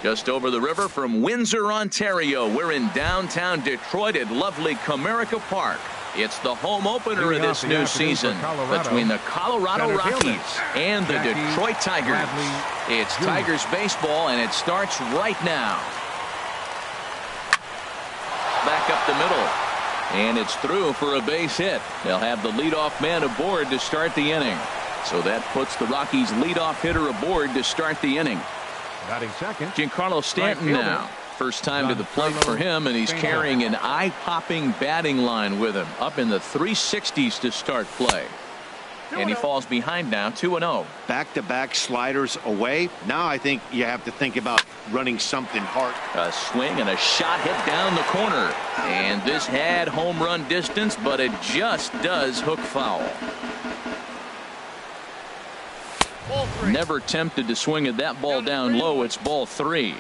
Just over the river from Windsor, Ontario, we're in downtown Detroit at lovely Comerica Park. It's the home opener of this new season between the Colorado Rockies and the Detroit Tigers. It's Tigers baseball, and it starts right now. Back up the middle, and it's through for a base hit. They'll have the leadoff man aboard to start the inning. So that puts the Rockies leadoff hitter aboard to start the inning. Batting second, Giancarlo Stanton now. First time to the plate for him, and he's carrying an eye-popping batting line with him. Up in the 360s to start play. And he falls behind now, 2-0. Back-to-back sliders away. Now I think you have to think about running something hard. A swing and a shot hit down the corner. And this had home run distance, but it just does hook foul. Never tempted to swing at that ball down low. It's ball 3.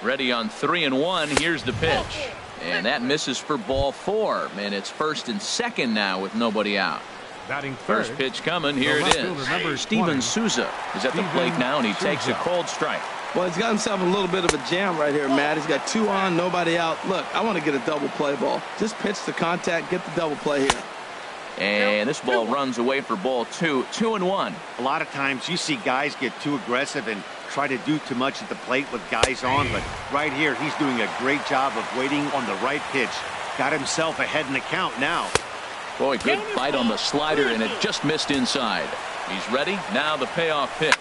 Ready on 3-1. Here's the pitch. And that misses for ball 4. And it's first and second now with nobody out. Batting First pitch coming. Here it is. Steven Souza is at the plate now, and he takes a cold strike. Well, he's got himself a little bit of a jam right here, Matt. He's got 2 on, nobody out. Look, I want to get a double play ball. Just pitch the contact, get the double play here. And this ball runs away for ball 2. 2-1. A lot of times you see guys get too aggressive and try to do too much at the plate with guys on, but right here he's doing a great job of waiting on the right pitch. Got himself ahead in the count now. Boy, good bite on the slider, and it just missed inside. He's ready. Now the payoff pitch.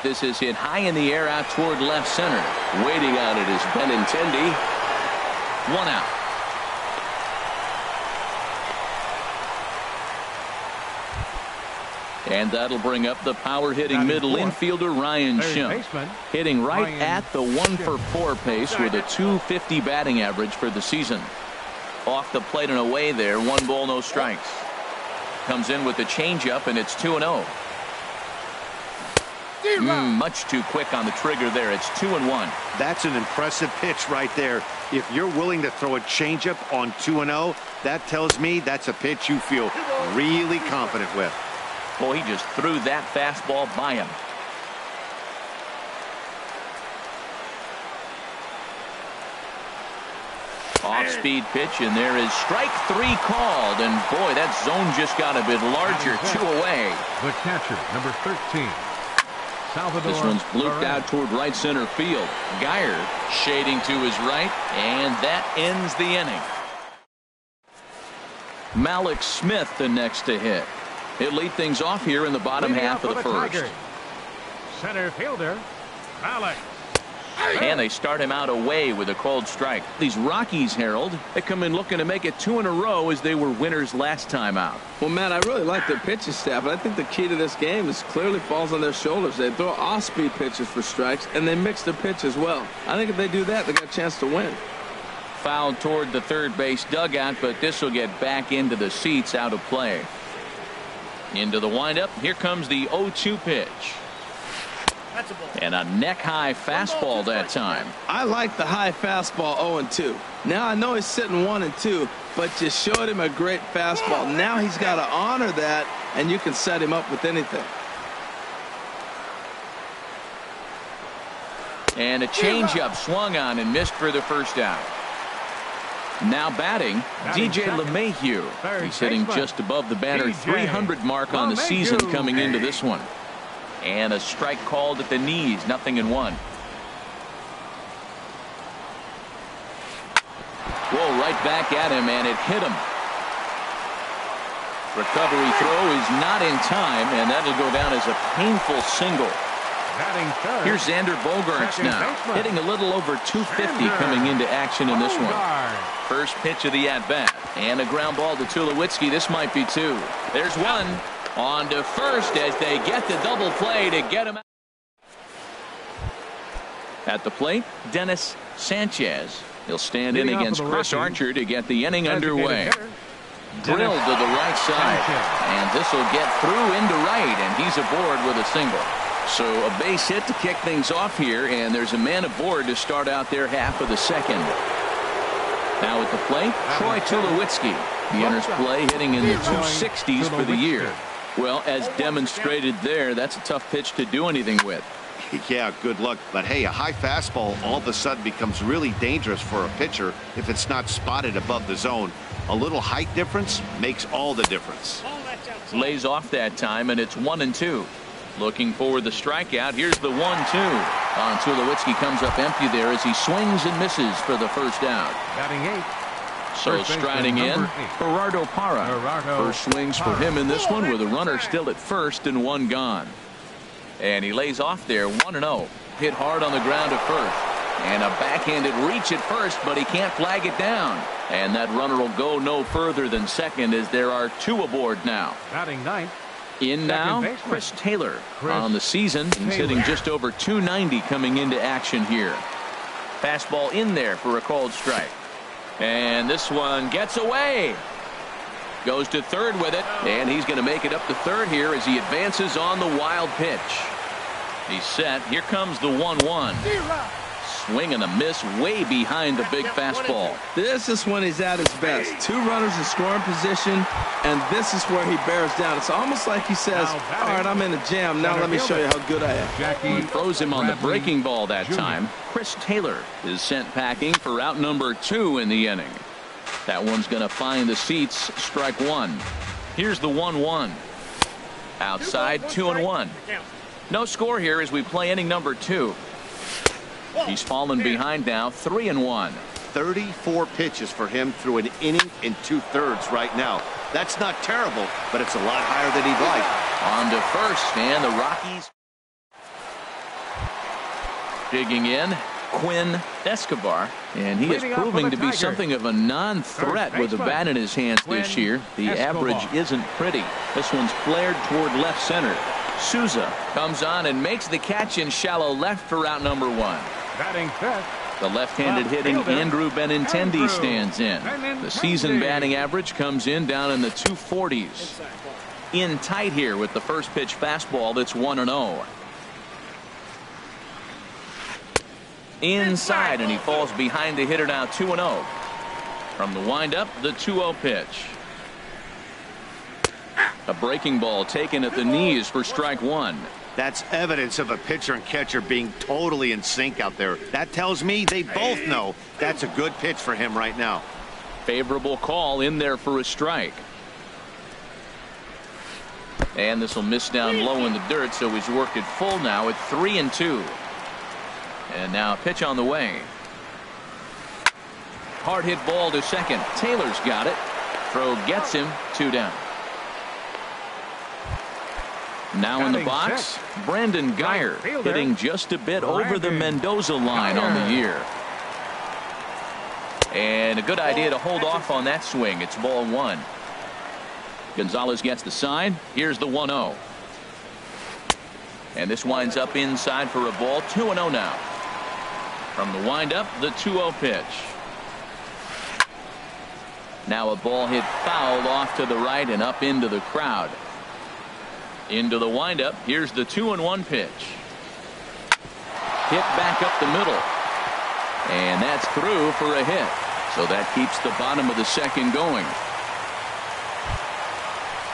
This is hit high in the air out toward left center. Waiting on it is Benintendi. 1 out. And that'll bring up the power-hitting middle infielder Ryan Schimpf, hitting right at the 1-for-4 pace with a .250 batting average for the season. Off the plate and away there, 1 ball, no strikes. Comes in with the changeup, and it's 2-0. Much too quick on the trigger there. It's 2-1. That's an impressive pitch right there. If you're willing to throw a changeup on 2-0, that tells me that's a pitch you feel really confident with. Boy, he just threw that fastball by him. Off-speed pitch, and there is strike 3 called. And boy, that zone just got a bit larger. 2 away. The catcher, number 13. Salvador. This one's blooped out toward right center field. Geyer shading to his right, and that ends the inning. Malik Smith the next to hit. He'll lead things off here in the bottom half of the first. Center fielder, Malik. And they start him out away with a cold strike. These Rockies, Harold, they come in looking to make it 2 in a row as they were winners last time out. Well, Matt, I really like their pitching staff, but I think the key to this game is clearly falls on their shoulders. They throw off-speed pitches for strikes, and they mix their pitch as well. I think if they do that, they got a chance to win. Fouled toward the third base dugout, but this will get back into the seats, out of play. Into the windup. Here comes the 0-2 pitch. And a neck-high fastball that time. I like the high fastball 0-2. Now I know he's sitting 1-2, but you showed him a great fastball. Now he's got to honor that, and you can set him up with anything. And a changeup swung on and missed for the first out. Now batting, DJ LeMahieu. He's hitting just above the banner 300 mark on the season coming into this one. And a strike called at the knees, 0-1. Whoa, right back at him, and it hit him. Recovery throw is not in time, and that'll go down as a painful single. Here's Xander Bogaerts now, hitting a little over .250 coming into action in this one. First pitch of the at-bat, and a ground ball to Tulowitzki. This might be 2. There's 1. On to first as they get the double play to get him out. At the plate, Dennis Sanchez. He'll stand in against Chris Archer to get the inning underway. Drilled to the right side, and this will get through into right, and he's aboard with a single. So a base hit to kick things off here, and there's a man aboard to start out their half of the second. Now at the plate, Troy Tulowitzki. He enters play hitting in the 260s for the year. Well, as demonstrated there, that's a tough pitch to do anything with. Yeah, good luck. But hey, a high fastball all of a sudden becomes really dangerous for a pitcher if it's not spotted above the zone. A little height difference makes all the difference. Lays off that time, and it's 1-2. Looking for the strikeout. Here's the 1-2. Tulowitzki comes up empty there as he swings and misses for the first out. Batting 8. So striding in, Gerardo Parra. First swings for him in this one with a runner still at first and one gone. And he lays off there, 1-0. Hit hard on the ground at first. And a backhanded reach at first, but he can't flag it down. And that runner will go no further than second as there are two aboard now. Batting 9th. In now, Chris Taylor. On the season, he's hitting just over 290 coming into action here. Fastball in there for a called strike. And this one gets away. Goes to third with it, and he's going to make it up to third here as he advances on the wild pitch. He's set. Here comes the 1-1. Swing and a miss way behind the big fastball. This is when he's at his best. Two runners in scoring position, and this is where he bears down. It's almost like he says, all right, I'm in a jam. Now let me show you how good I am. He throws him on the breaking ball that time. Chris Taylor is sent packing for out number 2 in the inning. That one's going to find the seats. Strike one. Here's the 1-1. Outside, 2-1. No score here as we play inning number 2. He's fallen behind now, 3-1. 34 pitches for him through an inning and 2/3 right now. That's not terrible, but it's a lot higher than he'd like. On to first, and the Rockies digging in. Quinn Escobar, and he is proving to be something of a non-threat with the bat in his hands this year. The average isn't pretty. This one's flared toward left center. Souza comes on and makes the catch in shallow left for out number 1. Batting 5th. The left-handed hitting Andrew Benintendi stands in. The season batting average comes in down in the 240s. In tight here with the first pitch fastball that's 1-0. Inside, and he falls behind the hitter now, 2-0. From the windup, the 2-0 pitch. A breaking ball taken at the knees for strike one. That's evidence of a pitcher and catcher being totally in sync out there. That tells me they both know that's a good pitch for him right now. Favorable call in there for a strike. And this will miss down low in the dirt, so he's worked it full now at 3-2. And now a pitch on the way. Hard hit ball to second. Taylor's got it. Throw gets him, 2 down. Now in the box, Brandon Geyer hitting just a bit over the Mendoza line on the year. And a good idea to hold off on that swing. It's ball 1. Gonzalez gets the sign. Here's the 1-0. And this winds up inside for a ball. 2-0 now. From the windup, the 2-0 pitch. Now a ball hit fouled off to the right and up into the crowd. Into the windup. Here's the 2-1 pitch. Hit back up the middle. And that's through for a hit. So that keeps the bottom of the second going.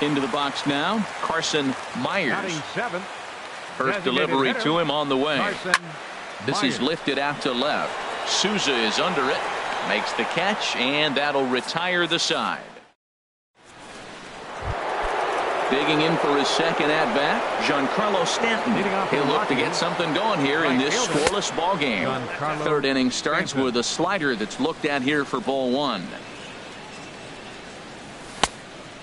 Into the box now, Carson Myers. First delivery to him on the way. This is lifted out to left. Souza is under it. Makes the catch, and that'll retire the side. Digging in for his second at-bat, Giancarlo Stanton. He'll look to get something going here in this scoreless ball game. Third inning starts with a slider that's looked at here for ball 1.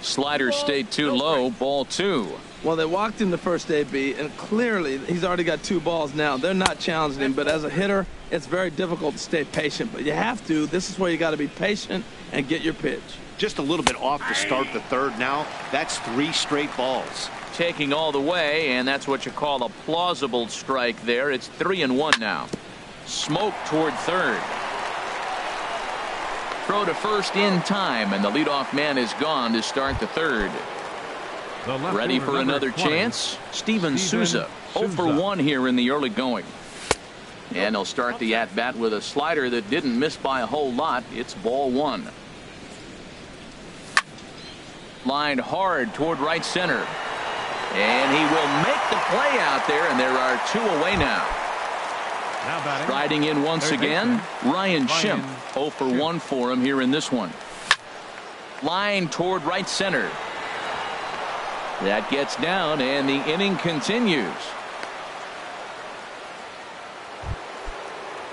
Slider stayed too low, ball 2. Well, they walked him the first AB, and clearly he's already got 2 balls now. They're not challenging him, but as a hitter, it's very difficult to stay patient. But you have to. This is where you got to be patient and get your pitch. Just a little bit off to start the third now. That's 3 straight balls. Taking all the way, and that's what you call a plausible strike there. It's 3-1 now. Smoke toward third. Throw to first in time, and the leadoff man is gone to start the third. Ready for another chance? Steven Souza. 0 for 1 here in the early going. And he'll start the at-bat with a slider that didn't miss by a whole lot. It's ball 1. Lined hard toward right center. And he will make the play out there, and there are 2 away now. Riding in once again, Ryan Schimpf. 0 for 1 for him here in this one. Line toward right center. That gets down, and the inning continues.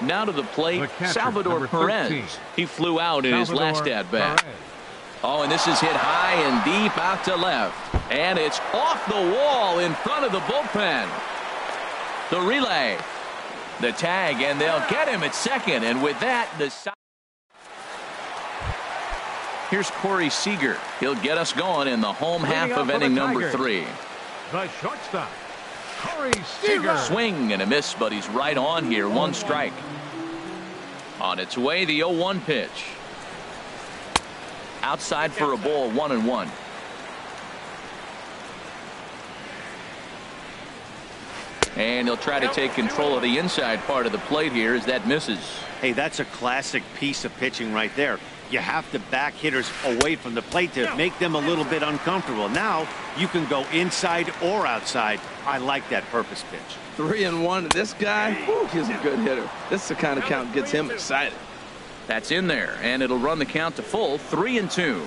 Now to the plate, Salvador Perez. He flew out in his last at-bat. Oh, and this is hit high and deep out to left. And it's off the wall in front of the bullpen. The relay. The tag, and they'll get him at second. And with that, here's Corey Seager. He'll get us going in the home half of inning number 3. The shortstop, Corey Seager. Swing and a miss, but he's right on here. 1 strike. On its way, the 0-1 pitch. Outside for a ball, 1-1. And he'll try to take control of the inside part of the plate here as that misses. Hey, that's a classic piece of pitching right there. You have to back hitters away from the plate to make them a little bit uncomfortable. Now you can go inside or outside. I like that purpose pitch. 3-1. This guy, he's a good hitter. This is the kind of count gets him excited. That's in there, and it'll run the count to full. 3-2.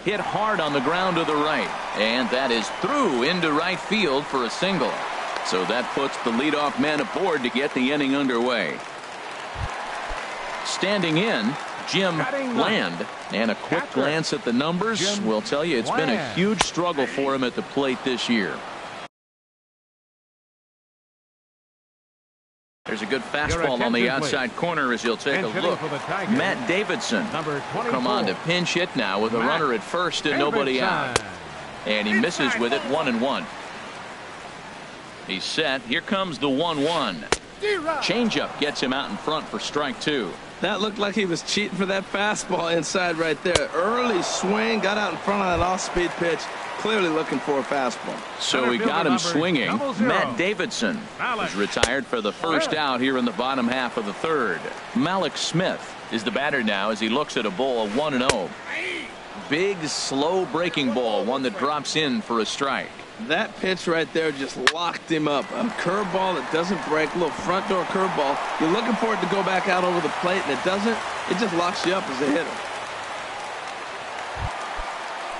Hit hard on the ground to the right, and that is through into right field for a single. So that puts the leadoff man aboard to get the inning underway. Standing in, Jim Bland, and a quick glance at the numbers will tell you it's been a huge struggle for him at the plate this year. There's a good fastball on the outside corner as he'll take a look. Matt Davidson come on to pinch hit now with a runner at first and nobody out. And he misses with it. 1-1. He's set. Here comes the 1-1. Changeup gets him out in front for strike 2. That looked like he was cheating for that fastball inside right there. Early swing, got out in front of that off-speed pitch. Clearly looking for a fastball. So we got him swinging. Matt Davidson is retired for the first out here in the bottom half of the 3rd. Malik Smith is the batter now as he looks at a ball of 1-0. Big, slow breaking ball, one that drops in for a strike. That pitch right there just locked him up. A curveball that doesn't break, a little front door curveball. You're looking for it to go back out over the plate, and it doesn't. It just locks you up as a hitter.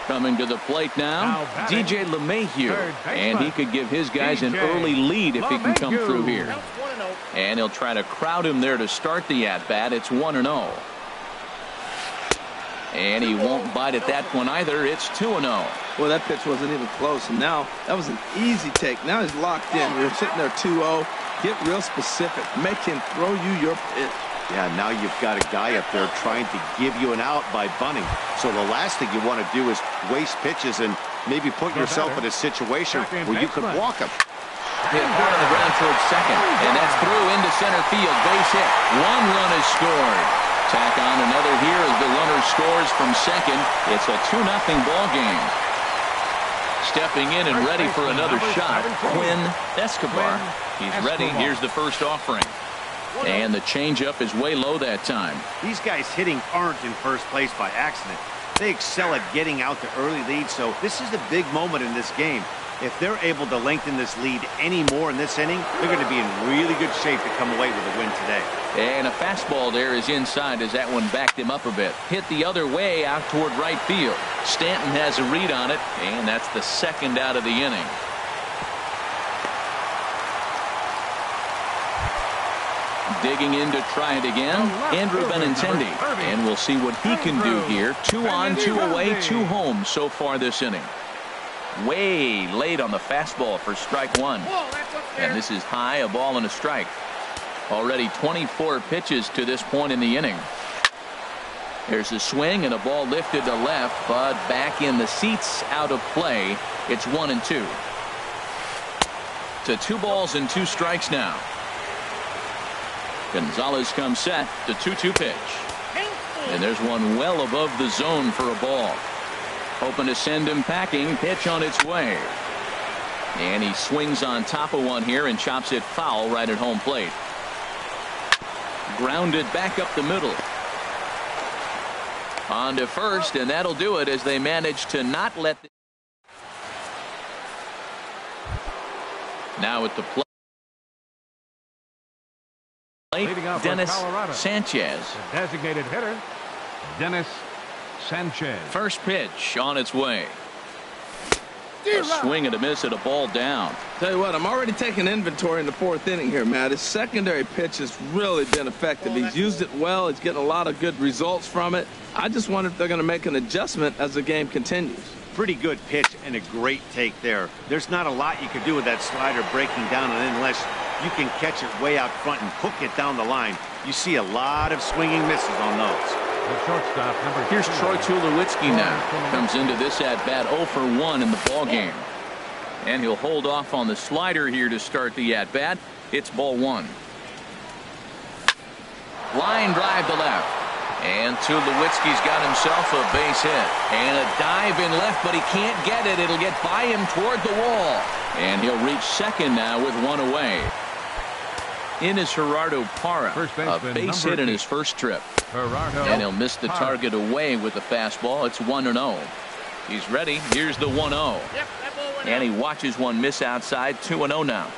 Coming to the plate now, DJ LeMahieu, and he could give his guys an early lead if he can come through here. And he'll try to crowd him there to start the at-bat. It's 1-0. And he won't bite at that one either. It's 2-0. Well, that pitch wasn't even close, and now that was an easy take. Now he's locked in. You're sitting there 2-0. Get real specific. Make him throw you your pitch. Yeah, now you've got a guy up there trying to give you an out by bunting. So the last thing you want to do is waste pitches and maybe put yourself in a situation where you could walk him. Hit hard on the ground towards second, and that's through into center field. Base hit. 1 run is scored. Tack on another here as the runner scores from second. It's a 2-0 ball game. Stepping in and ready for another shot, Quinn Escobar. He's ready. Here's the first offering. And the changeup is way low that time. These guys hitting aren't in first place by accident. They excel at getting out the early lead, so this is a big moment in this game. If they're able to lengthen this lead any more in this inning, they're going to be in really good shape to come away with a win today. And a fastball there is inside as that one backed him up a bit. Hit the other way out toward right field. Stanton has a read on it, and that's the second out of the inning. Digging in to try it again, Andrew Benintendi. And we'll see what he can do here. 2 on, 2 away, 2 home so far this inning. Way late on the fastball for strike 1. And this is high, a ball and a strike. Already 24 pitches to this point in the inning. There's a swing and a ball lifted to left, but back in the seats, out of play. It's 1-2. To 2 balls and 2 strikes now. Gonzalez comes set. The 2-2 pitch. And there's one well above the zone for a ball. Hoping to send him packing. Pitch on its way. And he swings on top of one here and chops it foul right at home plate. Grounded back up the middle. On to first, and that'll do it as they manage to not let Now at the plate, Dennis Sanchez. The designated hitter, Dennis Sanchez. First pitch on its way. A swing and a miss at a ball down. Tell you what, I'm already taking inventory in the fourth inning here, Matt. His secondary pitch has really been effective. He's used it well. He's getting a lot of good results from it. I just wonder if they're going to make an adjustment as the game continues. Pretty good pitch and a great take there. There's not a lot you can do with that slider breaking down, and unless you can catch it way out front and hook it down the line, you see a lot of swinging misses on those. The shortstop, number 2. Here's Troy Tulowitzki now. Comes into this at-bat 0 for 1 in the ballgame. And he'll hold off on the slider here to start the at-bat. It's ball 1. Line drive to left. And Tulowitzki's got himself a base hit. And a dive in left, but he can't get it. It'll get by him toward the wall. And he'll reach second now with 1 away. In is Gerardo Parra, a base hit in his first trip. And he'll miss the target away with the fastball. It's 1-0. He's ready. Here's the 1-0. And he watches one miss outside. 2-0 now.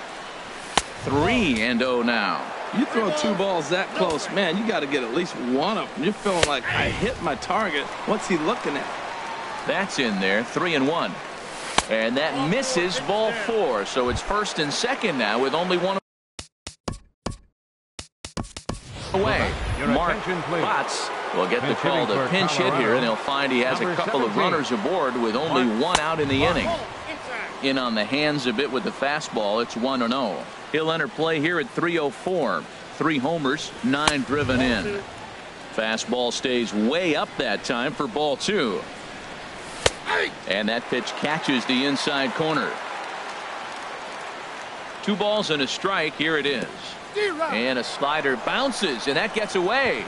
3-0 now. You throw 2 balls that close, man, you got to get at least one of them. You're feeling like, I hit my target. What's he looking at? That's in there. 3-1. And that misses ball 4. So it's first and second now with only 1 away. Mark Botts will get the call to pinch hit here, and he'll find he has a couple of runners aboard with only 1 out in the inning. In on the hands a bit with the fastball. It's 1-0. He'll enter play here at 3:04. 3 homers, 9 driven in. Fastball stays way up that time for ball 2. And that pitch catches the inside corner. 2 balls and a strike. Here it is. And a slider bounces, and that gets away.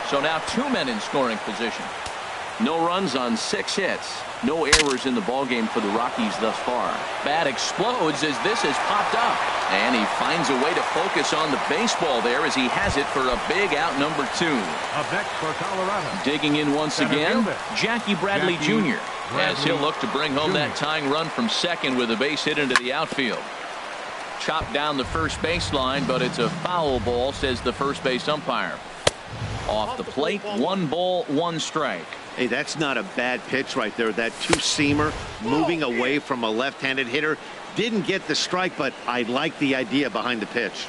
So now 2 men in scoring position. No runs on 6 hits. No errors in the ballgame for the Rockies thus far. Bat explodes as this has popped up. And he finds a way to focus on the baseball there as he has it for a big out number 2. Up next for Colorado. Digging in once again, Jackie Bradley Jr. as he'll look to bring home that tying run from second with a base hit into the outfield. Chopped down the first baseline, but it's a foul ball, says the first base umpire. Off the plate, 1 ball, 1 strike. Hey, that's not a bad pitch right there. That 2-seamer moving away from a left-handed hitter. Didn't get the strike, but I like the idea behind the pitch.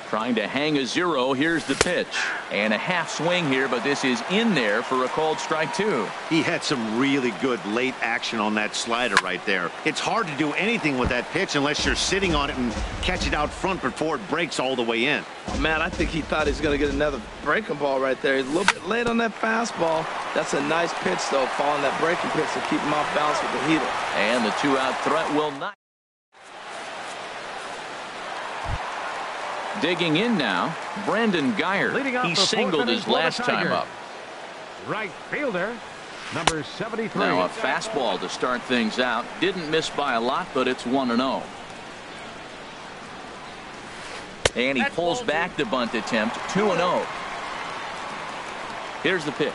Trying to hang a 0. Here's the pitch. And a half swing here, but this is in there for a called strike 2. He had some really good late action on that slider right there. It's hard to do anything with that pitch unless you're sitting on it and catch it out front before it breaks all the way in. Oh, man, I think he thought he was going to get another breaking ball right there. He's a little bit late on that fastball. That's a nice pitch, though, following that breaking pitch to keep him off balance with the heater. And the 2-out threat will not. Digging in now, Brandon Geyer. He singled his last time up. Right fielder, number 73. Now a fastball to start things out. Didn't miss by a lot, but it's 1-0. And he pulls back the bunt attempt. 2-0. Here's the pitch.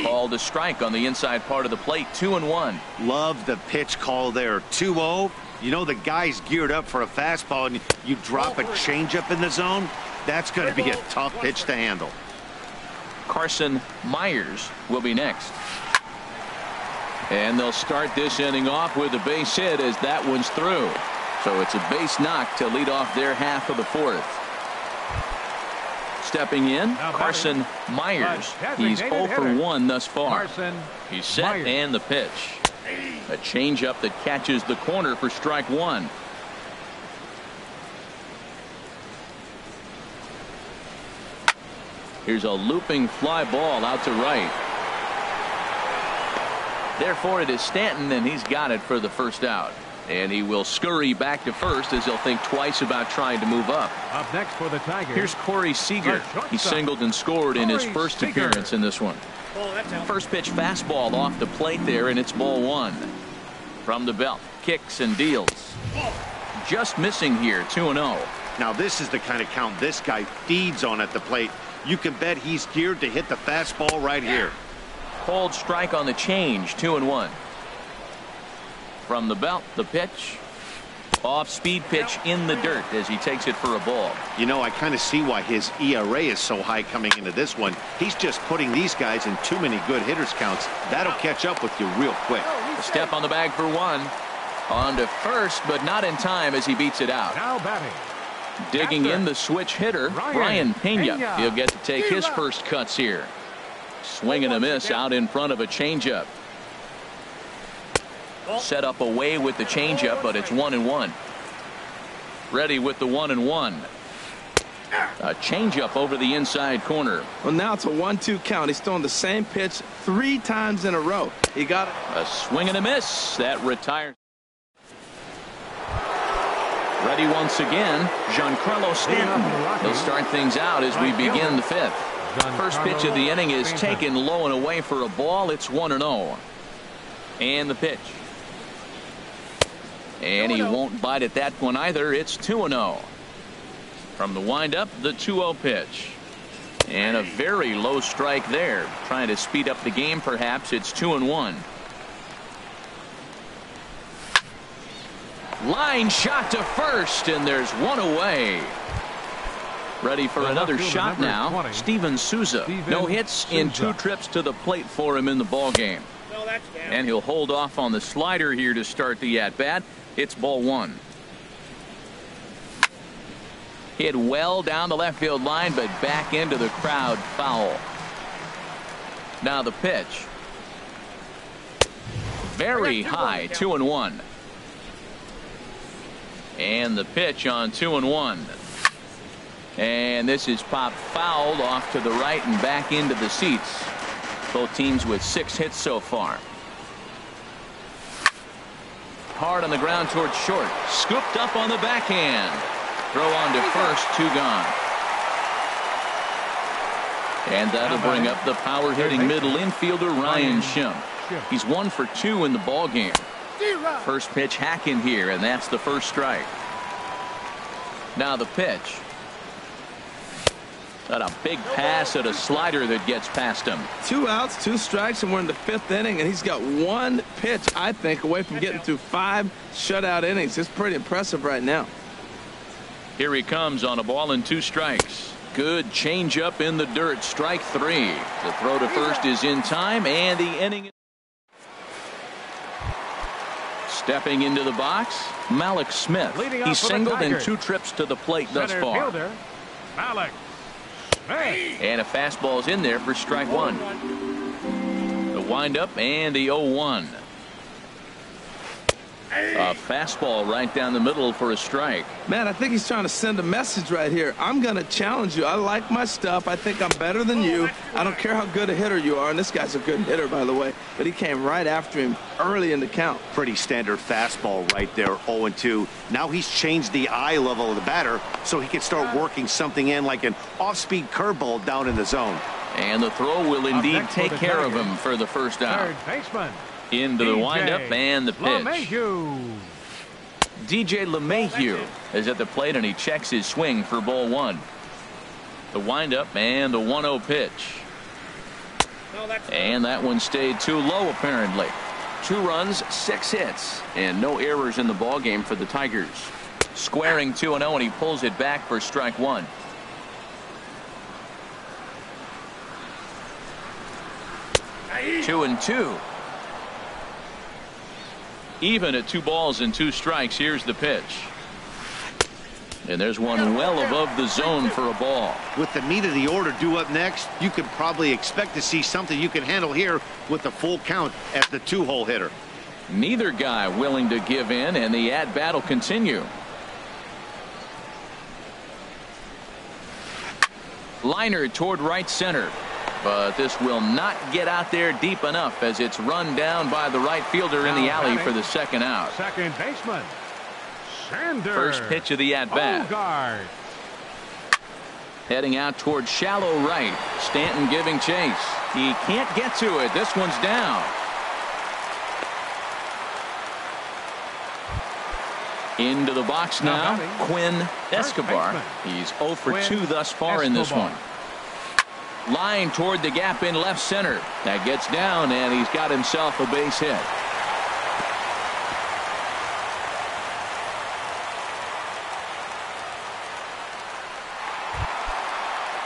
Called a strike on the inside part of the plate. 2-1. Love the pitch call there. 2-0. You know the guy's geared up for a fastball, and you drop a changeup in the zone. That's going to be a tough pitch to handle. Carson Myers will be next. And they'll start this inning off with a base hit as that one's through. So it's a base knock to lead off their half of the 4th. Stepping in, Carson Myers. He's 0 for 1 thus far. He's set and the pitch. A changeup that catches the corner for strike 1. Here's a looping fly ball out to right. Therefore, it is Stanton, and he's got it for the first out. And he will scurry back to first as he'll think twice about trying to move up. Up next for the Tigers. Here's Corey Seager. He singled and scored in his first appearance in this one. First pitch fastball off the plate there, and it's ball 1. From the belt, kicks and deals. Just missing here, 2-0. Now this is the kind of count this guy feeds on at the plate. You can bet he's geared to hit the fastball right here. Cold strike on the change, 2-1. From the belt, the pitch. Off-speed pitch in the dirt as he takes it for a ball. You know, I kind of see why his ERA is so high coming into this one. He's just putting these guys in too many good hitters counts. That'll catch up with you real quick. A step on the bag for one. On to first, but not in time as he beats it out. Now batting. Digging in the switch hitter, Brian Pena. He'll get to take his first cuts here. Swing and a miss out in front of a changeup. Set up away with the changeup, but it's 1-1. Ready with the 1-1. A changeup over the inside corner. Well, now it's a 1-2 count. He's throwing the same pitch 3 times in a row. He got a swing and a miss. That retires. Ready once again, Giancarlo Stanton. He'll start things out as we begin the 5th. First pitch of the inning is taken low and away for a ball. It's 1-0. And the pitch. And he won't bite at that one either. It's 2-0. From the windup, the 2-0 pitch. And a very low strike there. Trying to speed up the game, perhaps. It's 2-1. Line shot to first, and there's one away. Ready for another shot now. 20, Steven Souza. No hits in 2 trips to the plate for him in the ball game. And he'll hold off on the slider here to start the at-bat. It's ball 1. Hit well down the left field line, but back into the crowd, foul. Now the pitch. Very high, 2-1. And the pitch on 2-1. And this is popped foul off to the right and back into the seats. Both teams with 6 hits so far. Hard on the ground towards short. Scooped up on the backhand. Throw on to first, 2 gone. And that'll bring up the power-hitting middle infielder Ryan Schimpf. He's 1 for 2 in the ball game. First pitch hacking here, and that's the first strike. Now the pitch. Got a big pass at a slider that gets past him. 2 outs, 2 strikes, and we're in the 5th inning, and he's got 1 pitch, I think, away from getting through 5 shutout innings. It's pretty impressive right now. Here he comes on a ball and 2 strikes. Good changeup in the dirt. Strike 3. The throw to first is in time, and the inning. Stepping into the box, Malik Smith. He's singled in 2 trips to the plate thus far. Malik. And a fastball's in there for strike 1. The windup and the 0-1. A fastball right down the middle for a strike. Man, I think he's trying to send a message right here. I'm going to challenge you. I like my stuff. I think I'm better than you. I don't care how good a hitter you are. And this guy's a good hitter, by the way. But he came right after him early in the count. Pretty standard fastball right there, 0-2. Now he's changed the eye level of the batter so he can start working something in like an off-speed curveball down in the zone. And the throw will indeed take care of him for the first out. Third baseman. Into the windup and the pitch. DJ LeMahieu is at the plate, and he checks his swing for ball 1. The windup and the 1-0 pitch. And that one stayed too low, apparently. 2 runs, 6 hits, and no errors in the ball game for the Tigers. Squaring 2-0, and he pulls it back for strike 1. Two and 2. Even at 2 balls and 2 strikes. Here's the pitch. And there's one well above the zone for a ball. With the meat of the order due up next, you could probably expect to see something you can handle here with the full count as the 2-hole hitter. Neither guy willing to give in, and the at-bat will continue. Liner toward right center. But this will not get out there deep enough as it's run down by the right fielder in the alley for the second out. Second baseman. Sander. First pitch of the at-bat. Bogart. Heading out toward shallow right. Stanton giving chase. He can't get to it. This one's down. Into the box now, Quinn Escobar. He's 0 for 2 thus far in this one. Line toward the gap in left center. That gets down, and he's got himself a base hit.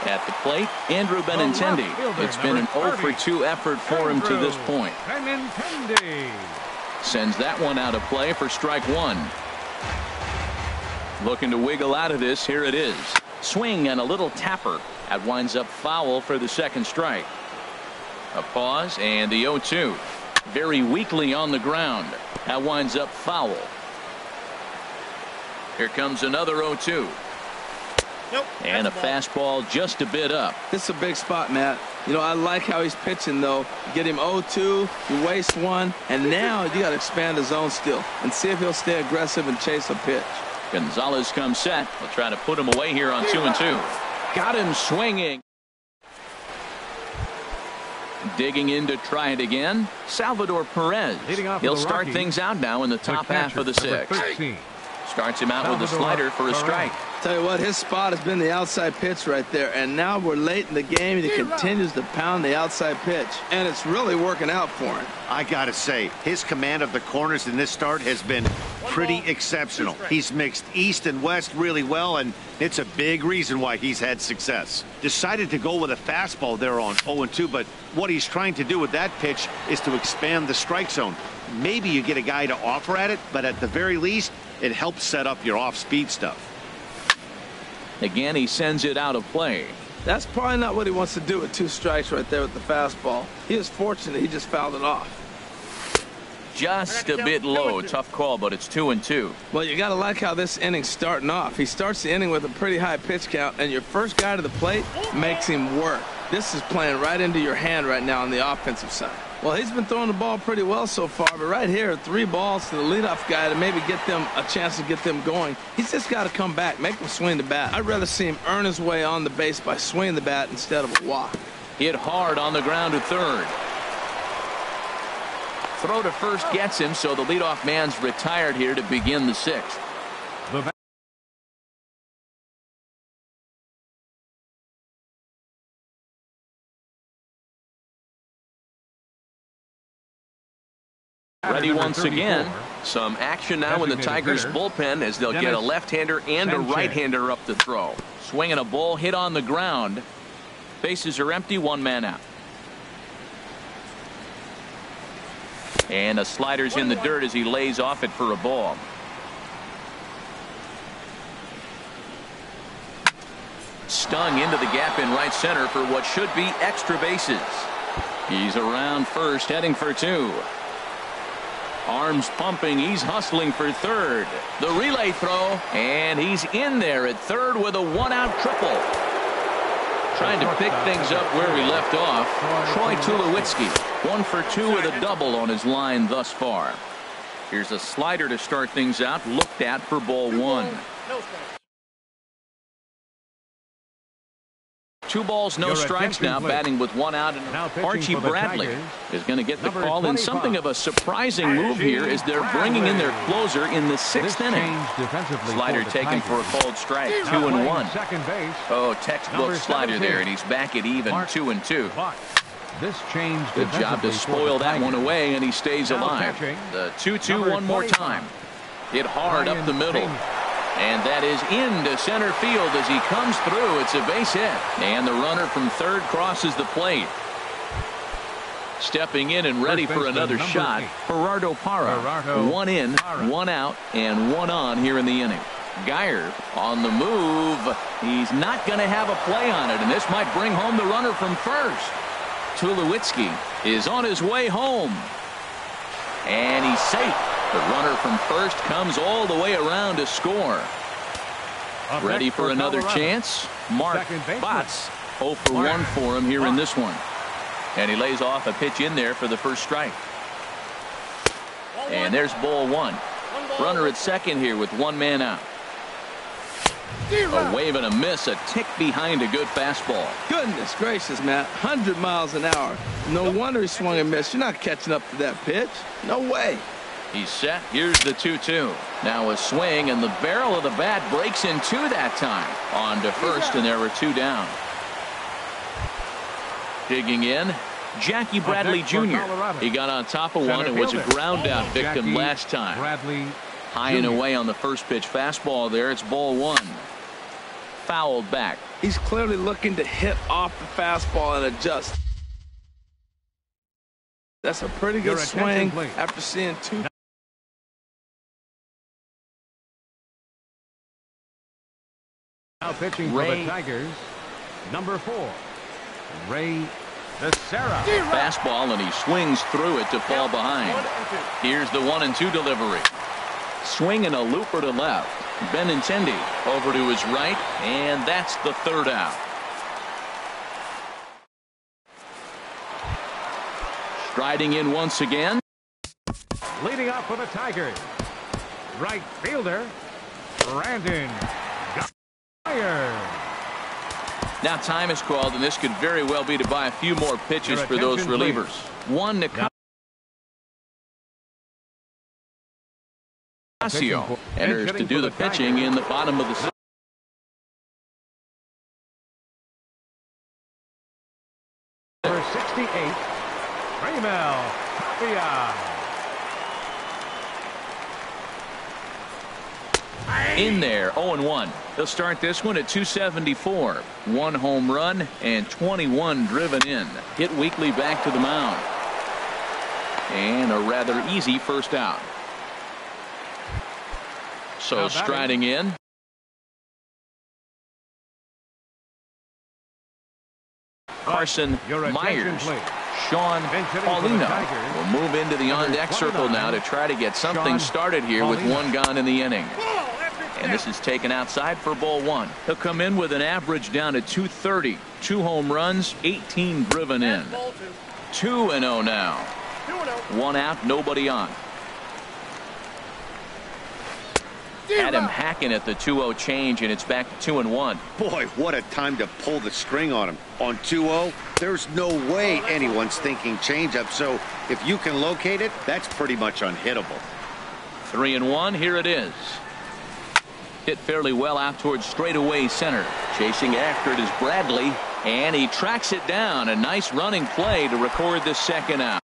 At the plate, Andrew Benintendi. It's been an 0 for 2 effort for him to this point. Sends that one out of play for strike one. Looking to wiggle out of this. Here it is. Swing and a little tapper. That winds up foul for the second strike. A pause and the 0-2. Very weakly on the ground. That winds up foul. Here comes another 0-2. Nope, and a fastball just a bit up. This is a big spot, Matt. You know, I like how he's pitching, though. You get him 0-2, you waste one, and now you got to expand the zone still and see if he'll stay aggressive and chase a pitch. Gonzalez comes set. We'll try to put him away here on 2-2. Got him swinging. Digging in to try it again. Salvador Perez. He'll start things out now in the top half of the sixth. Starts him out with a slider for a strike. Tell you what, his spot has been the outside pitch right there, and now we're late in the game and he continues to pound the outside pitch, and it's really working out for him. I gotta say, his command of the corners in this start has been pretty exceptional. He's mixed east and west really well, and it's a big reason why he's had success. Decided to go with a fastball there on 0-2, but what he's trying to do with that pitch is to expand the strike zone. Maybe you get a guy to offer at it, but at the very least, it helps set up your off-speed stuff. Again, he sends it out of play. That's probably not what he wants to do with 2 strikes right there with the fastball. He is fortunate he just fouled it off. Just a bit low. Tough call, but it's 2-2. Well, you got to like how this inning's starting off. He starts the inning with a pretty high pitch count, and your first guy to the plate makes him work. This is playing right into your hand right now on the offensive side. Well, he's been throwing the ball pretty well so far, but right here, 3 balls to the leadoff guy to maybe get them a chance to get them going. He's just got to come back, make him swing the bat. I'd rather see him earn his way on the base by swinging the bat instead of a walk. Hit hard on the ground to third. Throw to first gets him, so the leadoff man's retired here to begin the 6th. Ready once again. Some action now in the Tigers bullpen as they'll get a left-hander and a right-hander up the throw. Swinging a ball hit on the ground. Bases are empty, 1 man out. And a slider's in the dirt as he lays off it for a ball. Stung into the gap in right center for what should be extra bases. He's around first, heading for 2. Arms pumping, he's hustling for third. The relay throw, and he's in there at third with a 1-out triple. Trying to pick things up where we left off. Troy Tulowitzki, 1 for 2 with a double on his line thus far. Here's a slider to start things out, looked at for ball 1. 2 balls, no strikes now, batting with 1 out. And Archie Bradley is going to get the call in something of a surprising move here as they're bringing in their closer in the 6th inning. Slider taken for a called strike, 2-1. Oh, textbook slider there, and he's back at even, 2-2. Good job to spoil that one away, and he stays alive. The 2-2 one more time. Hit hard up the middle. And that is into center field as he comes through. It's a base hit. And the runner from third crosses the plate. Stepping in and ready for another shot, Gerardo Parra. 1 in, 1 out, and 1 on here in the inning. Geyer on the move. He's not going to have a play on it, and this might bring home the runner from first. Tulowitzki is on his way home. And he's safe. The runner from first comes all the way around to score. Ready for another chance. Mark Botts, 0 for 1 for him here in this one. And he lays off a pitch in there for the first strike. And there's ball 1. Runner at second here with 1 man out. A wave and a miss, a tick behind a good fastball. Goodness gracious, Matt. 100 miles an hour. No wonder he swung and missed. You're not catching up to that pitch. No way. He's set. Here's the 2-2. Now a swing, and the barrel of the bat breaks in 2 that time. On to first, and there were 2 down. Digging in, Jackie Bradley Jr. He got on top of one and was a ground out victim last time. High and away on the first pitch fastball there. It's ball one. Fouled back. He's clearly looking to hit off the fastball and adjust. That's a pretty good swing after seeing two. Now pitching for the Tigers, number 4, Ray Becerra. Fastball, and he swings through it to fall behind. Here's the 1-2 delivery. Swing and a looper to left. Benintendi over to his right, and that's the third out. Striding in once again. Leading off for the Tigers, right fielder, Brandon. Now time is called, and this could very well be to buy a few more pitches for those relievers. One to Casio enters to do the pitching in the bottom of the sixth. Number 68, Raimel Tapia. In there, 0-1. They'll start this one at 274. 1 home run and 21 driven in. Hit weekly back to the mound. And a rather easy first out. So striding in. Carson Myers. Sean Paulino will move into the on-deck circle now to try to get something started here with one gone in the inning. And this is taken outside for ball one. He'll come in with an average down to 230. 2 home runs, 18 driven in. 2-0 now. 1 out, nobody on. Adam hacking at the 2-0 change, and it's back to 2-1. Boy, what a time to pull the string on him. On 2-0, there's no way anyone's thinking changeup, so if you can locate it, that's pretty much unhittable. 3-1, here it is. Hit fairly well out towards straightaway center. Chasing after it is Bradley, and he tracks it down. A nice running play to record the second out.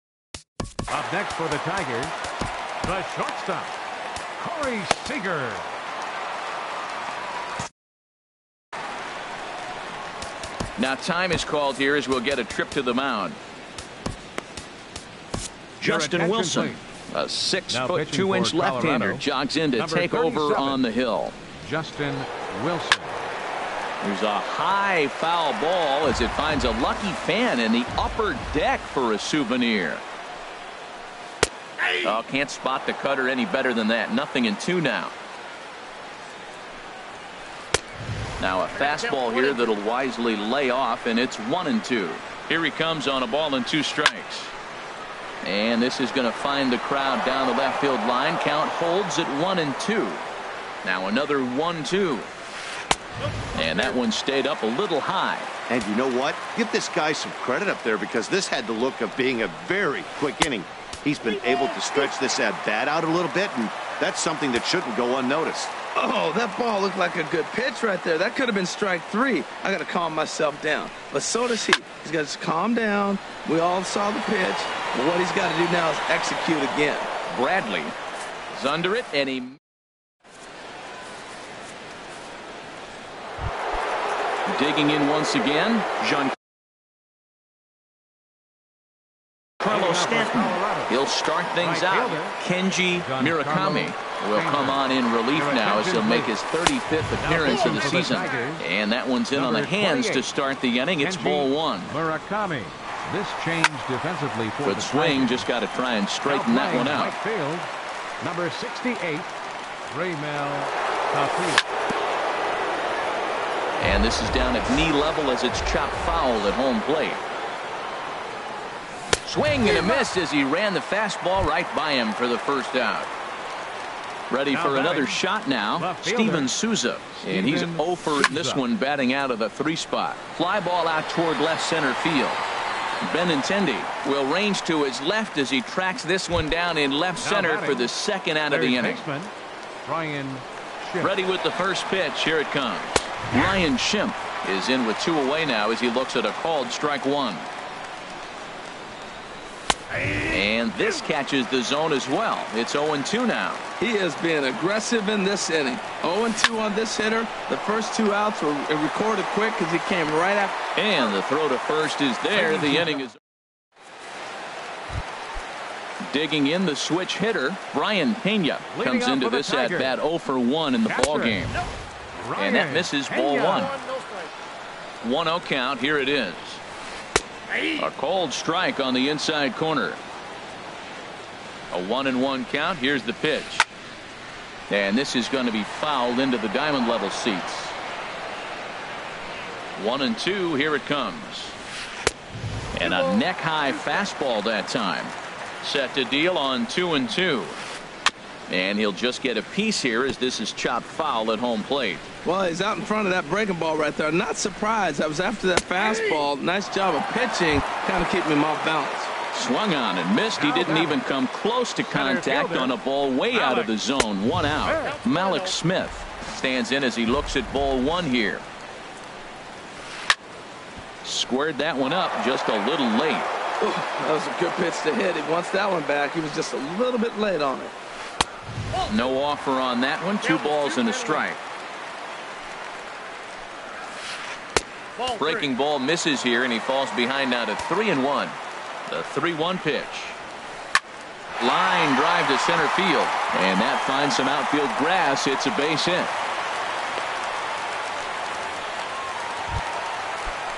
Up next for the Tigers, the shortstop, Corey Seager. Now time is called here as we'll get a trip to the mound. Justin Wilson, a 6'2" left-hander, jogs in to take over on the hill. Justin Wilson. There's a high foul ball as it finds a lucky fan in the upper deck for a souvenir. Oh, can't spot the cutter any better than that. 0-2 now. Now a fastball here that'll wisely lay off, and it's 1-2. Here he comes on a ball and 2 strikes. And this is going to find the crowd down the left field line. Count holds at 1-2. Now another 1-2. And that one stayed up a little high. And you know what? Give this guy some credit up there, because this had the look of being a very quick inning. He's been able to stretch this at-bat out a little bit, and that's something that shouldn't go unnoticed. Oh, that ball looked like a good pitch right there. That could have been strike 3. I got to calm myself down. But so does he. He's got to calm down. We all saw the pitch. But what he's got to do now is execute again. Bradley is under it, and he... Digging in once again, Carlos Stanton. He'll start things out. Kenji Murakami will come on in relief now as he'll make his 35th appearance of the season. And that one's in on the hands to start the inning. It's ball one. Murakami. This change defensively for good swing, just got to try and straighten that one out. Number 68, Raimel Tapia. And this is down at knee level as it's chopped foul at home plate. Swing and a miss as he ran the fastball right by him for the first out. Ready for another shot now, Steven Souza. And he's 0 for this one, batting out of the 3 spot. Fly ball out toward left center field. Benintendi will range to his left as he tracks this one down in left center for the second out of the inning. Ready with the first pitch. Here it comes. Ryan Schimpf is in with 2 away now as he looks at a called strike 1. And this catches the zone as well. It's 0-2 now. He is being aggressive in this inning. 0-2 on this hitter. The first 2 outs were recorded quick because he came right after. And the throw to first is there. The inning is. Digging in the switch hitter, Brian Pena comes into this at bat 0 for 1 in the ball game. And that misses ball 1. 1-0 count. Here it is. A cold strike on the inside corner. A 1-1 count. Here's the pitch. And this is going to be fouled into the diamond level seats. 1-2. Here it comes. And a neck high fastball that time. Set to deal on 2-2. And he'll just get a piece here as this is chopped foul at home plate. Well, he's out in front of that breaking ball right there. Not surprised. I was after that fastball. Nice job of pitching. Kind of keeping him off balance. Swung on and missed. He didn't even come close to contact on a ball way out of the zone. 1 out. Malik Smith stands in as he looks at ball 1 here. Squared that one up just a little late. Ooh, that was a good pitch to hit. He wants that one back. He was just a little bit late on it. No offer on that one. 2 balls and a strike. Breaking ball misses here, and he falls behind now to 3-1. The 3-1 pitch. Line drive to center field, and that finds some outfield grass. It's a base hit.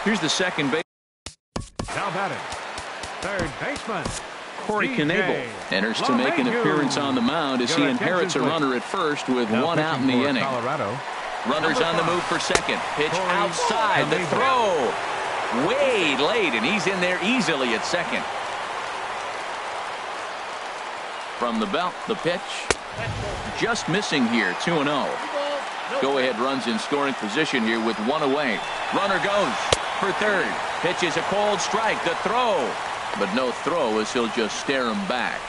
Here's the second base. Now batting, third baseman Corey Knebel enters to make an appearance on the mound as he inherits a runner at first with 1 out in the inning. Colorado. Runners on the move for second. Pitch outside. The throw way late, and he's in there easily at second. From the belt, the pitch just missing here. 2-0. Go ahead runs in scoring position here with 1 away. Runner goes for third. Pitch is a cold strike. The throw, but no throw as he'll just stare him back.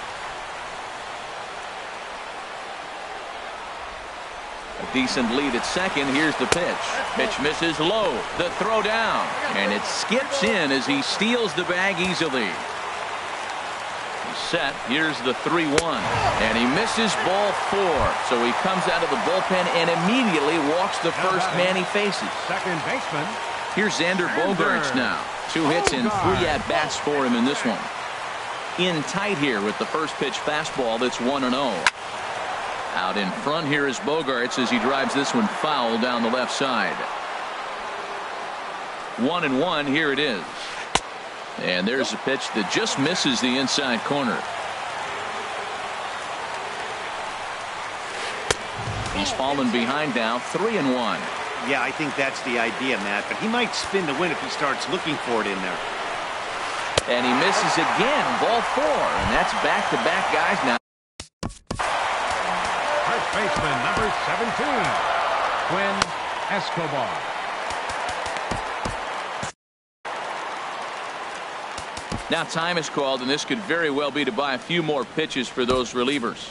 A decent lead at second. Here's the pitch. Pitch misses low. The throw down, and it skips in as he steals the bag easily. He's set. Here's the 3-1, and he misses ball 4. So he comes out of the bullpen and immediately walks the first man he faces. Second baseman. Here's Xander Bogaerts now. 2 hits and 3 at-bats for him in this one. In tight here with the first pitch fastball that's 1-0. Out in front here is Bogaerts as he drives this one foul down the left side. 1-1. Here it is. And there's a pitch that just misses the inside corner. He's fallen behind now. 3-1. Yeah, I think that's the idea, Matt, but he might spin the win if he starts looking for it in there. And he misses again. Ball 4, and that's back-to-back guys now. First baseman, number 17, Quinn Escobar. Now time is called, and this could very well be to buy a few more pitches for those relievers.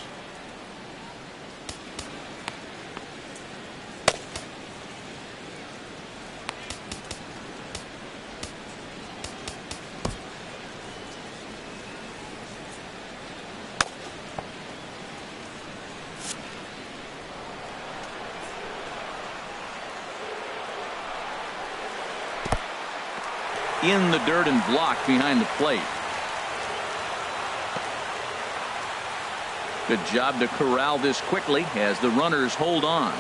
In the dirt and blocked behind the plate. Good job to corral this quickly as the runners hold on.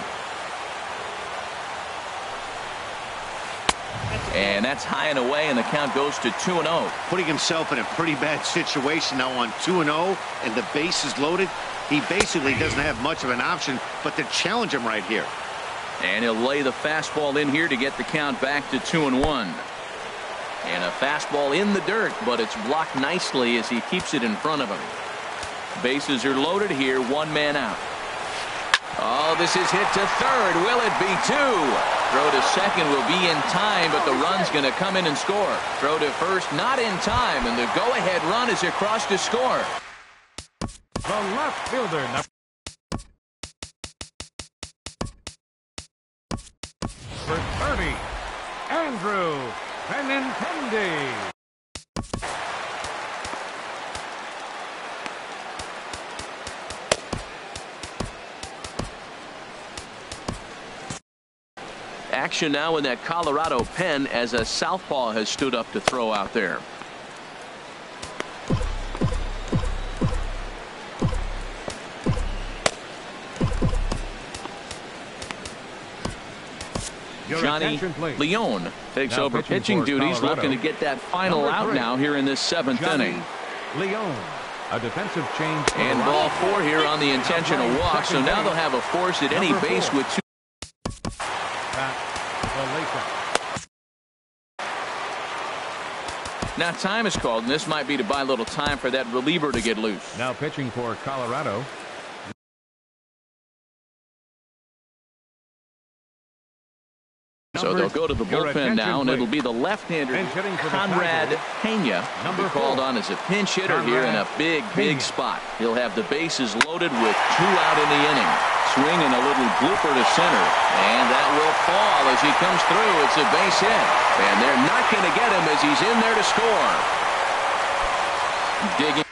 And that's high and away, and the count goes to 2-0. Putting himself in a pretty bad situation now on 2-0, and the base is loaded. He basically doesn't have much of an option but to challenge him right here. And he'll lay the fastball in here to get the count back to 2-1. And a fastball in the dirt, but it's blocked nicely as he keeps it in front of him. Bases are loaded here. 1 man out. Oh, this is hit to third. Will it be 2? Throw to second will be in time, but the run's going to come in and score. Throw to first, not in time, and the go-ahead run is across to score. The left fielder, number 30, Andrew Benintendi. action now in that Colorado pen as a southpaw has stood up to throw out there. Johnny Leone takes over pitching duties, looking to get that final out now here in this 7th inning. Leone, a defensive change. And ball 4 here on the intentional walk, so now they'll have a force at any base with 2. Now time is called, and this might be to buy a little time for that reliever to get loose. Now pitching for Colorado. So they'll go to the bullpen now, and it'll be the left-hander Conrad Pena who called on as a pinch hitter here in a big spot. He'll have the bases loaded with 2 out in the inning. Swinging a little blooper to center, and that will fall as he comes through. It's a base hit, and they're not going to get him as he's in there to score. Digging.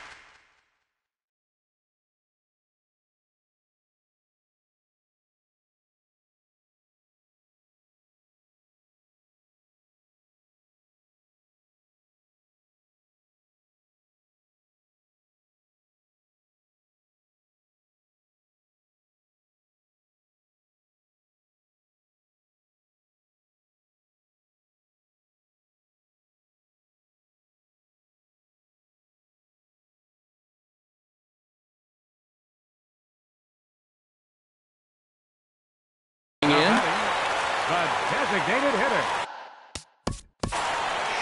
The designated hitter,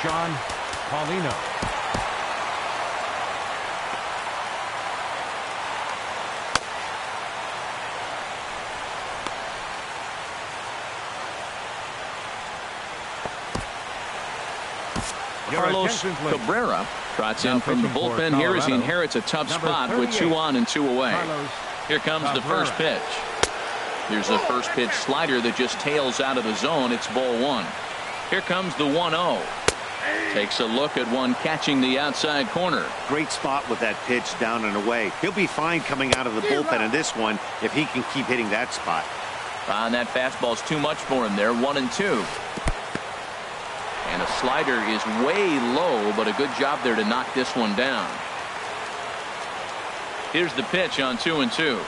Sean Paulino. Carlos Cabrera trots in from the bullpen here as he inherits a tough spot with 2 on and 2 away. Here comes the first pitch. Here's a first pitch slider that just tails out of the zone. It's ball 1. Here comes the 1-0. Takes a look at one catching the outside corner. Great spot with that pitch down and away. He'll be fine coming out of the bullpen in this one if he can keep hitting that spot. And that fastball's too much for him there. 1-2. And a slider is way low, but a good job there to knock this one down. Here's the pitch on 2-2.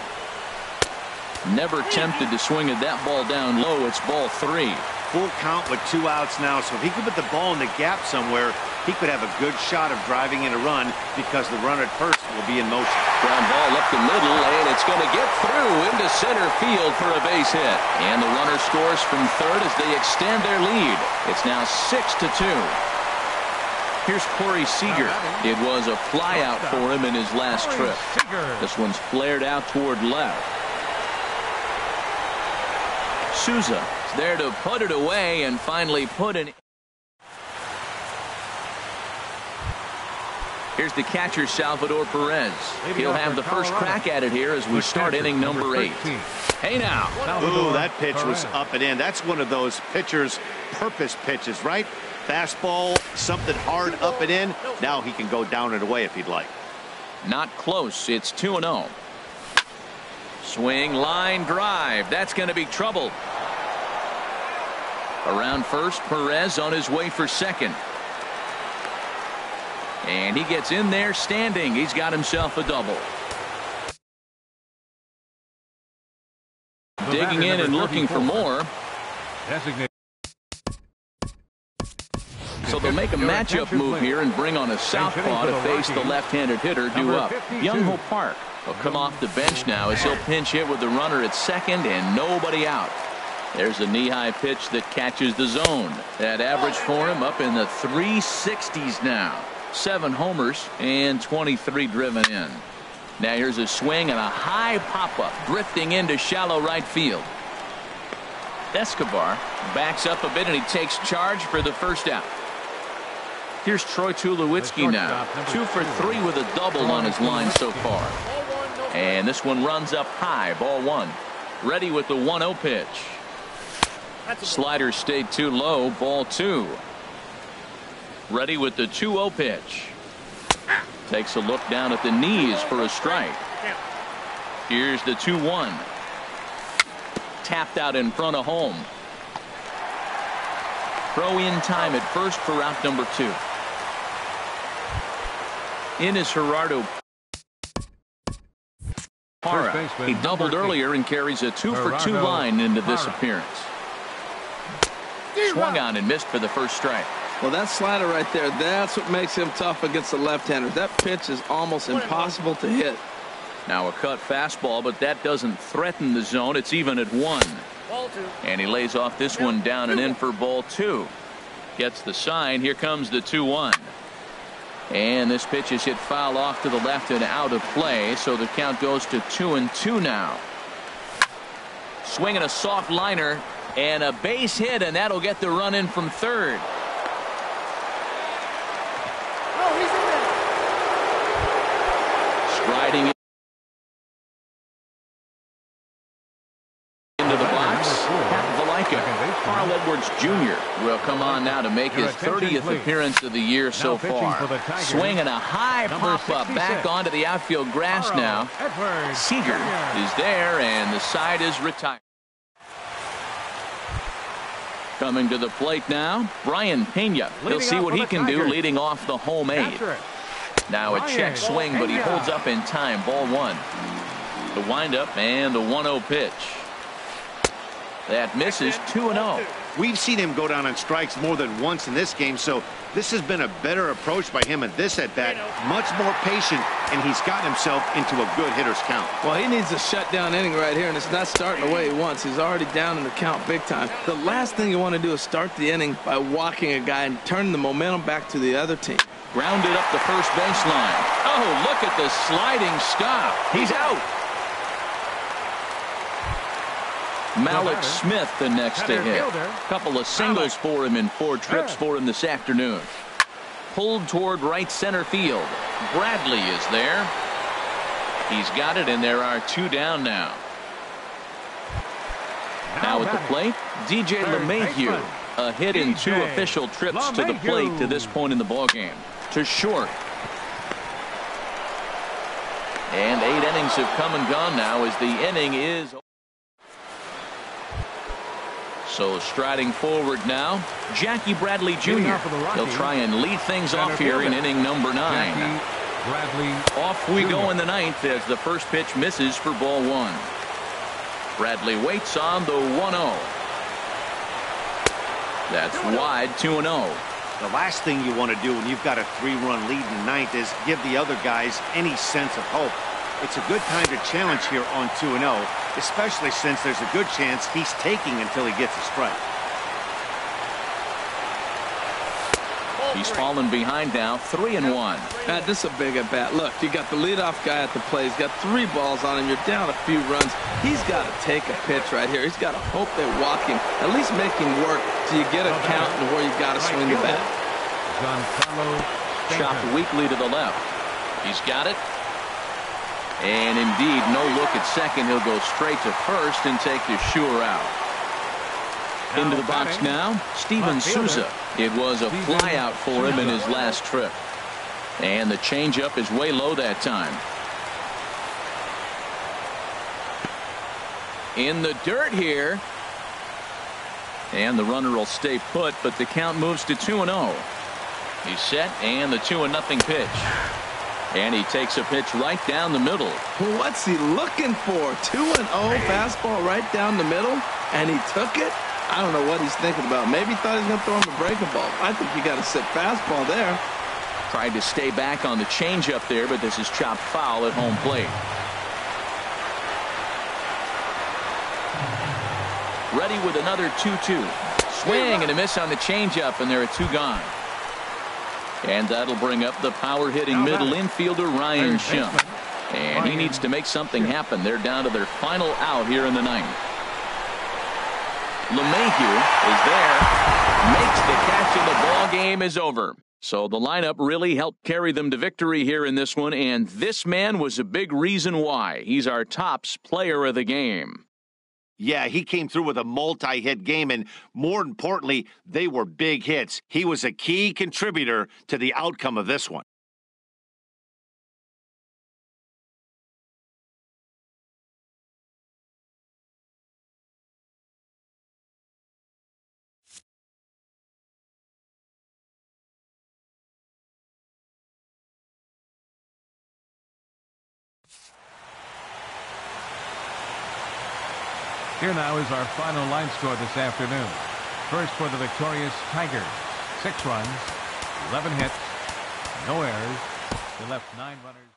Never tempted to swing at that ball down low. It's ball 3. Full count with 2 outs now, so if he could put the ball in the gap somewhere, he could have a good shot of driving in a run because the runner at first will be in motion. Ground ball up the middle, and it's going to get through into center field for a base hit. And the runner scores from third as they extend their lead. It's now 6-2. Here's Corey Seager. It was a flyout for him in his last trip. This one's flared out toward left. Souza is there to put it away and finally put it. Here's the catcher, Salvador Perez. He'll have the first crack at it here as we start inning number 8. Hey now. Ooh, that pitch was up and in. That's one of those pitcher's purpose pitches, right? Fastball, something hard up and in. Now he can go down and away if he'd like. Not close. It's 2-0. Swing, line drive. That's going to be trouble. Around first, Perez on his way for second. And he gets in there standing. He's got himself a double. Digging in and looking for more. So they'll make a matchup move here and bring on a southpaw to face the left-handed hitter due up. Young-Ho Park will come off the bench now as he'll pinch hit with the runner at second and nobody out. There's a knee-high pitch that catches the zone. That average for him up in the 360s now. 7 homers and 23 driven in. Now here's a swing and a high pop-up drifting into shallow right field. Escobar backs up a bit and he takes charge for the first out. Here's Troy Tulowitzki now. 2 for 3 with a double on his line so far. And this one runs up high. Ball 1. Ready with the 1-0 pitch. Slider stayed too low. Ball 2. Ready with the 2-0 pitch. Takes a look down at the knees for a strike. Here's the 2-1. Tapped out in front of home. Throw in time at first for out number 2. In is Gerardo Parra. He doubled earlier and carries a 2-for-2 line into this appearance. Swung on and missed for the first strike. Well, that slider right there, that's what makes him tough against the left-handers. That pitch is almost impossible to hit. Now a cut fastball, but that doesn't threaten the zone. It's even at 1. And he lays off this one down and in for ball 2. Gets the sign. Here comes the 2-1. And this pitch is hit foul off to the left and out of play, so the count goes to 2-2 now. Swinging a soft liner and a base hit, and that'll get the run in from third. Striding into the box, Carl Edwards Jr. will come on now to make his 30th appearance of the year so far. Swinging a high pop-up back onto the outfield grass now. Seager is there, and the side is retired. Coming to the plate now, Brian Pena. He'll see what he can do leading off the home 8. Now a check swing, but he holds up in time. Ball 1. The windup and the 1-0 pitch. That misses. 2-0. We've seen him go down on strikes more than once in this game, so this has been a better approach by him at this at-bat. Much more patient, and he's gotten himself into a good hitter's count. Well, he needs a shutdown inning right here, and it's not starting the way he wants. He's already down in the count big time. The last thing you want to do is start the inning by walking a guy and turning the momentum back to the other team. Grounded up the first baseline. Oh, look at the sliding stop. He's out. Malik Smith the next to hit. Couple of singles for him in 4 trips for him this afternoon. Pulled toward right center field. Bradley is there. He's got it, and there are 2 down now. Now at the plate, DJ LeMahieu. A hit in 2 official trips to the plate to this point in the ballgame. To short. And 8 innings have come and gone now as the inning is. So striding forward now, Jackie Bradley Jr. He'll try and lead things off here in inning number 9. Off we go in the 9th as the first pitch misses for ball 1. Bradley waits on the 1-0. That's wide. 2-0. The last thing you want to do when you've got a 3-run lead in the 9th is give the other guys any sense of hope. It's a good time to challenge here on 2-0, especially since there's a good chance he's taking until he gets a strike. He's fallen behind now, 3-1. This is a big at bat. Look, you got the leadoff guy at the plate. He's got 3 balls on him. You're down a few runs. He's got to take a pitch right here. He's got to hope they walk him. At least make him work till you get a count and where you've got to swing the bat. Chopped weakly to the left. He's got it. And indeed, no look at second. He'll go straight to first and take the sure out. Into the box now, Steven Souza. It was a fly out for him in his last trip. And the changeup is way low that time. In the dirt here. And the runner will stay put, but the count moves to 2-0. He's set, and the 2-0 pitch. And he takes a pitch right down the middle. What's he looking for? 2-0 fastball right down the middle, and he took it? I don't know what he's thinking about. Maybe he thought he was going to throw him a breaking ball. I think you got to sit fastball there. Tried to stay back on the changeup there, but this is chopped foul at home plate. Ready with another 2-2. Swing and a miss on the changeup, and there are 2 gone. And that'll bring up the power-hitting middle infielder Ryan Schimpf. And he needs to make something happen. They're down to their final out here in the 9th. LeMahieu is there. Makes the catch, and the ball game is over. So the lineup really helped carry them to victory here in this one, and this man was a big reason why. He's our tops player of the game. Yeah, he came through with a multi-hit game, and more importantly, they were big hits. He was a key contributor to the outcome of this one. Here now is our final line score this afternoon. First for the victorious Tigers, 6 runs, 11 hits, no errors. They left 9 runners.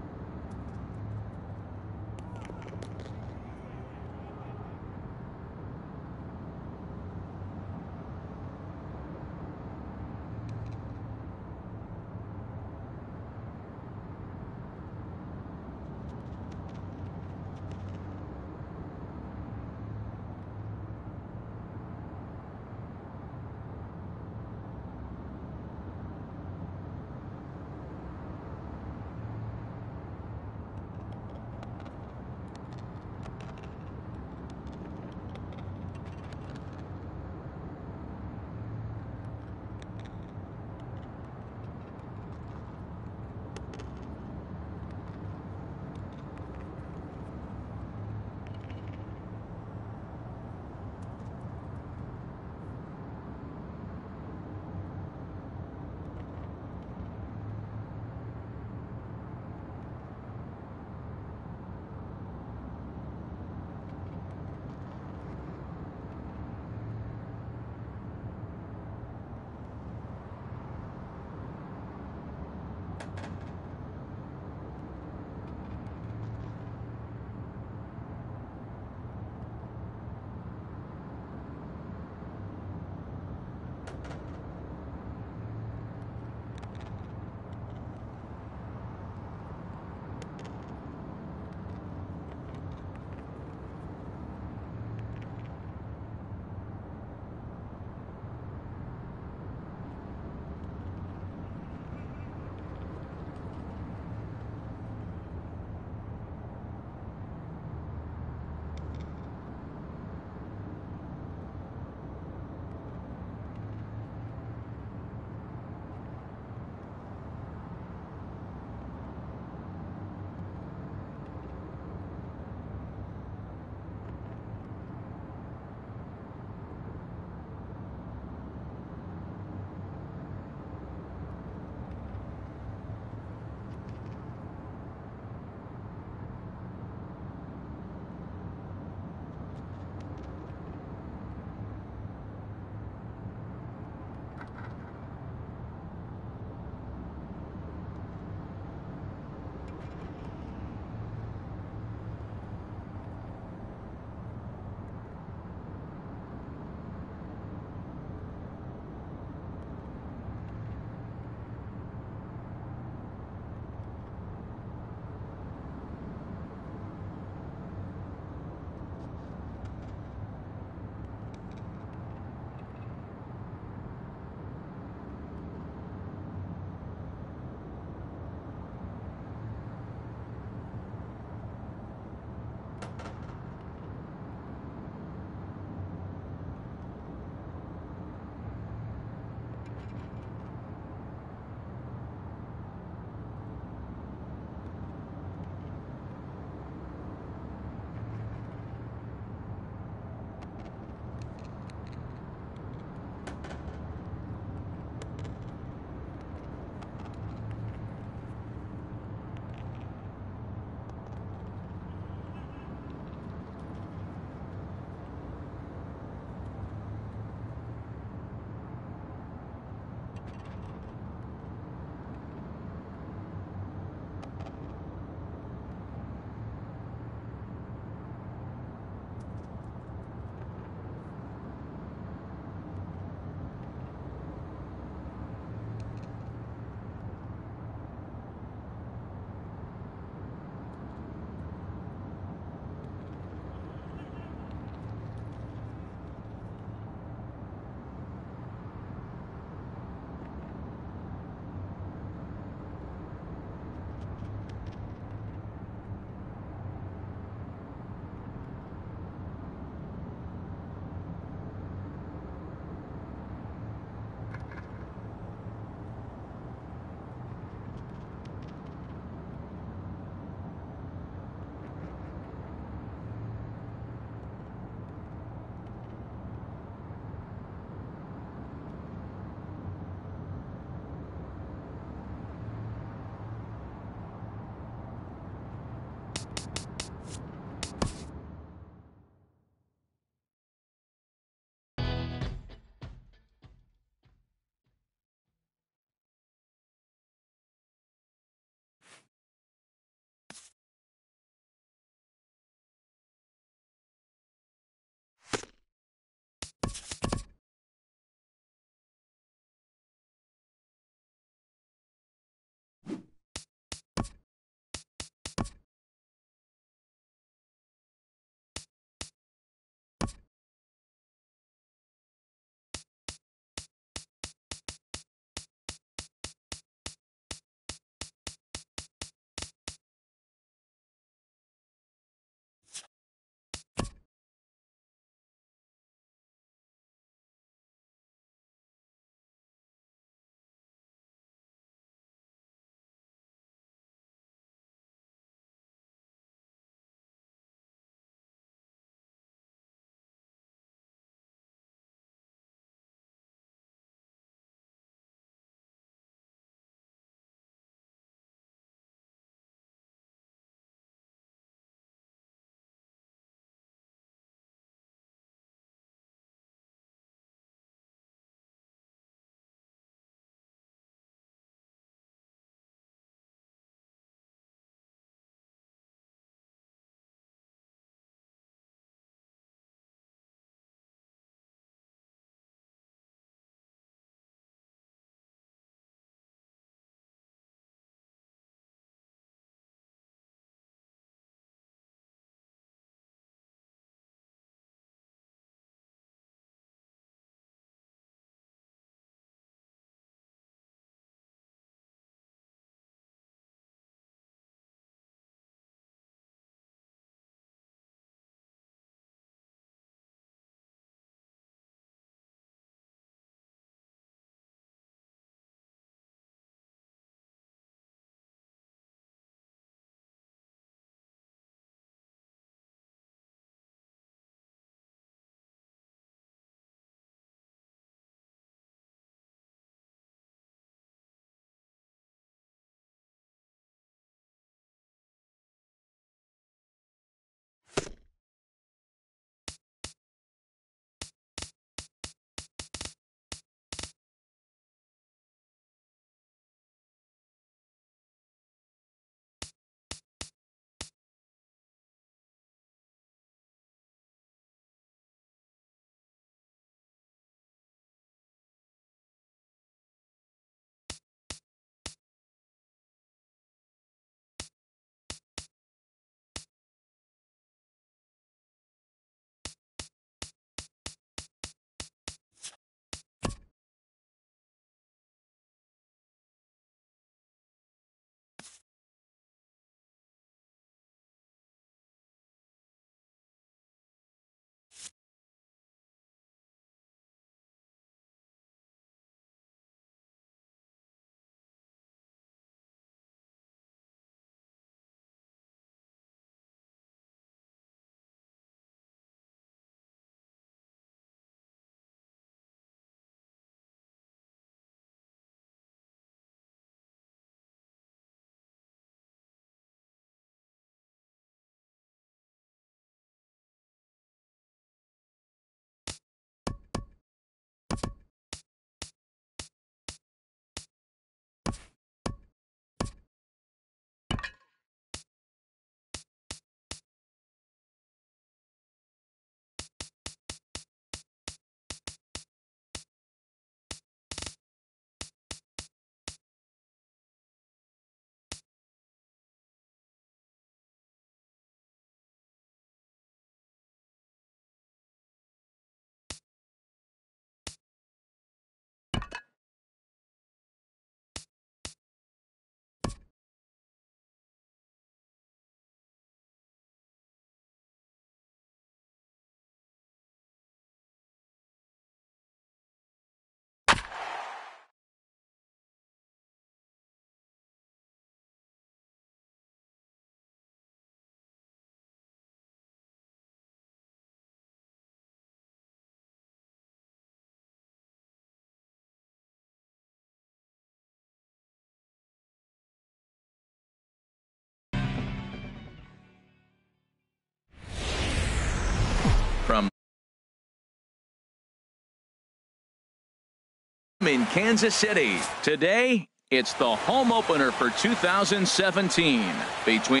in Kansas City. Today, it's the home opener for 2017 between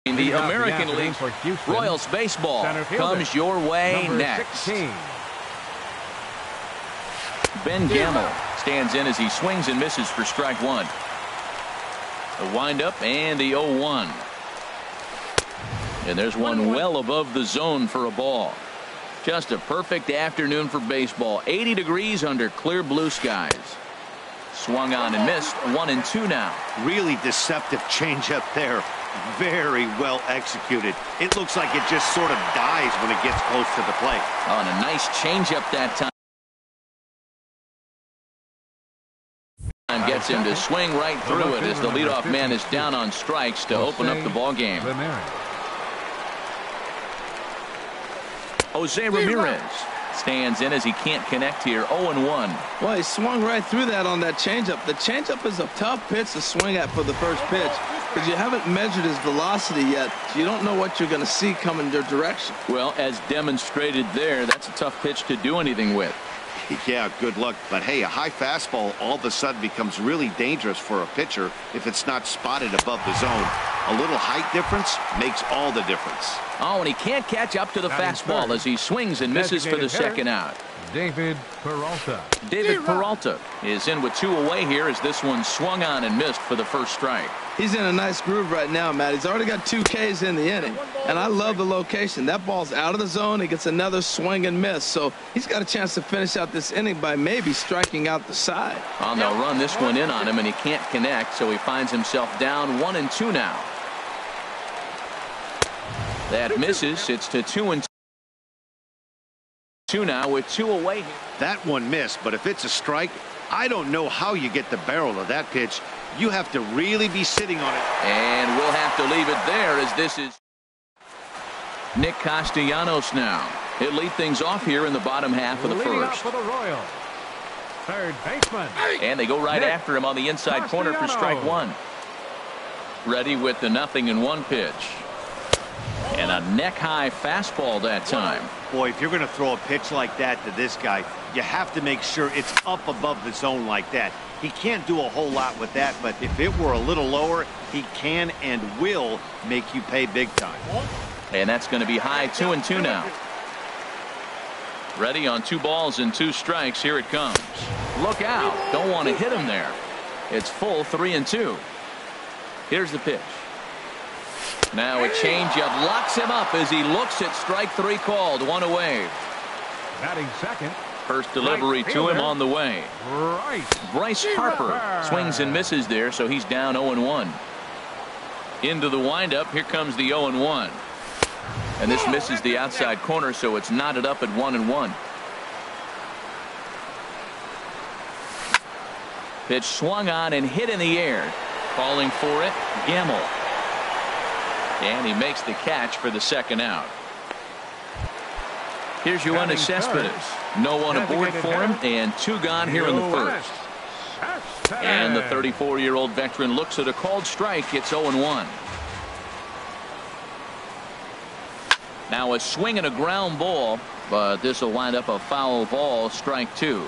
the American League. Royals baseball comes your way next. 16. Ben Gamble stands in as he swings and misses for strike one. The windup and the 0-1. And there's one well above the zone for a ball. Just a perfect afternoon for baseball. 80 degrees under clear blue skies. Swung on and missed. 1-2 now. Really deceptive changeup there. Very well executed. It looks like it just sort of dies when it gets close to the plate. Oh, and a nice changeup that time. Gets him to swing right through it as the leadoff man is down on strikes to open up the ball game. Jose Ramirez stands in as he can't connect here. 0-1. Well, he swung right through that on that changeup. The changeup is a tough pitch to swing at for the first pitch because you haven't measured his velocity yet. So you don't know what you're going to see coming your direction. Well, as demonstrated there, that's a tough pitch to do anything with. Yeah, good luck. But hey, a high fastball all of a sudden becomes really dangerous for a pitcher if it's not spotted above the zone. A little height difference makes all the difference. Oh, and he can't catch up to the fastball as he swings and misses for the second out. David Peralta. David Peralta is in with 2 away here as this one swung on and missed for the first strike. He's in a nice groove right now, Matt. He's already got 2 Ks in the inning, and I love the location. That ball's out of the zone. He gets another swing and miss, so he's got a chance to finish out this inning by maybe striking out the side. Well, they'll run this one in on him, and he can't connect, so he finds himself down 1-2 now. That misses. It's to 2-2 now with 2 away. That one missed, but if it's a strike, I don't know how you get the barrel of that pitch. You have to really be sitting on it. And we'll have to leave it there as this is Nick Castellanos now. He'll lead things off here in the bottom half of the first. For the Royals, third baseman. And they go right after him on the inside corner for strike one. Ready with the 0-1 pitch. And a neck-high fastball that time. Boy, if you're going to throw a pitch like that to this guy, you have to make sure it's up above the zone like that. He can't do a whole lot with that, but if it were a little lower, he can and will make you pay big time. And that's going to be high. 2-2 now. Ready on 2 balls and 2 strikes. Here it comes. Look out. Don't want to hit him there. It's full 3-2. Here's the pitch. Now a changeup locks him up as he looks at strike 3 called. 1 away. Batting second. First delivery to him on the way. Bryce Harper swings and misses there, so he's down 0-1. Into the windup. Here comes the 0-1. And this misses the outside corner, so it's knotted up at 1-1. Pitch swung on and hit in the air. Calling for it, Gamble. And he makes the catch for the second out. Here's Yoenis Cespedes. No one aboard for him, and 2 gone here in the first. And the 34-year-old veteran looks at a called strike. It's 0-1. Now a swing and a ground ball, but this will wind up a foul ball. Strike 2.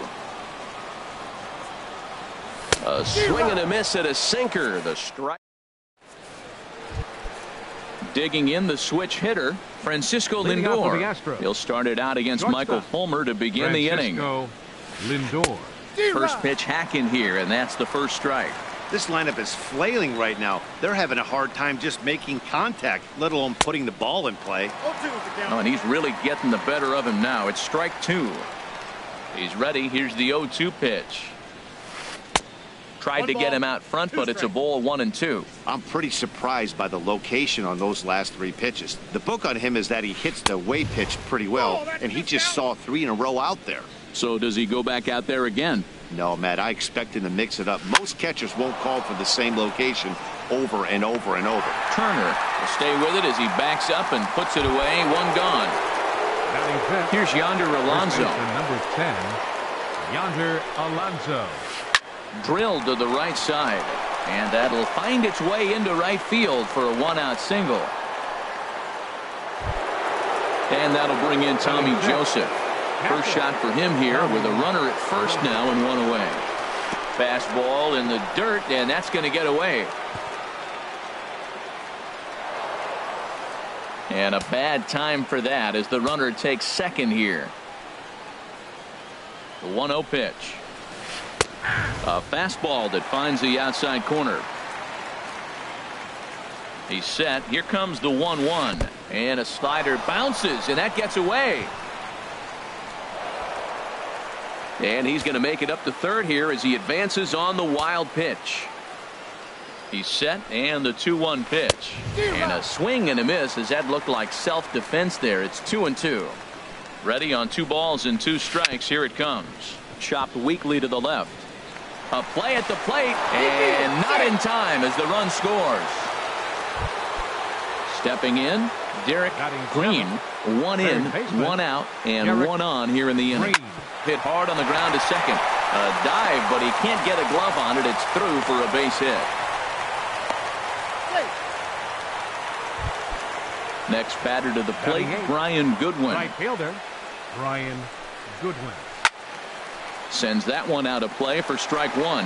A swing and a miss at a sinker. The strike. Digging in the switch hitter, Francisco Lindor. He'll start it out against Michael Fulmer to begin the inning. Lindor. First pitch hack in here, and that's the first strike. This lineup is flailing right now. They're having a hard time just making contact, let alone putting the ball in play. Oh, and he's really getting the better of him now. It's strike 2. He's ready. Here's the 0-2 pitch. Tried to get him out front, but it's a ball. 1-2. I'm pretty surprised by the location on those last 3 pitches. The book on him is that he hits the away pitch pretty well, and he just saw 3 in a row out there. So does he go back out there again? No, Matt, I expect him to mix it up. Most catchers won't call for the same location over and over and over. Turner will stay with it as he backs up and puts it away. 1 gone. Here's Yonder Alonso. Number 10, Yonder Alonso. Drilled to the right side, and that'll find its way into right field for a 1-out single. And that'll bring in Tommy Joseph. First shot for him here with a runner at first now and one away. Fastball in the dirt, and that's going to get away. And a bad time for that as the runner takes second here. The 1-0 pitch. A fastball that finds the outside corner. He's set. Here comes the 1-1. And a slider bounces, and that gets away. And he's going to make it up to third here as he advances on the wild pitch. He's set, and the 2-1 pitch. And a swing and a miss as that looked like self-defense there. It's 2-2. Ready on 2 balls and 2 strikes. Here it comes. Chopped weakly to the left. A play at the plate, and not in time as the run scores. Stepping in, Derek Green. 1 in, 1 out, and 1 on here in the inning. Hit hard on the ground to second. A dive, but he can't get a glove on it. It's through for a base hit. Next batter to the plate, Brian Goodwin. Right fielder, Brian Goodwin. Sends that one out of play for strike 1.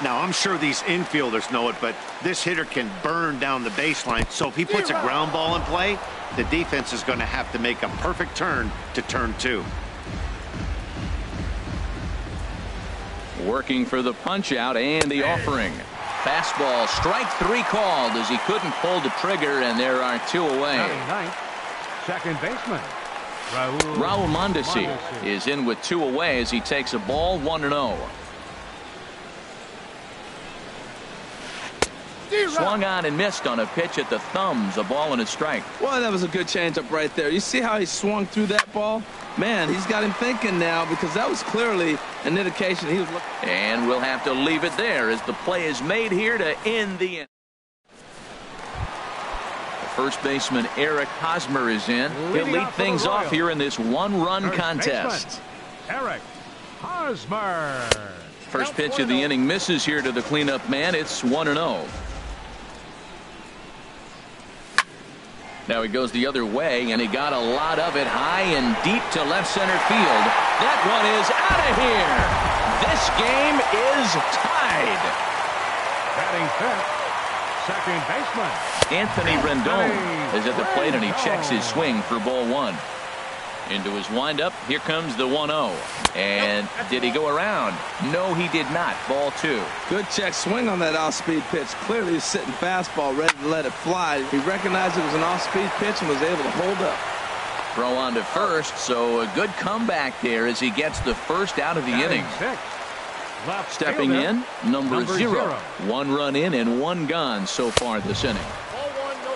Now, I'm sure these infielders know it, but this hitter can burn down the baseline. So if he puts a ground ball in play, the defense is going to have to make a perfect turn to turn 2. Working for the punch out and the offering. Fastball, strike 3 called as he couldn't pull the trigger, and there are 2 away. Second baseman Raul Mondesi is in with 2 away as he takes a ball 1-0. Swung on and missed on a pitch at the thumbs. A ball and a strike. Well, that was a good changeup right there. You see how he swung through that ball? Man, he's got him thinking now because that was clearly an indication he was looking. And we'll have to leave it there as the play is made here to end the inning. The first baseman Eric Hosmer is in. He'll lead things off here in this 1-run contest. Eric Hosmer. First pitch of the inning misses here to the cleanup man. It's 1-0. Now he goes the other way, and he got a lot of it high and deep to left center field. That one is out of here. This game is tied. Batting fifth, second baseman Anthony Rendon is at the plate, and he checks his swing for ball 1. Into his windup. Here comes the 1-0. And did he go around? No, he did not. Ball 2. Good check swing on that off-speed pitch. Clearly he's sitting fastball ready to let it fly. He recognized it was an off-speed pitch and was able to hold up. Throw on to first, so a good comeback there as he gets the first out of the inning. Stepping in, number 0. 1 run in and 1 gone so far this inning.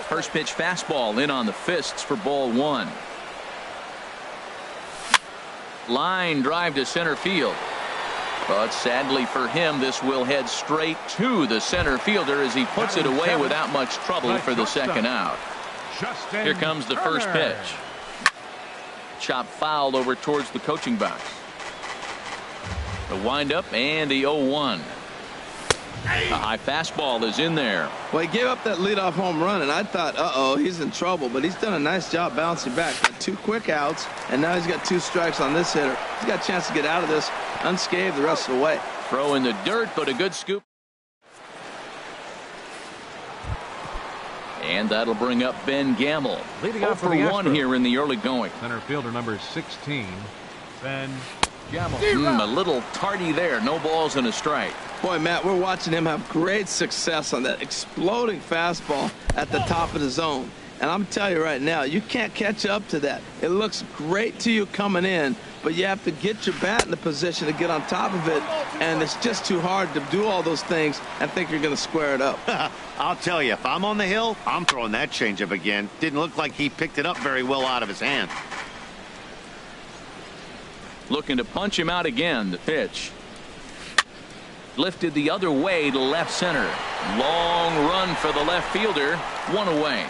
First pitch fastball in on the fists for ball 1. Line drive to center field. But sadly for him, this will head straight to the center fielder as he puts it away without much trouble for the second out. Here comes the first pitch. Chop fouled over towards the coaching box. The windup and the 0-1. A high fastball is in there. Well, he gave up that leadoff home run, and I thought, uh-oh, he's in trouble. But he's done a nice job bouncing back. Got 2 quick outs, and now he's got 2 strikes on this hitter. He's got a chance to get out of this unscathed the rest of the way. Throw in the dirt, but a good scoop. And that'll bring up Ben Gamble. Leading off for 1 here in the early going. Center fielder number 16, Ben Gamble. A little tardy there. No balls and a strike. Boy, Matt, we're watching him have great success on that exploding fastball at the top of the zone. And I'm telling you right now, you can't catch up to that. It looks great to you coming in, but you have to get your bat in the position to get on top of it. And it's just too hard to do all those things and think you're going to square it up. I'll tell you, if I'm on the hill, I'm throwing that changeup again. Didn't look like he picked it up very well out of his hand. Looking to punch him out again. The pitch. Lifted the other way to left center. Long run for the left fielder. 1 away.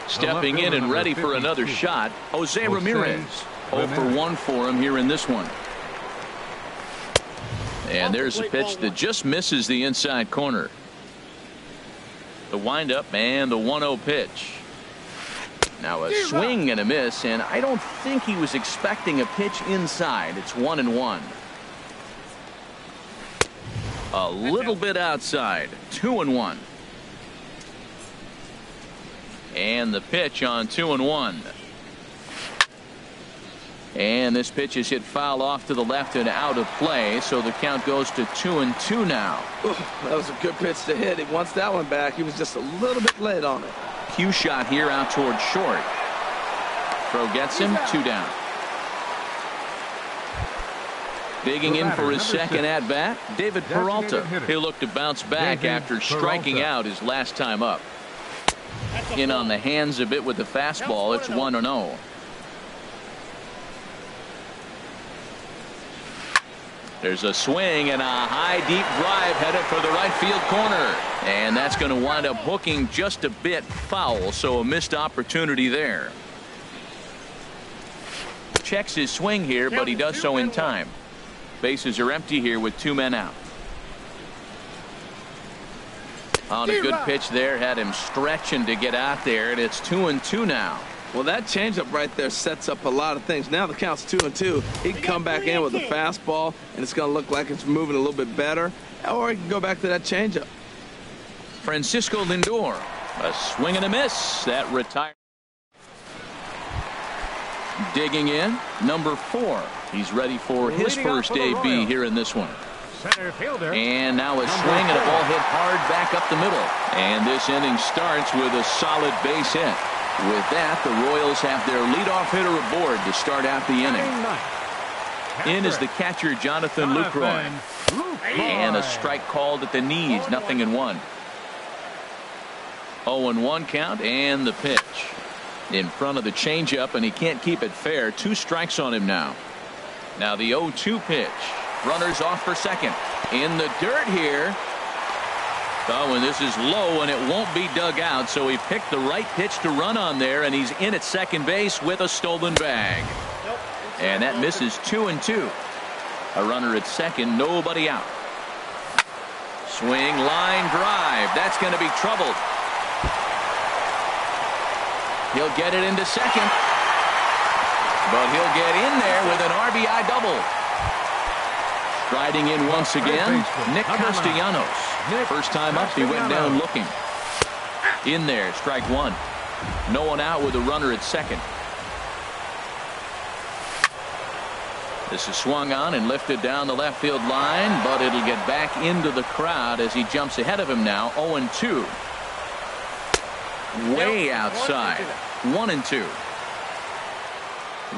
Stepping in and ready for another shot, Jose Ramirez. 0 for 1 for him here in this one. And there's a pitch that just misses the inside corner. The windup and the 1-0 pitch. Now a swing and a miss, and I don't think he was expecting a pitch inside. It's 1-1. A little bit outside. 2-1. And the pitch on 2-1. And this pitch is hit foul off to the left and out of play, so the count goes to 2-2 now. That was a good pitch to hit. He wants that one back. He was just a little bit late on it. Cue shot here out towards short. Throw gets him, 2 down. Digging in for his second at bat, David Peralta. He'll look to bounce back after striking out his last time up. In on the hands a bit with the fastball. It's 1-0. There's a swing and a high deep drive headed for the right field corner, and that's going to wind up hooking just a bit foul, so a missed opportunity there. Checks his swing here, but he does so in time. Bases are empty here with 2 men out. On a good pitch there, had him stretching to get out there, and it's 2-2 now. Well, that changeup right there sets up a lot of things. Now the count's 2-2. He can come back in with a fastball, and it's going to look like it's moving a little bit better. Or he can go back to that changeup. Francisco Lindor, a swing and a miss. That retired. Digging in, number 4. He's ready for his first AB here in this one. Center fielder. And now a swing and a ball hit hard back up the middle. And this inning starts with a solid base hit. With that, the Royals have their leadoff hitter aboard to start out the inning. In is the catcher, Jonathan Lucroy. And a strike called at the knees, 0-1. 0-1 count, and the pitch. In front of the changeup, and he can't keep it fair. 2 strikes on him now. Now the 0-2 pitch. Runners off for second. In the dirt here. Oh, and this is low, and it won't be dug out, so he picked the right pitch to run on there, and he's in at second base with a stolen bag. And that misses 2-2. A runner at second, nobody out. Swing, line drive. That's going to be troubled. He'll get it into second. But he'll get in there with an RBI double. Striding in once again, Nick Castellanos. First time up, he went down looking. In there, strike 1. No one out with a runner at second. This is swung on and lifted down the left field line, but it'll get back into the crowd as he jumps ahead of him now. 0-2. Way outside. 1-2.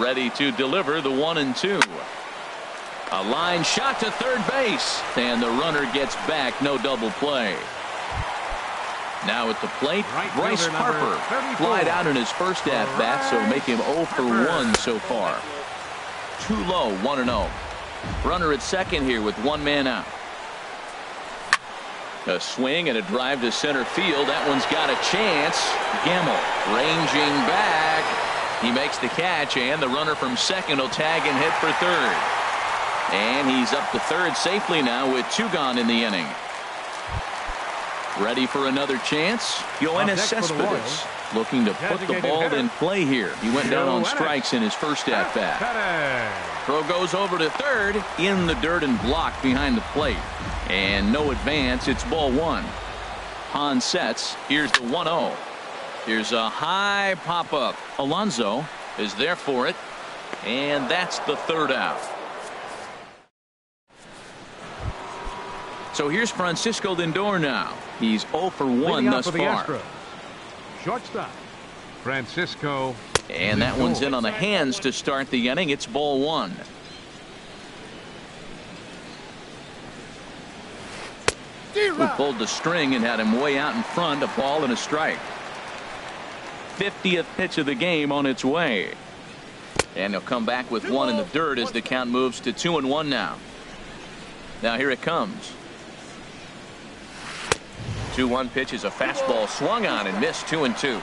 Ready to deliver the 1-2. A line shot to third base, and the runner gets back. No double play. Now at the plate, Bryce Harper flied out in his first at bat, so make him 0 for 1 so far. Too low, 1-0. Runner at second here with 1 man out. A swing and a drive to center field. That one's got a chance. Gamble ranging back. He makes the catch, and the runner from second will tag and hit for third. And he's up to third safely now with 2 gone in the inning. Ready for another chance. Yoenis Cespedes looking to put the ball in play here. He went down on strikes in his first at bat. Throw goes over to third, in the dirt and blocked behind the plate. And no advance. It's ball 1. Hahn sets. Here's the 1-0. Here's a high pop up. Alonso is there for it. And that's the third out. So here's Francisco Lindor now. He's 0 for 1 thus far. Shortstop, Francisco. And that one's in on the hands to start the inning. It's ball 1. We pulled the string and had him way out in front. A ball and a strike. 50th pitch of the game on its way. And he'll come back with 1 in the dirt as the count moves to 2-1 now. Now here it comes. 2-1 pitch is a fastball swung on and missed. 2-2.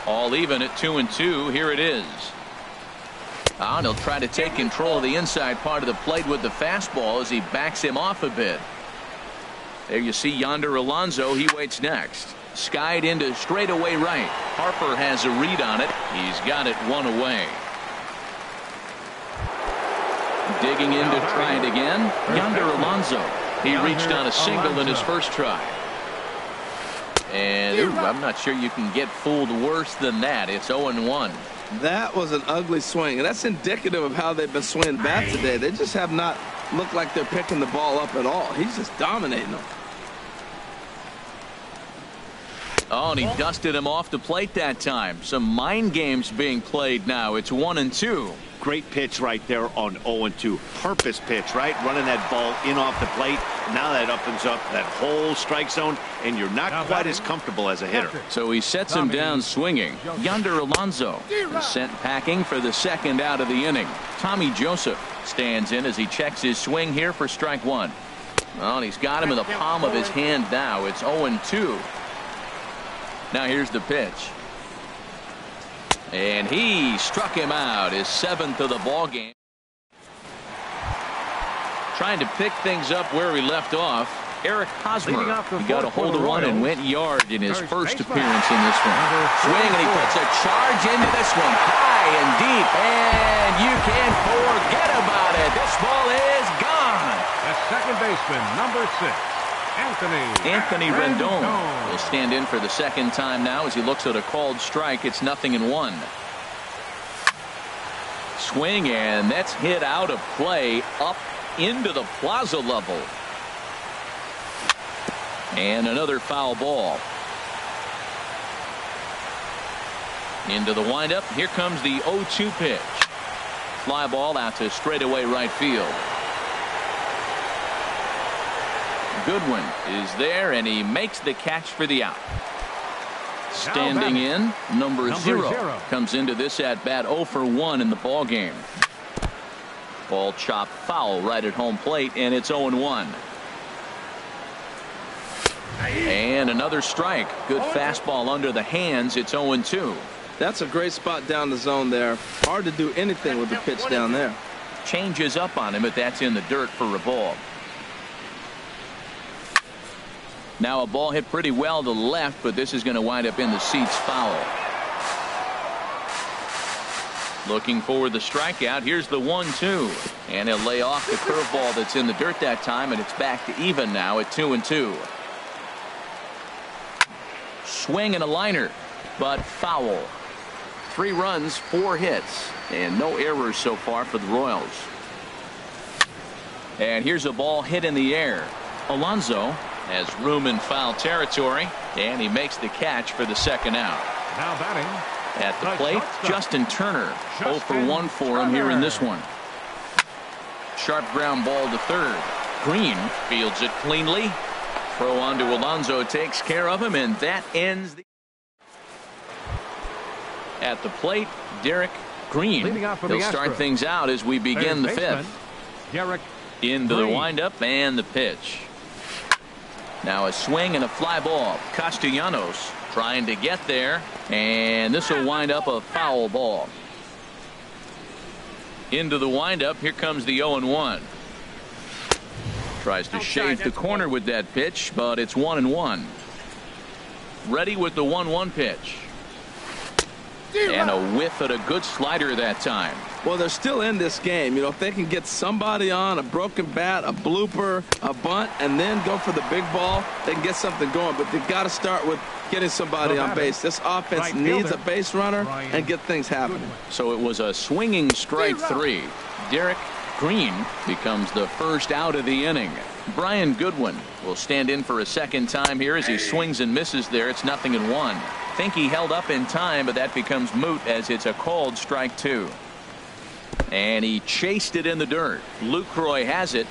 All even at 2-2. Here it is. And he'll try to take control of the inside part of the plate with the fastball as he backs him off a bit. There you see Yonder Alonso. He waits next. Skied into straightaway right. Harper has a read on it. He's got it one away. Digging in to try it again. Yonder Alonso. He reached on a single in his first try. And I'm not sure you can get fooled worse than that. It's 0-1. That was an ugly swing, and that's indicative of how they've been swinging bat today. They just have not looked like they're picking the ball up at all. He's just dominating them. Oh, and he dusted him off the plate that time. Some mind games being played now. It's 1-2. Great pitch right there on 0-2. Purpose pitch, right? Running that ball in off the plate. Now that opens up that whole strike zone, and you're not quite as comfortable as a hitter. So he sets him down swinging. Yonder Alonso is sent packing for the second out of the inning. Tommy Joseph stands in as he checks his swing here for strike one. Well, and he's got him in the palm of his hand now. It's 0-2. Now here's the pitch. And he struck him out, his seventh of the ball game. Trying to pick things up where he left off. Eric Hosmer, he got a hold of one and went yard in his first appearance in this one. Swing, and he puts a charge into this one, high and deep, and you can't forget about it. This ball is gone. At second baseman, number 6. Anthony Rendon will stand in for the second time now as he looks at a called strike. It's 0-1. Swing, and that's hit out of play up into the plaza level. And another foul ball. Into the windup. Here comes the 0-2 pitch. Fly ball out to straightaway right field. Goodwin is there, and he makes the catch for the out. Standing in, number 0 comes into this at bat 0 for 1 in the ball game. Ball chopped foul right at home plate, and it's 0-1. And another strike. Good fastball under the hands. It's 0-2. That's a great spot down the zone there. Hard to do anything with the pitch down there. Changes up on him, but that's in the dirt for a ball. Now a ball hit pretty well to the left, but this is going to wind up in the seats foul. Looking for the strikeout. Here's the 1-2. And he'll lay off the curveball that's in the dirt that time, and it's back to even now at 2-2. Swing and a liner, but foul. 3 runs, 4 hits, and no errors so far for the Royals. And here's a ball hit in the air. Alonso has room in foul territory, and he makes the catch for the second out. Now batting at the plate, Justin Turner. 0 for 1 for him here in this one. Sharp ground ball to third. Green fields it cleanly. Throw on to Alonso takes care of him, and that ends the. At the plate, Derek Green. He'll start things out as we begin the fifth. Into the windup and the pitch. Now a swing and a fly ball. Castellanos trying to get there, and this will wind up a foul ball. Into the windup. Here comes the 0-1. Tries to shave the corner with that pitch, but it's 1-1. Ready with the 1-1 pitch. And a whiff at a good slider that time. Well, they're still in this game. You know, if they can get somebody on, a broken bat, a blooper, a bunt, and then go for the big ball, they can get something going. But they've got to start with getting somebody on base. This offense needs a base runner and get things happening. So it was a swinging strike 3. Derek Green becomes the first out of the inning. Brian Goodwin will stand in for a second time here as he swings and misses there. It's 0-1. Think he held up in time, but that becomes moot as it's a called strike 2. And he chased it in the dirt. Lucroy has it.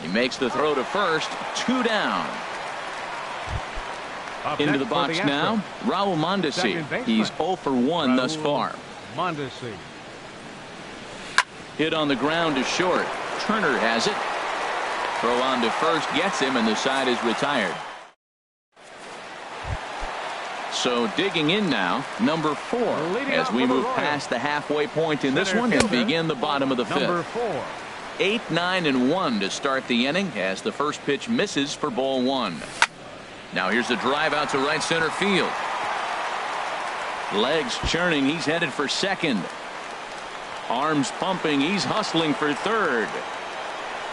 He makes the throw to first. 2 down. Into the box now, Raul Mondesi. He's 0 for 1 thus far. Mondesi. Hit on the ground to short. Turner has it. Throw on to first gets him, and the side is retired. So digging in now, number 4, as we move past the halfway point in this one and begin the bottom of the fifth. 8, 9, and 1 to start the inning as the first pitch misses for ball 1. Now here's a drive out to right center field. Legs churning. He's headed for second. Arms pumping. He's hustling for third.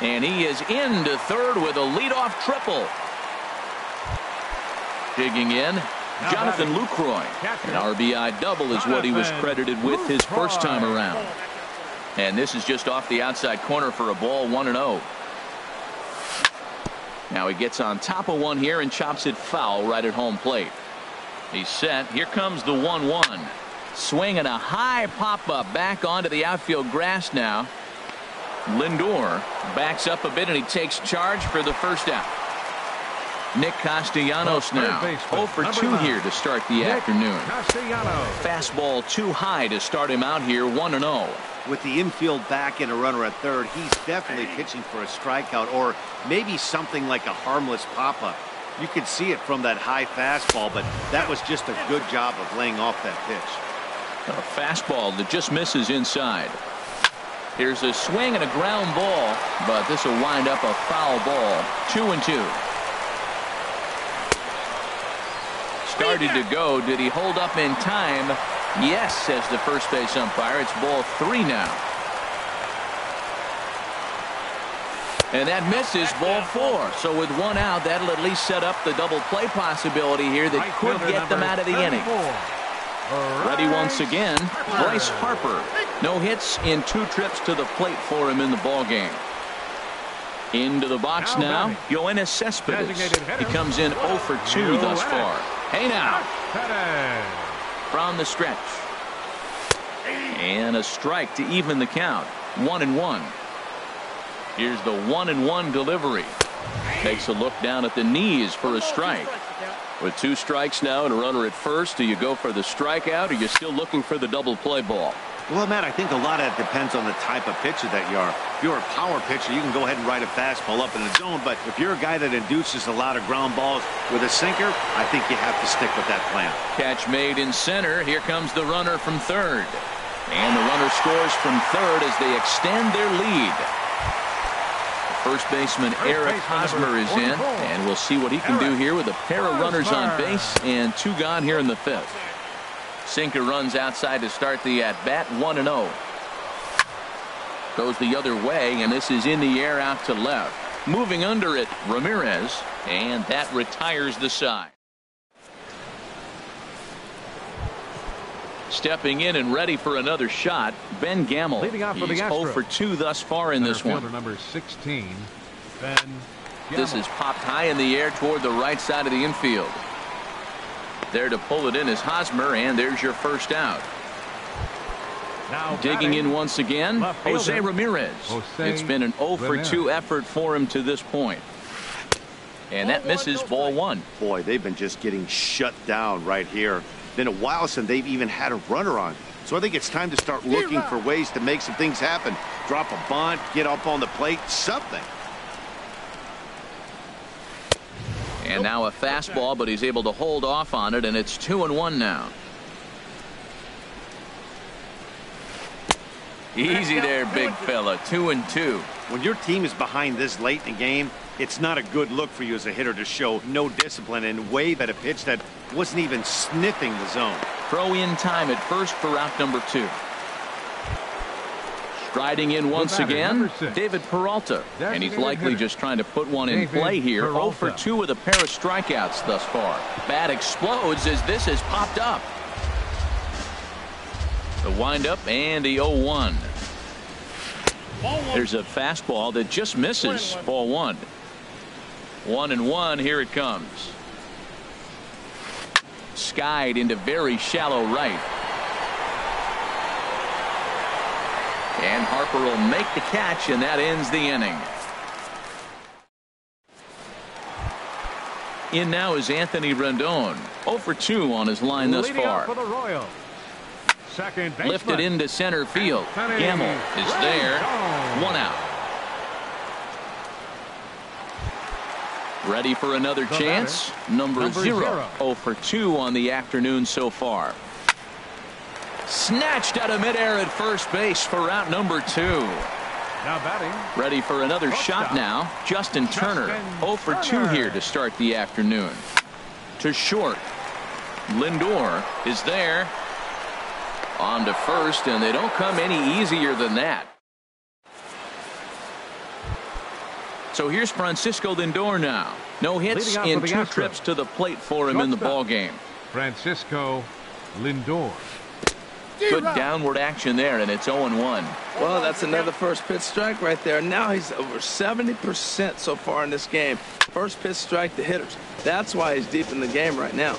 And he is into third with a leadoff triple. Digging in, Jonathan Lucroy. An RBI double is what he was credited with his first time around. And this is just off the outside corner for a ball, 1-0. Now he gets on top of one here and chops it foul right at home plate. He's set. Here comes the 1-1. Swinging a high pop-up back onto the outfield grass now. Lindor backs up a bit and he takes charge for the first out. Nick Castellanos now 0 for 2 here to start the afternoon. Fastball too high to start him out here, 1-0. With the infield back and a runner at third, he's definitely pitching for a strikeout or maybe something like a harmless pop-up. You could see it from that high fastball, but that was just a good job of laying off that pitch. A fastball that just misses inside. Here's a swing and a ground ball, but this will wind up a foul ball. 2-2. Started to go. Did he hold up in time? Yes, says the first base umpire. It's ball 3 now. And that misses, ball 4. So with 1 out, that'll at least set up the double play possibility here that could get them out of the inning. Ready once again, Bryce Harper. No hits in 2 trips to the plate for him in the ball game. Into the box now, Yoenis Cespedes. He comes in 0 for 2 thus far. Hey now. From the stretch. And a strike to even the count. 1-1. Here's the 1-1 delivery. Takes a look down at the knees for a strike. With 2 strikes now and a runner at first, do you go for the strikeout or are you still looking for the double play ball? Well, Matt, I think a lot of it depends on the type of pitcher that you are. If you're a power pitcher, you can go ahead and ride a fastball up in the zone. But if you're a guy that induces a lot of ground balls with a sinker, I think you have to stick with that plan. Catch made in center. Here comes the runner from third. And the runner scores from third as they extend their lead. First baseman Eric Hosmer is in, and we'll see what he can do here with a pair of runners on base and 2 gone here in the 5th. Sinker runs outside to start the at-bat, 1-0. Goes the other way, and this is in the air out to left. Moving under it, Ramirez, and that retires the side. Stepping in and ready for another shot, Ben Gamel. He's 0 for 2 thus far in this one. Number 16, Ben Gamel. This is popped high in the air toward the right side of the infield. There to pull it in is Hosmer, and there's your first out. Now digging in once again, Jose Ramirez. It's been an 0 for 2 effort for him to this point. And that misses, ball 1. Boy, they've been just getting shut down right here. Been a while since they've even had a runner on. So I think it's time to start looking for ways to make some things happen. Drop a bunt, get up on the plate, something. And now a fastball, but he's able to hold off on it, and it's 2-1 now. Easy there, big fella. 2-2. When your team is behind this late in the game, it's not a good look for you as a hitter to show no discipline and wave at a pitch that wasn't even sniffing the zone. Throw in time at first for out number 2. Striding in once again, David Peralta. And he's likely just trying to put one in play here. 0 for 2 with a pair of strikeouts thus far. Bat explodes as this has popped up. The windup and the 0-1. There's a fastball that just misses, ball 1. 1-1, here it comes. Skied into very shallow right. And Harper will make the catch, and that ends the inning. In now is Anthony Rendon. 0 for 2 on his line thus far. Lifted into center field. Gamel is there. 1 out. Ready for another chance. Number 0. 0 for 2 on the afternoon so far. Snatched out of midair at first base for out number 2. Now batting. Ready for another shot now. Justin Turner. 0 for 2 here to start the afternoon. To short. Lindor is there. On to first, and they don't come any easier than that. So here's Francisco Lindor now. No hits in 2 trips to the plate for him in the ball game. Francisco Lindor. Good downward action there, and it's 0-1. Well, that's another first pitch strike right there. Now he's over 70% so far in this game. First pitch strike to hitters. That's why he's deep in the game right now.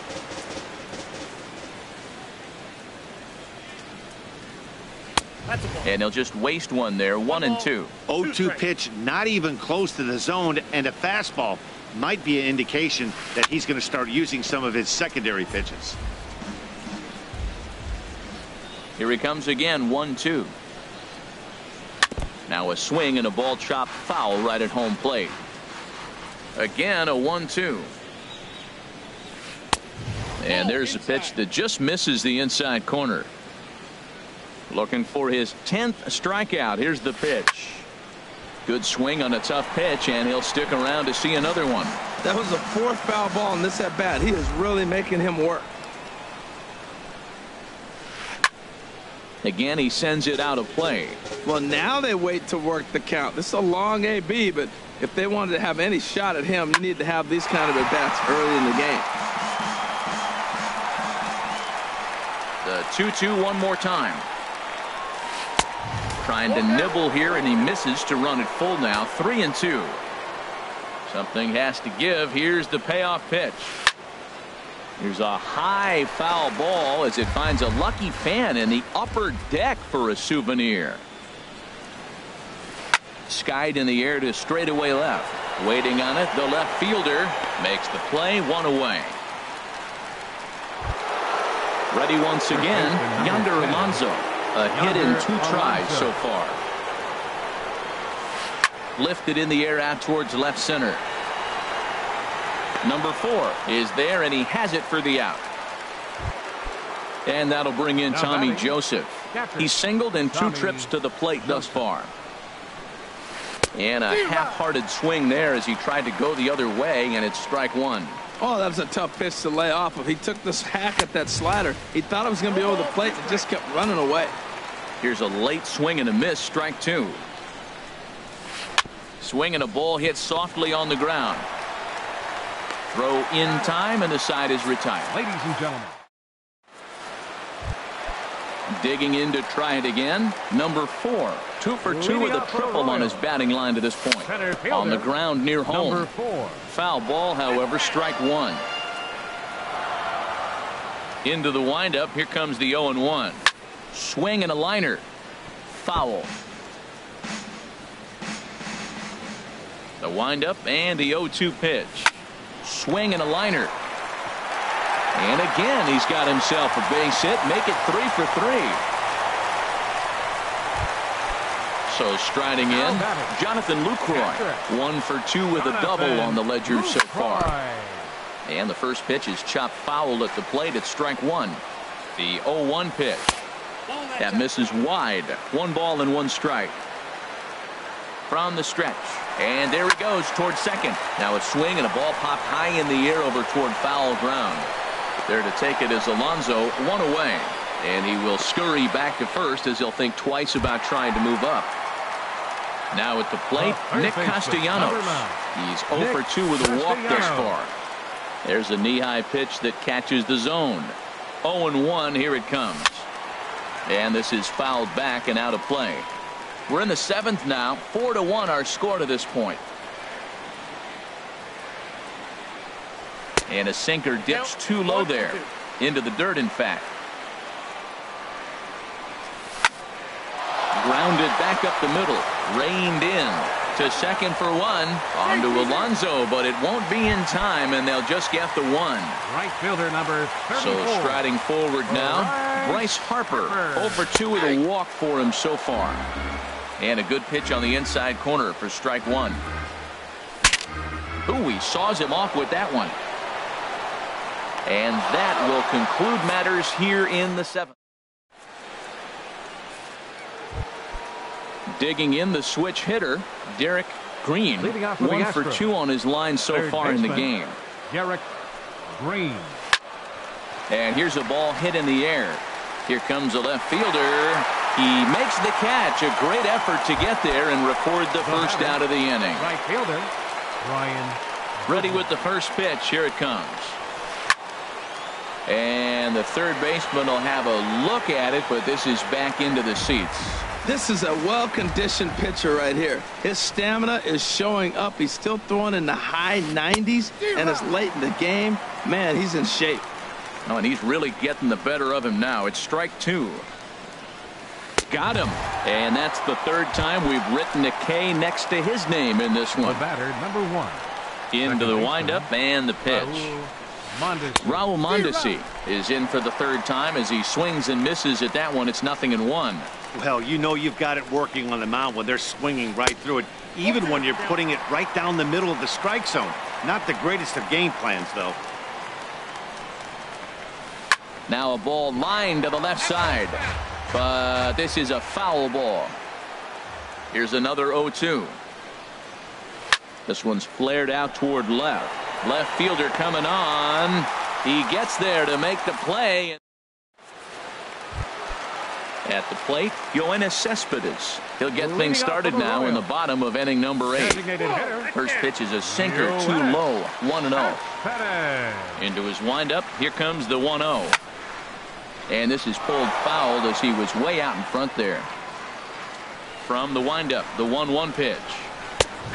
And he'll just waste one there, 1-2. 0-2 pitch, not even close to the zone, and a fastball might be an indication that he's going to start using some of his secondary pitches. Here he comes again, 1-2. Now a swing and a ball chopped foul right at home plate. Again, a 1-2. And there's a pitch that just misses the inside corner. Looking for his 10th strikeout. Here's the pitch. Good swing on a tough pitch, and he'll stick around to see another one. That was the 4th foul ball in this at-bat. He is really making him work. Again, he sends it out of play. Well, now they wait to work the count. This is a long AB, but if they wanted to have any shot at him, you need to have these kind of at-bats early in the game. The 2-2 one more time. Trying to nibble here, and he misses to run it full now. 3-2. Something has to give. Here's the payoff pitch. Here's a high foul ball as it finds a lucky fan in the upper deck for a souvenir. Skied in the air to straightaway left. Waiting on it, the left fielder makes the play, 1 away. Ready once again, Yonder Alonso. A hit in 2 tries so far. Lifted in the air out towards left center. Number 4 is there, and he has it for the out. And that'll bring in Tommy Joseph. He's singled in 2 trips to the plate thus far. And a half-hearted swing there as he tried to go the other way, and it's strike 1. Oh, that was a tough pitch to lay off of. He took this hack at that slider. He thought it was going to be over the plate, and just kept running away. Here's a late swing and a miss, strike 2. Swing and a ball hit softly on the ground. Throw in time, and the side is retired. Ladies and gentlemen. Digging in to try it again. Number 4. 2 for 2 with a triple on his batting line to this point. On the ground near home. Number 4. Foul ball, however, strike 1. Into the windup. Here comes the 0-1. Swing and a liner. Foul. The windup and the 0-2 pitch. Swing and a liner. And again, he's got himself a base hit. Make it 3 for 3. So striding in, Jonathan Lucroy. 1 for 2 with a double on the ledger so far. And the first pitch is chopped foul at the plate at strike 1. The 0-1 pitch. That misses wide. 1 ball and 1 strike. From the stretch. And there he goes towards second. Now a swing and a ball popped high in the air over toward foul ground. There to take it is Alonso, 1 away. And he will scurry back to first as he'll think twice about trying to move up. Now at the plate, Nick Castellanos. He's 0 for 2 with a walk thus far. There's a knee-high pitch that catches the zone. 0-1, here it comes. And this is fouled back and out of play. We're in the 7th now. 4-1 our score to this point. And a sinker dips too low there. Into the dirt, in fact. Grounded back up the middle. Reined in to second for 1. On to Alonso, but it won't be in time, and they'll just get the 1. Right fielder number 34. So striding forward now, Bryce Harper. 0 for 2 with a walk for him so far. And a good pitch on the inside corner for strike 1. Ooh, he saws him off with that one. And that will conclude matters here in the 7th. Digging in the switch hitter, Derek Green. 1 for 2 on his line so far in the game. Derek Green. And here's a ball hit in the air. Here comes a left fielder. He makes the catch. A great effort to get there and record the first out of the inning. Right fielder, Ryan. Ready with the first pitch. Here it comes. And the third baseman will have a look at it, but this is back into the seats. This is a well-conditioned pitcher right here. His stamina is showing up. He's still throwing in the high 90s, and it's late in the game. Man, he's in shape. Oh, and he's really getting the better of him now. It's strike two. Got him. And that's the third time we've written a K next to his name in this one. The batter, number 1. Into the windup and the pitch. Raul Mondesi is in for the third time as he swings and misses at that one. It's 0-1. Well, you know you've got it working on the mound when they're swinging right through it, even when you're putting it right down the middle of the strike zone. Not the greatest of game plans, though. Now a ball lined to the left side, but this is a foul ball. Here's another 0-2. This one's flared out toward left. Left fielder coming on. He gets there to make the play. At the plate, Yoenis Cespedes. He'll get things started now in the bottom of inning number 8. First pitch is a sinker, too low, 1-0. Into his windup, here comes the 1-0. And this is pulled foul as he was way out in front there. From the windup, the 1-1 pitch.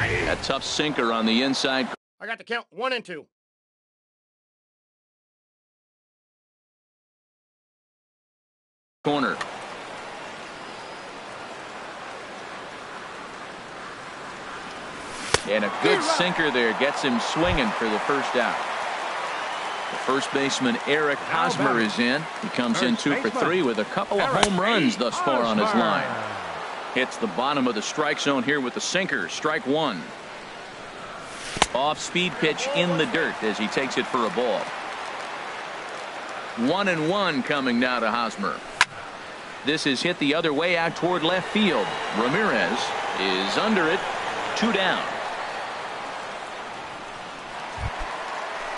A tough sinker on the inside. I got the count 1 and 2. Corner. And a good sinker there gets him swinging for the first out. The first baseman Eric Hosmer is in. He comes in 2 for 3 with a couple of home runs thus far on his line. Hits the bottom of the strike zone here with the sinker. Strike 1. Off speed pitch in the dirt as he takes it for a ball. 1-1 coming now to Hosmer. This is hit the other way out toward left field. Ramirez is under it. 2 down.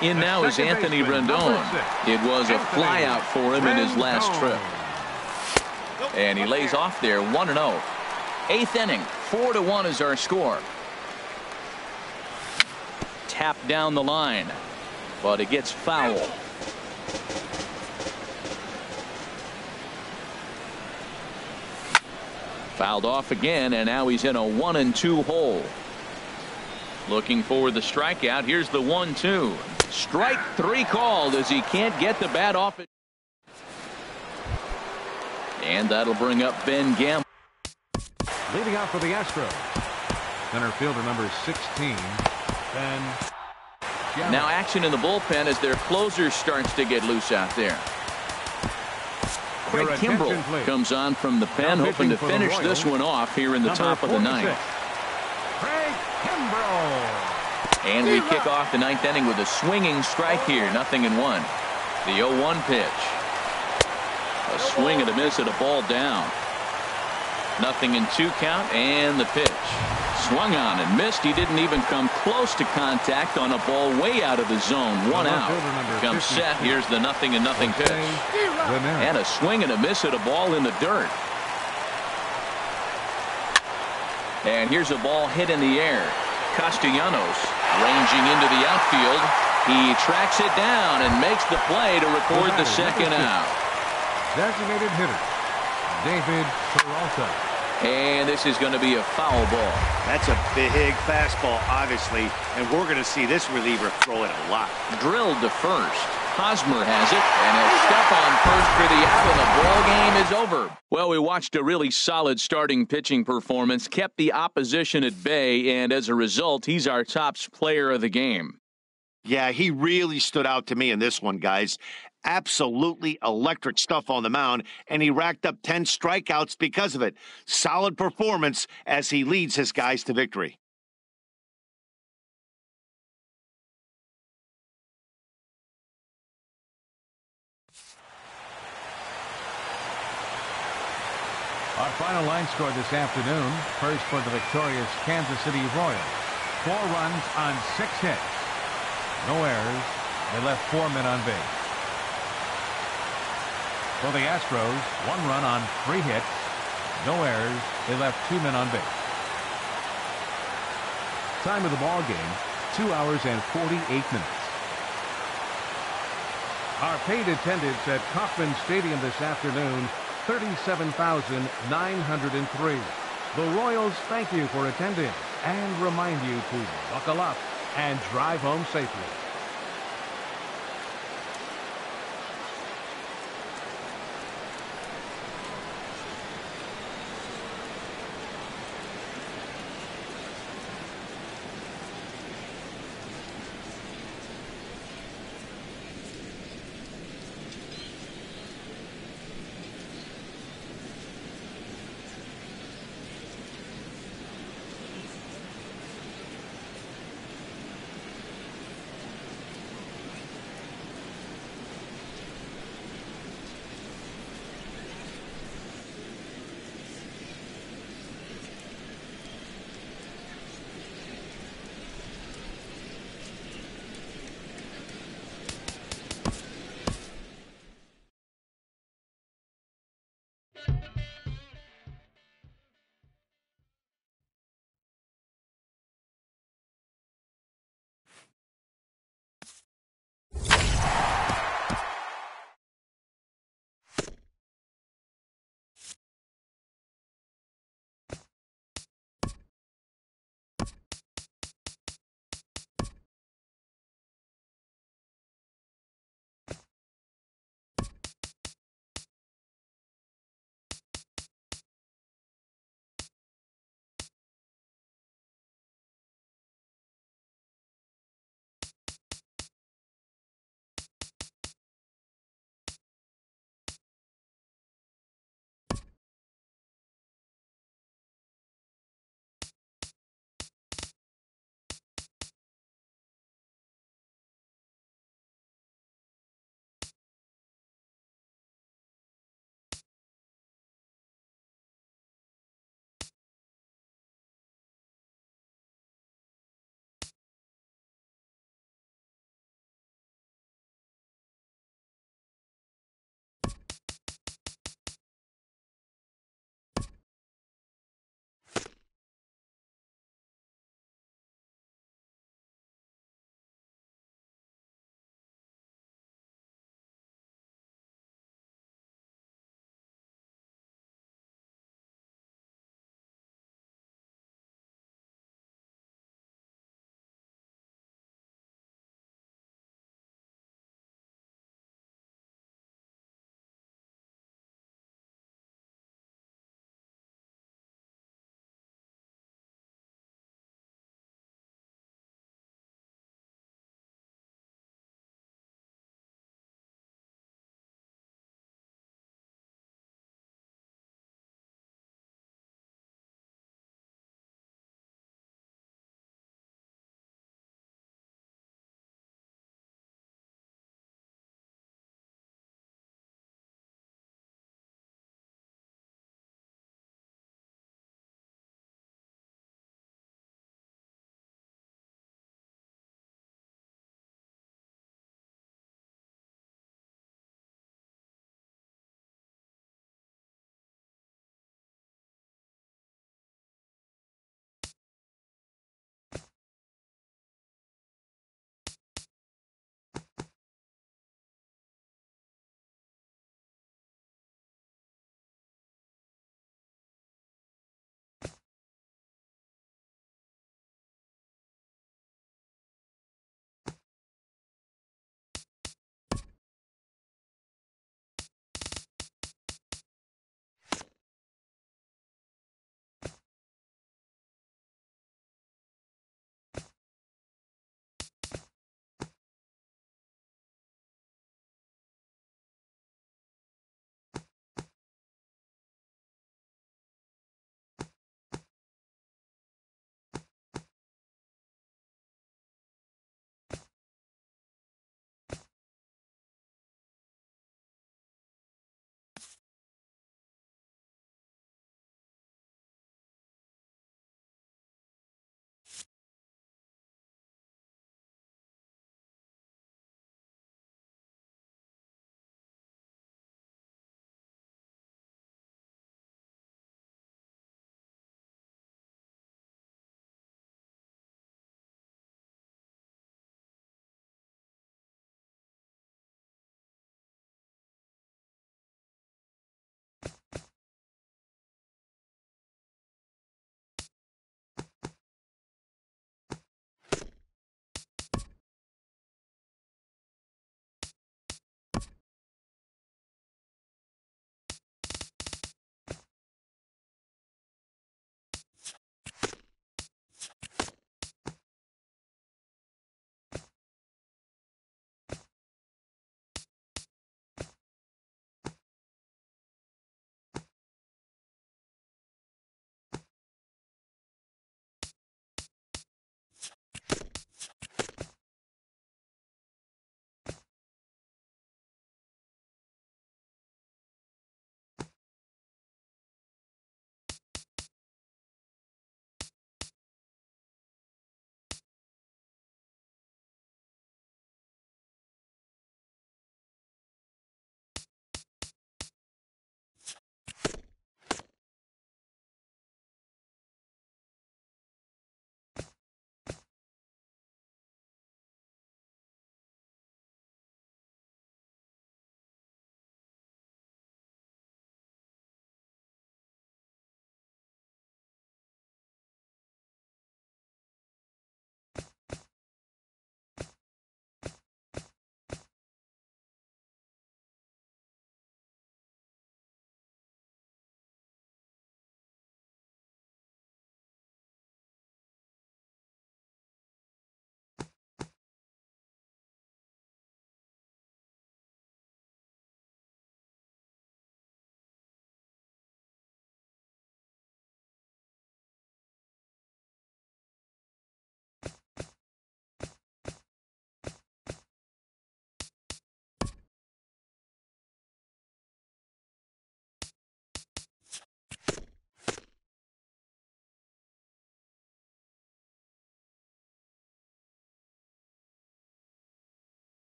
In now is Anthony Rendon. It was a fly out for him in his last trip. And he lays off there 1-0. 8th inning, 4-1 is our score. Tap down the line, but it gets foul. Fouled off again, and now he's in a 1-2 hole. Looking for the strikeout. Here's the 1-2. Strike 3 called as he can't get the bat off it. And that'll bring up Ben Gamble. Leading out for the Astros, center fielder number 16, Ben Gamble. Now action in the bullpen as their closer starts to get loose out there. Craig Kimbrell comes on from the pen, hoping to finish this one off here in the top of the 9th. Craig Kimbrell. And we kick off the 9th inning with a swinging strike here, 0-1. The 0-1 pitch. A swing and a miss at a ball down. 0-2 count, and the pitch. Swung on and missed. He didn't even come close to contact on a ball way out of the zone. 1 out. Comes set. Here's the 0-0 pitch. And a swing and a miss at a ball in the dirt. And here's a ball hit in the air. Castellanos ranging into the outfield. He tracks it down and makes the play to record the second out. Designated hitter, David Peralta. And this is going to be a foul ball. That's a big fastball, obviously, and we're going to see this reliever throw it a lot. Drilled to first. Hosmer has it, and he'll step on first for the out, and the ball game is over. Well, we watched a really solid starting pitching performance, kept the opposition at bay, and as a result, he's our top player of the game. Yeah, he really stood out to me in this one, guys. Absolutely electric stuff on the mound, and he racked up 10 strikeouts because of it. Solid performance as he leads his guys to victory. Our final line score this afternoon. First for the victorious Kansas City Royals. 4 runs on 6 hits. No errors. They left 4 men on base. For the Astros, 1 run on 3 hits, no errors. They left 2 men on base. Time of the ball game, 2 hours and 48 minutes. Our paid attendance at Kauffman Stadium this afternoon, 37,903. The Royals thank you for attending and remind you to buckle up and drive home safely.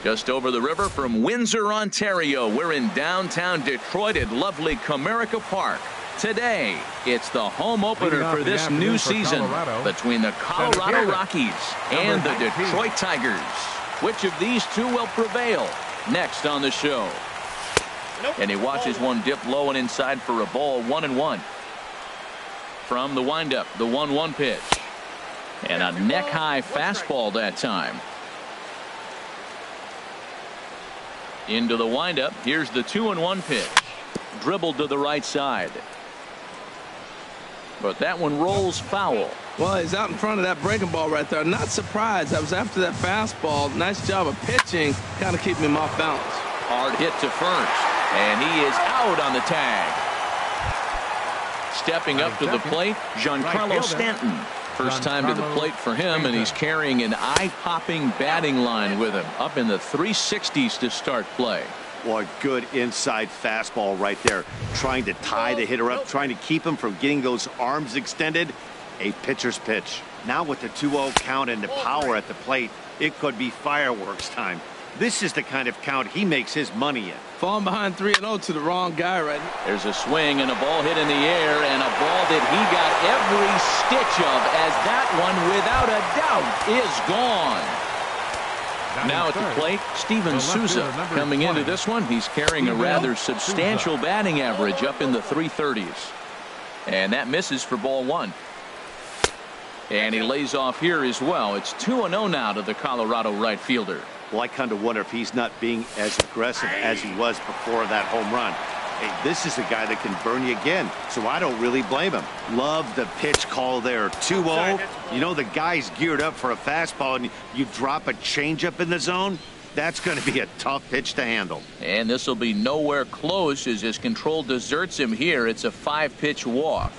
Just over the river from Windsor, Ontario, we're in downtown Detroit at lovely Comerica Park. Today, it's the home opener for this new season between the Colorado Rockies and the Detroit Tigers. Which of these two will prevail? Next on the show. And he watches one dip low and inside for a ball, 1-1. From the windup, the 1-1 pitch. And a neck-high fastball that time. Into the windup. Here's the 2-1 pitch. Dribbled to the right side. But that one rolls foul. Well, he's out in front of that breaking ball right there. Not surprised. I was after that fastball. Nice job of pitching. Kind of keeping him off balance. Hard hit to first. And he is out on the tag. Stepping up to the plate, Giancarlo Stanton. First time to the plate for him, and he's carrying an eye-popping batting line with him. Up in the 360s to start play. Well, a good inside fastball right there. Trying to tie the hitter up, trying to keep him from getting those arms extended. A pitcher's pitch. Now with the 2-0 count and the power at the plate, it could be fireworks time. This is the kind of count he makes his money in. Falling behind 3-0 to the wrong guy right now. There's a swing and a ball hit in the air, and a ball that he got every stitch of, as that one, without a doubt, is gone. Now at the plate, Steven Souza coming into this one. He's carrying a rather substantial batting average up in the 330s. And that misses for ball 1. And he lays off here as well. It's 2-0 now to the Colorado right fielder. Well, I kind of wonder if he's not being as aggressive as he was before that home run. Hey, this is a guy that can burn you again, so I don't really blame him. Love the pitch call there. 2-0. You know, the guy's geared up for a fastball, and you drop a changeup in the zone. That's going to be a tough pitch to handle. And this will be nowhere close as his control deserts him here. It's a 5-pitch walk.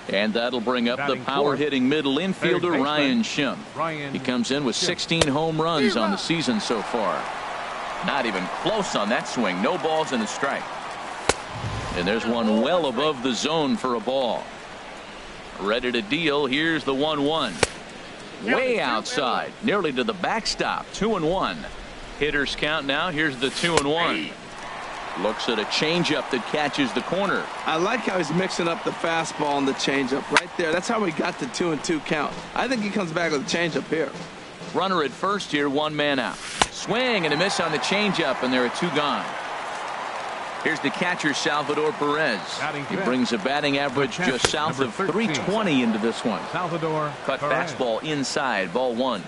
And that'll bring up the power-hitting middle infielder, Ryan Schimm. He comes in with 16 home runs on the season so far. Not even close on that swing. No balls and a strike. And there's one well above the zone for a ball. Ready to deal. Here's the 1-1. Way outside. Nearly to the backstop. 2-1. Hitters count now. Here's the 2-1. Looks at a changeup that catches the corner. I like how he's mixing up the fastball and the changeup right there. That's how we got the 2-2 count. I think he comes back with a changeup here. Runner at first here, 1 man out. Swing and a miss on the changeup, and there are 2 gone. Here's the catcher, Salvador Perez. He brings a batting average just south of 320 into this one. Salvador Cut Perez. fastball inside, ball 1.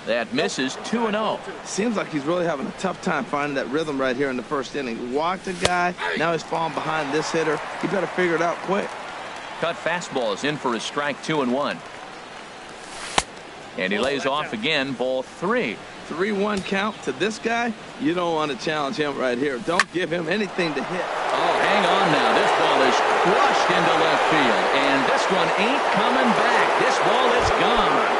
That misses. 2-0. Seems like he's really having a tough time finding that rhythm right here in the first inning. He walked a guy. Now he's falling behind this hitter. He better figure it out quick. Cut fastball is in for a strike. 2-1. And he lays off again. Ball 3. 3-1 count to this guy. You don't want to challenge him right here. Don't give him anything to hit. Oh, hang on now. This ball is crushed into left field. And this one ain't coming back. This ball is gone.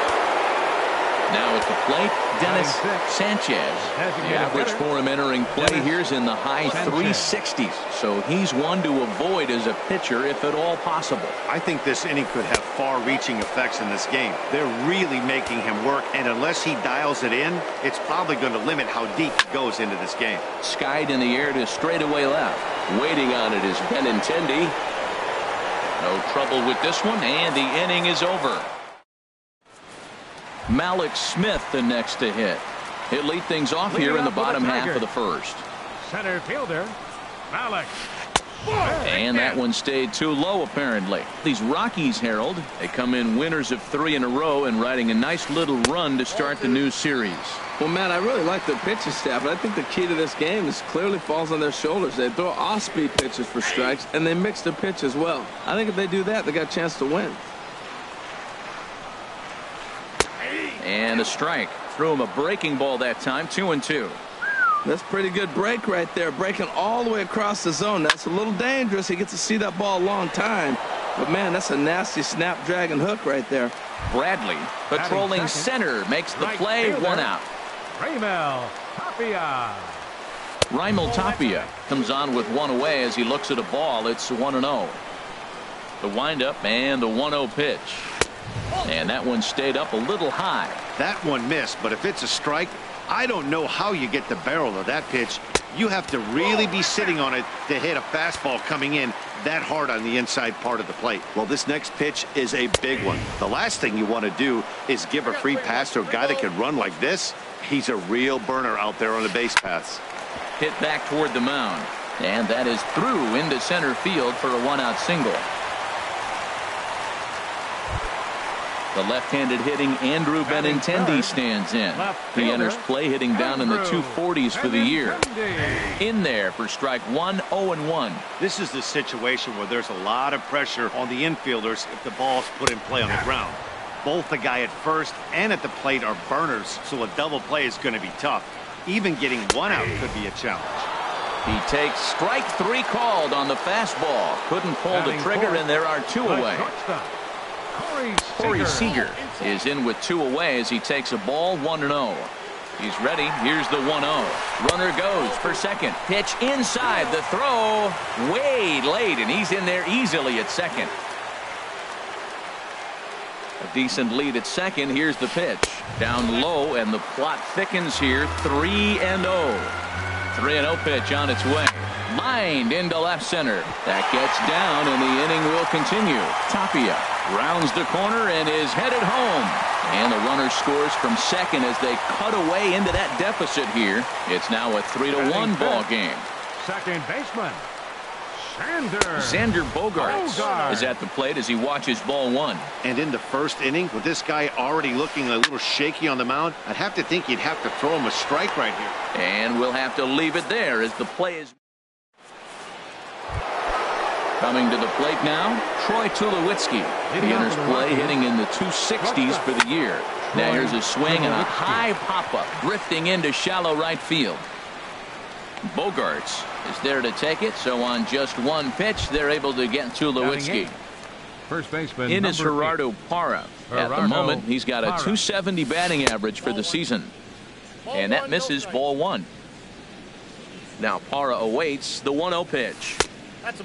Now at the plate, Dennis Sanchez. The average for him entering play here is in the high 360s. So he's one to avoid as a pitcher if at all possible. I think this inning could have far-reaching effects in this game. They're really making him work, and unless he dials it in, it's probably going to limit how deep he goes into this game. Skied in the air to straightaway left. Waiting on it is Benintendi. No trouble with this one, and the inning is over. Malik Smith the next to hit. He'll lead things off here in the bottom half of the first. Center fielder, Malik. And that one stayed too low, apparently. These Rockies, Harold, they come in winners of 3 in a row and riding a nice little run to start the new series. Well, man, I really like their pitching staff, but I think the key to this game is clearly falls on their shoulders. They throw off-speed pitches for strikes, and they mix their pitch as well. I think if they do that, they got a chance to win. And a strike. Threw him a breaking ball that time. 2-2. That's pretty good break right there. Breaking all the way across the zone. That's a little dangerous. He gets to see that ball a long time. But, man, that's a nasty snapdragon hook right there. Bradley patrolling center makes the play. 1 out. Raimel Tapia. Raimel Tapia comes on with 1 away as he looks at a ball. It's 1-0. The windup and the 1-0 pitch. And that one stayed up a little high. That one missed, but if it's a strike, I don't know how you get the barrel of that pitch. You have to really be sitting on it to hit a fastball coming in that hard on the inside part of the plate. Well, this next pitch is a big one. The last thing you want to do is give a free pass to a guy that can run like this. He's a real burner out there on the base paths. Hit back toward the mound. And that is through into center field for a one-out single. The left-handed hitting Andrew Benintendi stands in. He enters play hitting down in the 240s for the year. In there for strike one, 0-1. This is the situation where there's a lot of pressure on the infielders if the ball's put in play on the ground. Both the guy at first and at the plate are burners, so a double play is going to be tough. Even getting one out could be a challenge. He takes strike three called on the fastball. Couldn't pull the trigger, and there are two away. Corey Seager is in with two away as he takes a ball 1-0. He's ready. Here's the 1-0. Runner goes for second. Pitch inside. The throw way late, and he's in there easily at second. A decent lead at second. Here's the pitch. Down low, and the plot thickens here. 3-0. 3-0 pitch on its way. Lined into left center. That gets down, and the inning will continue. Tapia rounds the corner and is headed home. And the runner scores from second as they cut away into that deficit here. It's now a 3-1 ball game. Second baseman, Xander Bogaerts is at the plate as he watches ball one. And in the first inning, with this guy already looking a little shaky on the mound, I'd have to think you'd have to throw him a strike right here. And we'll have to leave it there as the play is. Coming to the plate now, Troy Tulowitzki. He enters play hitting in the 260s for the year. Now here's a swing and a high pop-up drifting into shallow right field. Bogaerts is there to take it, so on just one pitch, they're able to get Tulowitzki. First baseman In is Gerardo Parra. At the moment, he's got a 270 batting average for the season. And that misses ball one. Now Parra awaits the 1-0 pitch.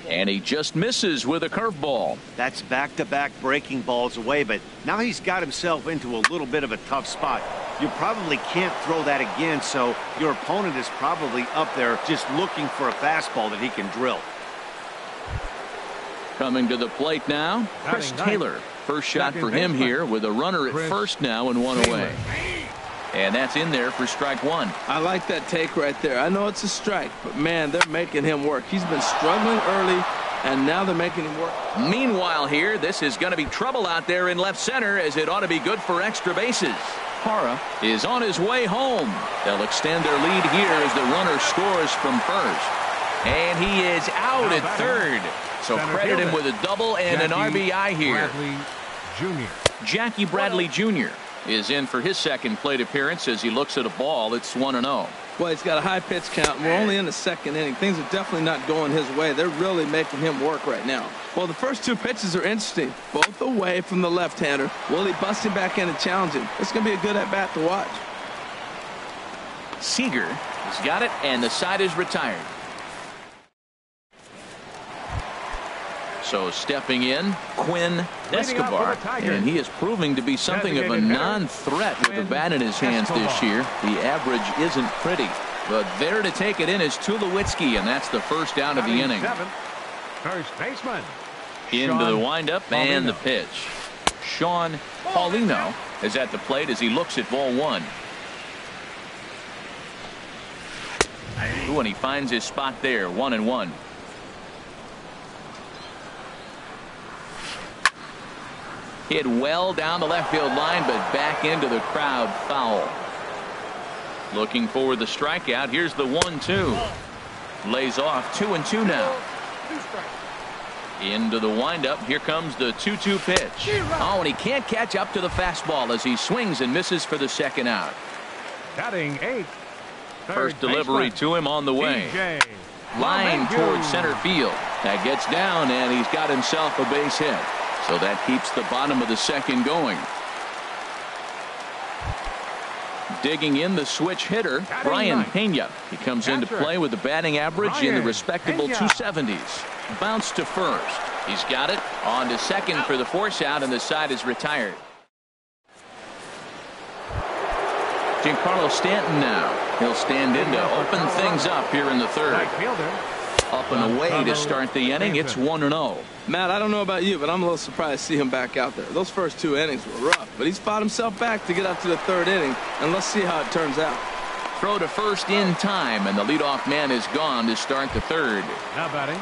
And he just misses with a curveball. That's back-to-back breaking balls away, but now he's got himself into a little bit of a tough spot. You probably can't throw that again, so your opponent is probably up there just looking for a fastball that he can drill. Coming to the plate now, Chris Taylor. First shot for him here with a runner at first now and one away. And that's in there for strike one. I like that take right there. I know it's a strike, but man, they're making him work. He's been struggling early, and now they're making him work. Meanwhile here, this is going to be trouble out there in left center as it ought to be good for extra bases. Parra is on his way home. They'll extend their lead here as the runner scores from first. And he is out at third. So credit him with a double and an RBI here. Jackie Bradley Jr. is in for his second plate appearance as he looks at a ball. It's 1-0. Well, he's got a high pitch count. We're only in the second inning. Things are definitely not going his way. They're really making him work right now. Well, the first two pitches are interesting. Both away from the left-hander. Will he bust him back in and challenge him? It's going to be a good at-bat to watch. Seager has got it, and the side is retired. So stepping in, Quinn Escobar, and he is proving to be something of a non-threat with the bat in his hands this year. The average isn't pretty, but there to take it in is Tulowitzki, and that's the first out of the inning. First baseman. Into the windup and the pitch. Sean Paulino is at the plate as he looks at ball one. Ooh, and he finds his spot there, 1-1. Hit well down the left field line, but back into the crowd foul. Looking for the strikeout. Here's the 1-2. Lays off 2-2 now. Into the windup. Here comes the 2-2 pitch. Oh, and he can't catch up to the fastball as he swings and misses for the second out. Batting eighth. First delivery to him on the way. Line towards center field. That gets down, and he's got himself a base hit. So that keeps the bottom of the second going. Digging in the switch hitter, Brian Pena. He comes into play with a batting average in the respectable 270s. Bounce to first. He's got it. On to second for the force out, and the side is retired. Giancarlo Stanton now. He'll stand in to open things up here in the third. Up and away to start the inning. It's 1-0. Matt, I don't know about you, but I'm a little surprised to see him back out there. Those first 2 innings were rough, but he's fought himself back to get up to the 3rd inning, and let's see how it turns out. Throw to first in time, and the leadoff man is gone to start the 3rd. Now batting.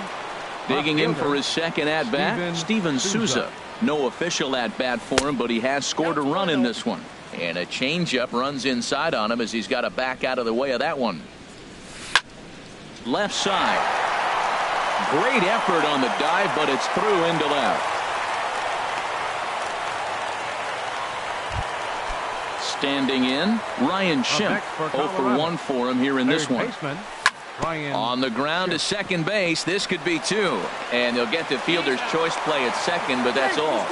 Digging in for his second at-bat, Steven Souza. No official at-bat for him, but he has scored a run in this one. And a changeup runs inside on him as he's got to back out of the way of that one. Left side. Great effort on the dive, but it's through into left. Standing in, Ryan Schimpf. 0 for 1 for him here in this one. On the ground to second base. This could be 2. And they'll get the fielder's choice play at second, but that's all.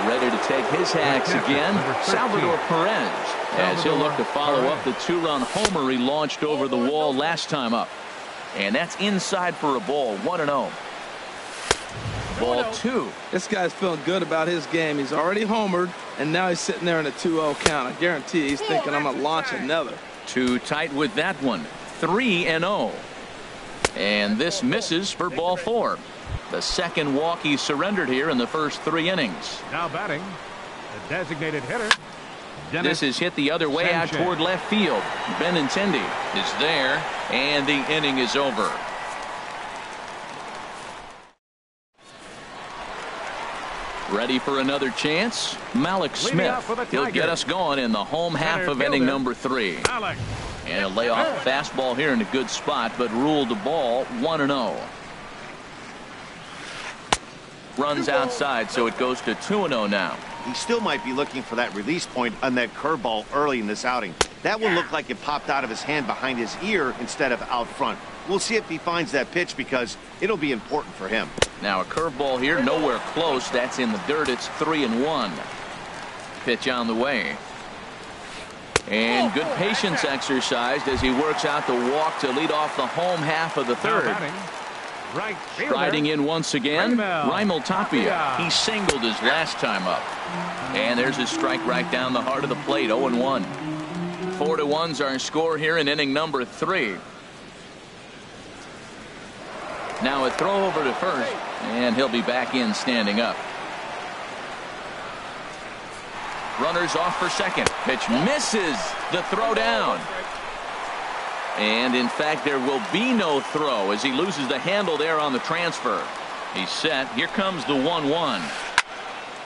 Ready to take his hacks again, Salvador Perez, as he'll look to follow up the 2-run homer he launched over the wall last time up. And that's inside for a ball. 1-0. Ball 2. This guy's feeling good about his game. He's already homered, and now he's sitting there in a 2-0 count. I guarantee he's thinking, I'm going to launch another. Too tight with that one. 3-0. And this misses for ball 4. The second walk he surrendered here in the first 3 innings. Now batting, the designated hitter. This is hit the other way out toward left field. Benintendi is there, and the inning is over. Ready for another chance? Malik Smith. He'll get us going in the home half of inning number 3. And a layoff fastball here in a good spot, but ruled the ball 1-0. Runs outside, so it goes to 2-0 now. He still might be looking for that release point on that curveball early in this outing. That one looked like it popped out of his hand behind his ear instead of out front. We'll see if he finds that pitch because it'll be important for him. Now a curveball here, nowhere close. That's in the dirt. It's 3-1. Pitch on the way. And good patience exercised as he works out the walk to lead off the home half of the 3rd. Striding in once again, Raimel Tapia. He singled his last time up. And there's his strike right down the heart of the plate, 0-1. 4-1's our score here in inning number 3. Now a throw over to first, and he'll be back in standing up. Runners off for second. Pitch misses the throw down. And in fact, there will be no throw as he loses the handle there on the transfer. He's set. Here comes the 1-1.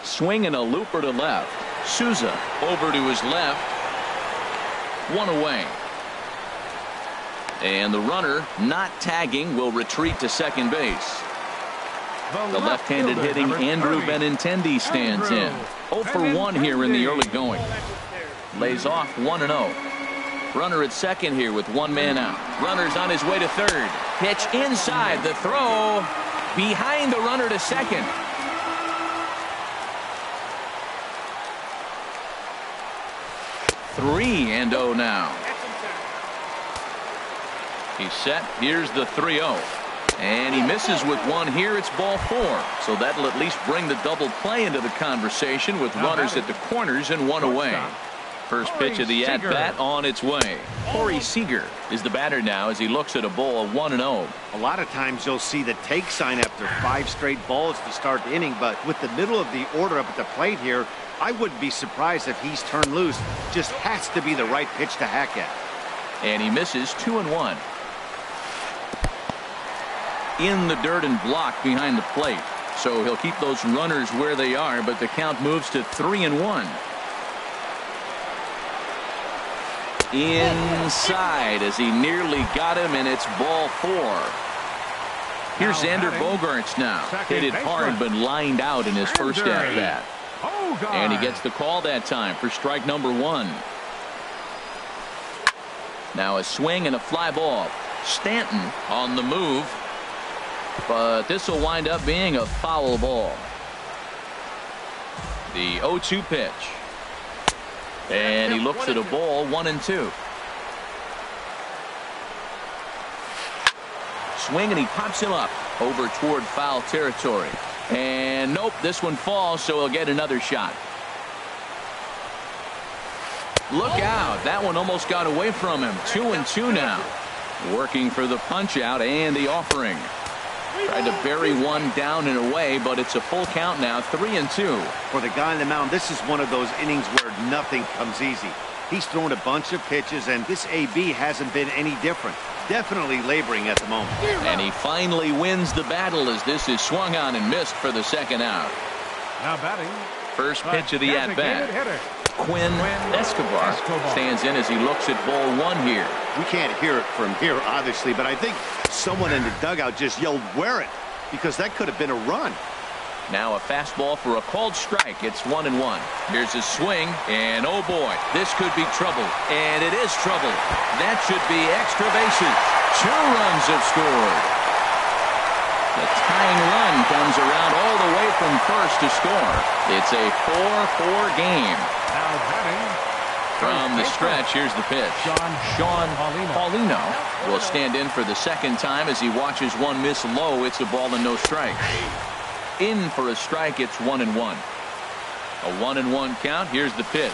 Swing and a looper to left. Souza over to his left. 1 away. And the runner not tagging will retreat to second base. The left-handed hitting Andrew Benintendi stands in. 0 for 1 here in the early going. Lays off 1-0. Runner at second here with 1 man out. Runner's on his way to third. Pitch inside. The throw behind the runner to second. Three and 0 now. He's set. Here's the 3-0. And he misses with 1 here. It's ball 4. So that'll at least bring the double play into the conversation with runners at the corners and 1 away. First pitch of the at-bat on its way. Corey Seager is the batter now as he looks at a ball 1-0. A lot of times you'll see the take sign after 5 straight balls to start the inning, but with the middle of the order up at the plate here, I wouldn't be surprised if he's turned loose. Just has to be the right pitch to hack at. And he misses 2-1. In the dirt and blocked behind the plate. So he'll keep those runners where they are, but the count moves to 3-1. Inside as he nearly got him, and it's ball 4. Here's Xander Bogaerts now. Hit it hard but lined out in his first at bat. And he gets the call that time for strike number 1. Now a swing and a fly ball. Stanton on the move, but this will wind up being a foul ball. The 0-2 pitch. And he looks at a ball 1-2. Swing and he pops him up over toward foul territory. And nope, this one falls, so he'll get another shot. Look out. That one almost got away from him. 2-2 now. Working for the punch out and the offering. Tried to bury one down and away, but it's a full count now. 3-2. For the guy on the mound, this is one of those innings where nothing comes easy. He's thrown a bunch of pitches, and this AB hasn't been any different. Definitely laboring at the moment. And he finally wins the battle as this is swung on and missed for the second out. Now batting. First pitch of the at-bat. Quinn Escobar stands in as he looks at ball one here. We can't hear it from here, obviously, but I think someone in the dugout just yelled, "Wear it," because that could have been a run. Now a fastball for a called strike. It's 1-1. Here's a swing, and oh boy, this could be trouble. And it is trouble. That should be extra bases. 2 runs have scored. The tying run comes around all the way from first to score. It's a 4-4 game. Now batting. From the stretch, here's the pitch. Sean Paulino will stand in for the second time as he watches one miss low. It's a ball and no strike. In for a strike, it's 1-1. A 1-1 count. Here's the pitch.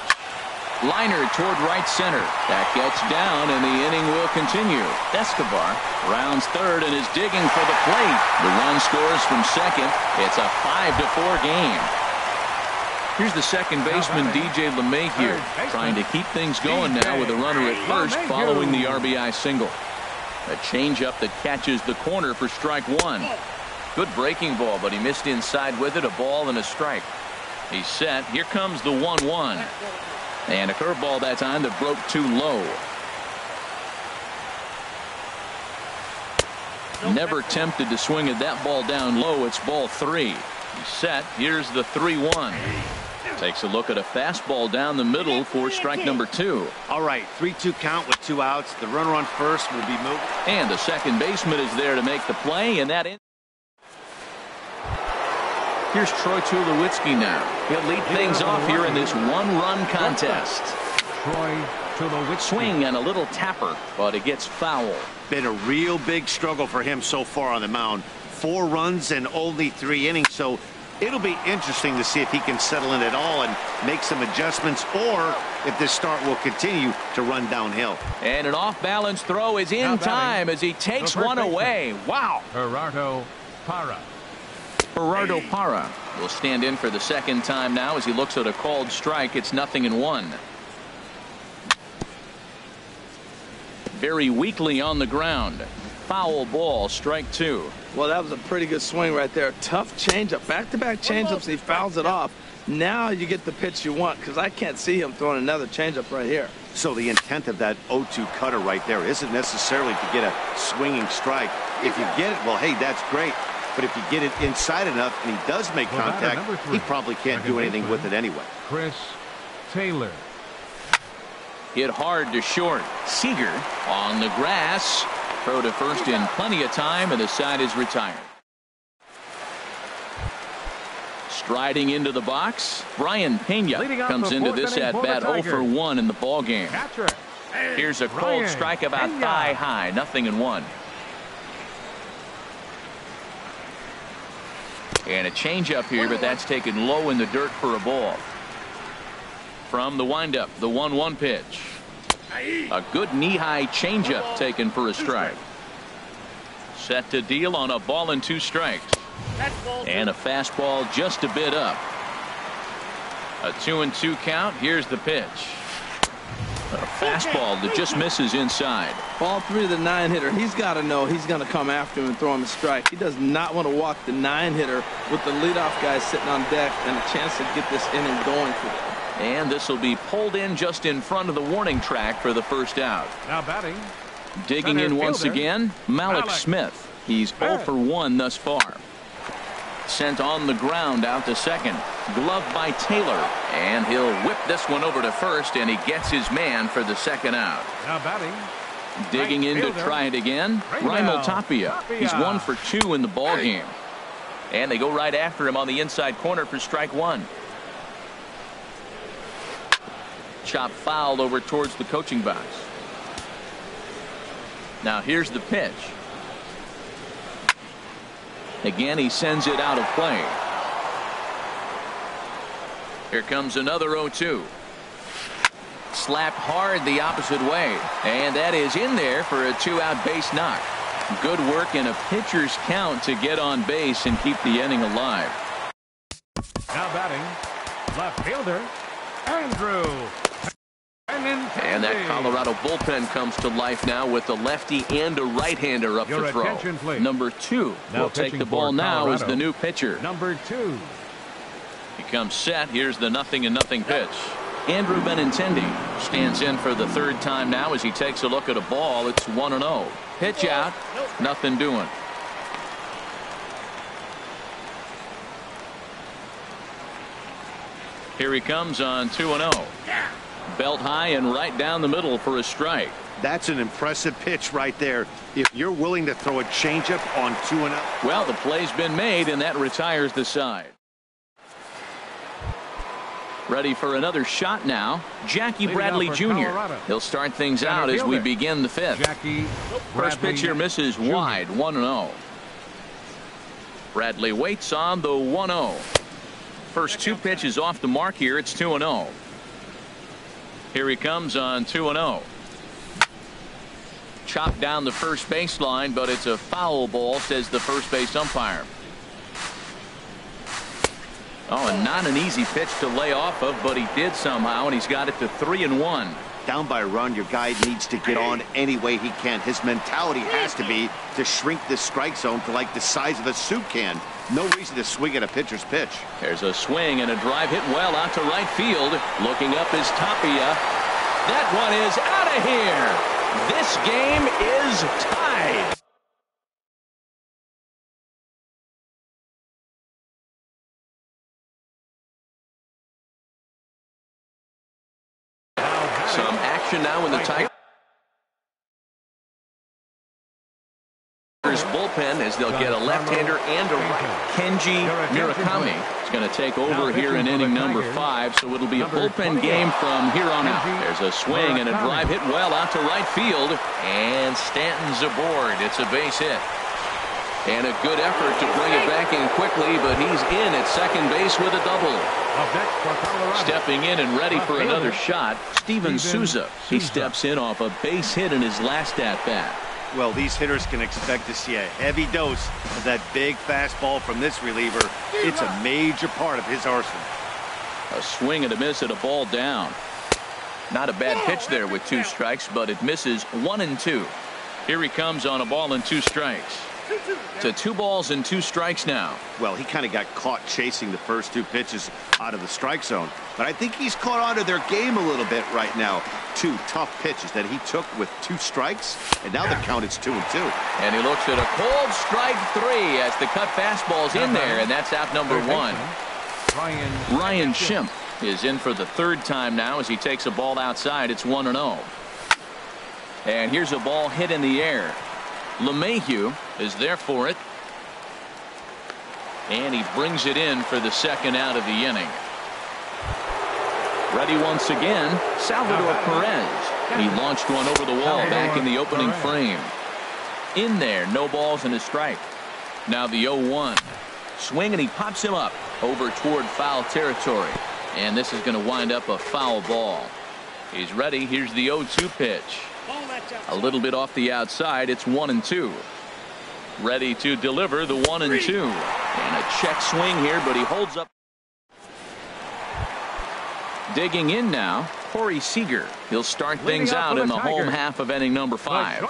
Liner toward right center. That gets down, and the inning will continue. Escobar rounds third and is digging for the plate. The run scores from second. It's a 5-4 game. Here's the second baseman, DJ LeMahieu, trying to keep things going now with a runner at first following the RBI single. A changeup that catches the corner for strike one. Good breaking ball, but he missed inside with it. A ball and a strike. He's set. Here comes the 1-1. And a curveball that time that broke too low. Never tempted to swing at that ball down low. It's ball 3. He's set. Here's the 3-1. Takes a look at a fastball down the middle for strike number 2. All right, 3-2 count with 2 outs. The runner on first will be moved. And the second baseman is there to make the play, and that in. Here's Troy Tulowitzki now. He'll lead things off here in this one-run contest. Troy Tulowitzki. Swing and a little tapper, but it gets foul. Been a real big struggle for him so far on the mound. 4 runs and only 3 innings, so it'll be interesting to see if he can settle in at all and make some adjustments, or if this start will continue to run downhill. And an off-balance throw is in time as he takes one away. Wow. Gerardo Parra. Gerardo Parra will stand in for the second time now as he looks at a called strike. It's 0-1. Very weakly on the ground. Foul ball, strike 2. Well, that was a pretty good swing right there. Tough changeup. Back-to-back changeups, and he fouls it off. Now you get the pitch you want, because I can't see him throwing another changeup right here. So the intent of that 0-2 cutter right there isn't necessarily to get a swinging strike. If you get it, well, hey, that's great. But if you get it inside enough and he does make contact, he probably can't do anything with it anyway. Chris Taylor. Hit hard to short. Seager on the grass. Throw to first in plenty of time, and the side is retired. Striding into the box, Brian Pena comes into this at-bat 0 for 1 in the ballgame. Here's a cold strike about thigh high. 0-1. And a changeup here, but that's taken low in the dirt for a ball. From the windup, the 1-1 pitch. A good knee-high changeup taken for a strike. Set to deal on a ball and 2 strikes. And a fastball just a bit up. A 2-2 count. Here's the pitch. A fastball that just misses inside. Ball 3 of the 9-hitter. He's got to know he's going to come after him and throw him a strike. He does not want to walk the 9-hitter with the leadoff guy sitting on deck and a chance to get this inning going for them. And this will be pulled in just in front of the warning track for the first out. Now batting. Digging in once again, Malik Smith. He's 0 for 1 thus far. Sent on the ground out to second. Gloved by Taylor. And he'll whip this one over to first, and he gets his man for the second out. Now batting. Digging in to try it again, Raimel Tapia. He's 1 for 2 in the ballgame. And they go right after him on the inside corner for strike 1. Chop fouled over towards the coaching box. Now here's the pitch. Again, he sends it out of play. Here comes another 0-2. slapped hard the opposite way. And that is in there for a 2-out base knock. Good work in a pitcher's count to get on base and keep the inning alive. Now batting, left fielder, Andrew. And that Colorado bullpen comes to life now with a lefty and a right-hander up to throw. Number 2 will take the ball now as the new pitcher. Number 2. He comes set. Here's the 0-0 pitch. Andrew Benintendi stands in for the third time now as he takes a look at a ball. It's 1-0. Pitch out. Nothing doing. Here he comes on 2-0. Belt high and right down the middle for a strike. That's an impressive pitch right there. If you're willing to throw a changeup on 2-0. Well, the play's been made, and that retires the side. Ready for another shot now. Jackie Bradley Jr. He'll start things out as we begin the fifth. First pitch here misses wide, 1-0. Bradley waits on the 1-0. First 2 pitches off the mark here. It's 2-0. Here he comes on 2-0. Chopped down the first baseline, but it's a foul ball, says the first base umpire. Oh, and not an easy pitch to lay off of, but he did somehow, and he's got it to 3-1. Down by a run, your guy needs to get on any way he can. His mentality has to be to shrink this strike zone to like the size of a soup can. No reason to swing at a pitcher's pitch. There's a swing and a drive hit well out to right field. Looking up is Tapia. That one is out of here. This game is tied. Some action now in the Tigers bullpen as they'll get a left-hander and a right. Kenji Murakami is going to take over here in inning number 5, so it'll be a bullpen game from here on out. There's a swing and a drive hit well out to right field, and Stanton's aboard. It's a base hit. And a good effort to bring it back in quickly, but he's in at second base with a double. Stepping in and ready for another shot, Steven Souza. He steps in off a base hit in his last at-bat. Well, these hitters can expect to see a heavy dose of that big fastball from this reliever. It's a major part of his arsenal. A swing and a miss at a ball down. Not a bad pitch there with 2 strikes, but it misses 1-2. Here he comes on a ball and 2 strikes. To 2 balls and 2 strikes now. Well, he kind of got caught chasing the first 2 pitches out of the strike zone. But I think he's caught on to their game a little bit right now. 2 tough pitches that he took with 2 strikes. And now the count is 2-2. And he looks at a cold strike 3 as the cut fastball's in there. And that's out number 1. Ryan Schimpf is in for the 3rd time now as he takes a ball outside. It's 1-0. And here's a ball hit in the air. LeMahieu is there for it. And he brings it in for the 2nd out of the inning. Ready once again, Salvador Perez. He launched one over the wall back in the opening frame. In there, no balls and a strike. Now the 0-1. Swing and he pops him up over toward foul territory. And this is going to wind up a foul ball. He's ready. Here's the 0-2 pitch. A little bit off the outside. It's 1-2. Ready to deliver the 1-2. And a check swing here, but he holds up. Digging in now, Corey Seager. He'll start things out in the home half of inning number 5.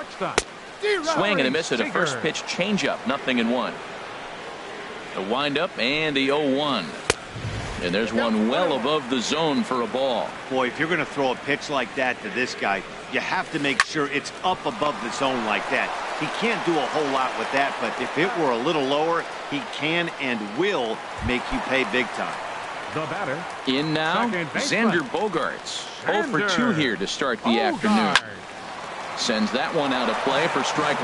Swing and a miss at a first pitch changeup. 0-1. The windup and the 0-1. And there's one well above the zone for a ball. Boy, if you're going to throw a pitch like that to this guy, you have to make sure it's up above the zone like that. He can't do a whole lot with that, but if it were a little lower, he can and will make you pay big time. The batter. In now, Xander Bogaerts. 0 for 2 here to start the afternoon. Sends that one out of play for strike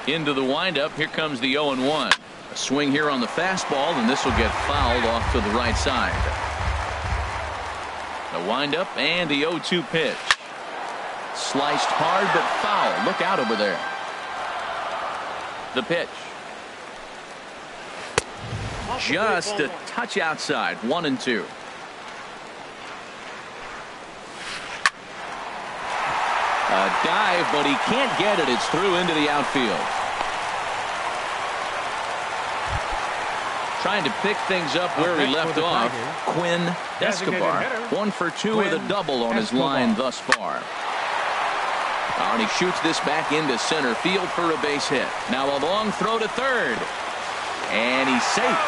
1. Into the windup. Here comes the 0-1. A swing here on the fastball, and this will get fouled off to the right side. The windup and the 0-2 pitch. Sliced hard but foul. Look out over there. The pitch. Just a touch outside. 1-2. A dive, but he can't get it. It's through into the outfield. Trying to pick things up where he left off. Quinn Escobar, 1 for 2 with a double on his line thus far. And he shoots this back into center field for a base hit. Now a long throw to third. And he's safe.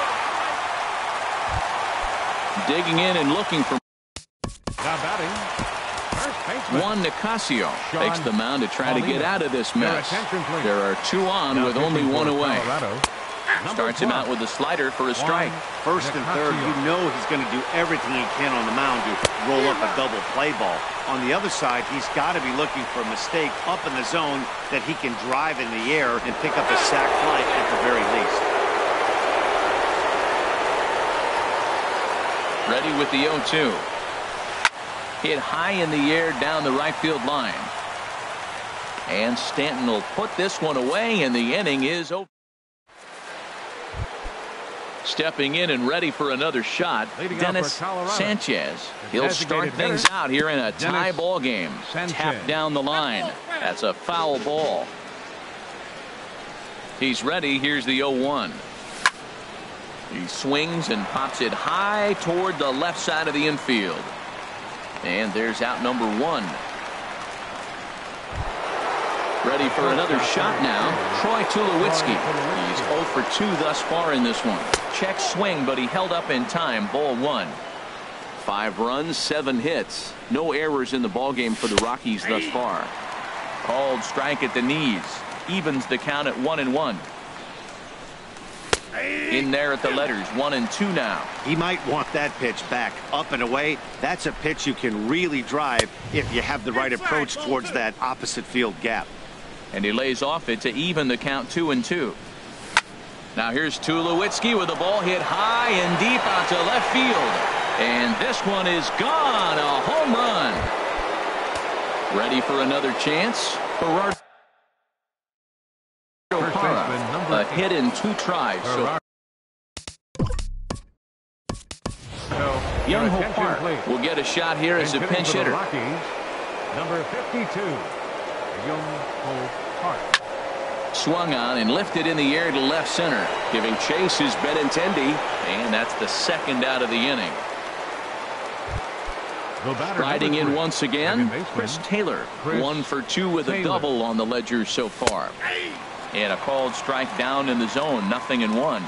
Digging in and looking for Juan Nicasio takes the mound to try to get out of this mess. There are 2 on with only 1 away. Starts him out with a slider for a strike. First and third, you know he's going to do everything he can on the mound to roll up a double play ball. On the other side, he's got to be looking for a mistake up in the zone that he can drive in the air and pick up a sac fly at the very least. Ready with the 0-2. Hit high in the air down the right field line. And Stanton will put this one away, and the inning is over. Stepping in and ready for another shot, Dennis Sanchez. He'll start things out here in a tie ball game. Tap down the line. That's a foul ball. He's ready. Here's the 0-1. He swings and pops it high toward the left side of the infield. And there's out number 1. Ready for another shot now. Troy Tulowitzki. He's 0 for 2 thus far in this one. Check swing, but he held up in time. Ball 1. 5 runs, 7 hits. No errors in the ballgame for the Rockies thus far. Called strike at the knees. Evens the count at 1-1. In there at the letters, 1-2 now. He might want that pitch back up and away. That's a pitch you can really drive if you have the right approach towards that opposite field gap. And he lays off it to even the count 2-2. Now here's Tulowitzki with the ball hit high and deep out to left field. And this one is gone. A home run. Ready for another chance. Gerardo Parra. A hit in 2 tries. So Young Ho Park will get a shot here as a pinch hitter. Number 52, Young Ho Park. Swung on and lifted in the air to left center. Giving chase is Benintendi, and that's the 2nd out of the inning. Riding in once again, Chris Taylor. 1 for 2 with a double on the ledger so far. And a called strike down in the zone, 0-1.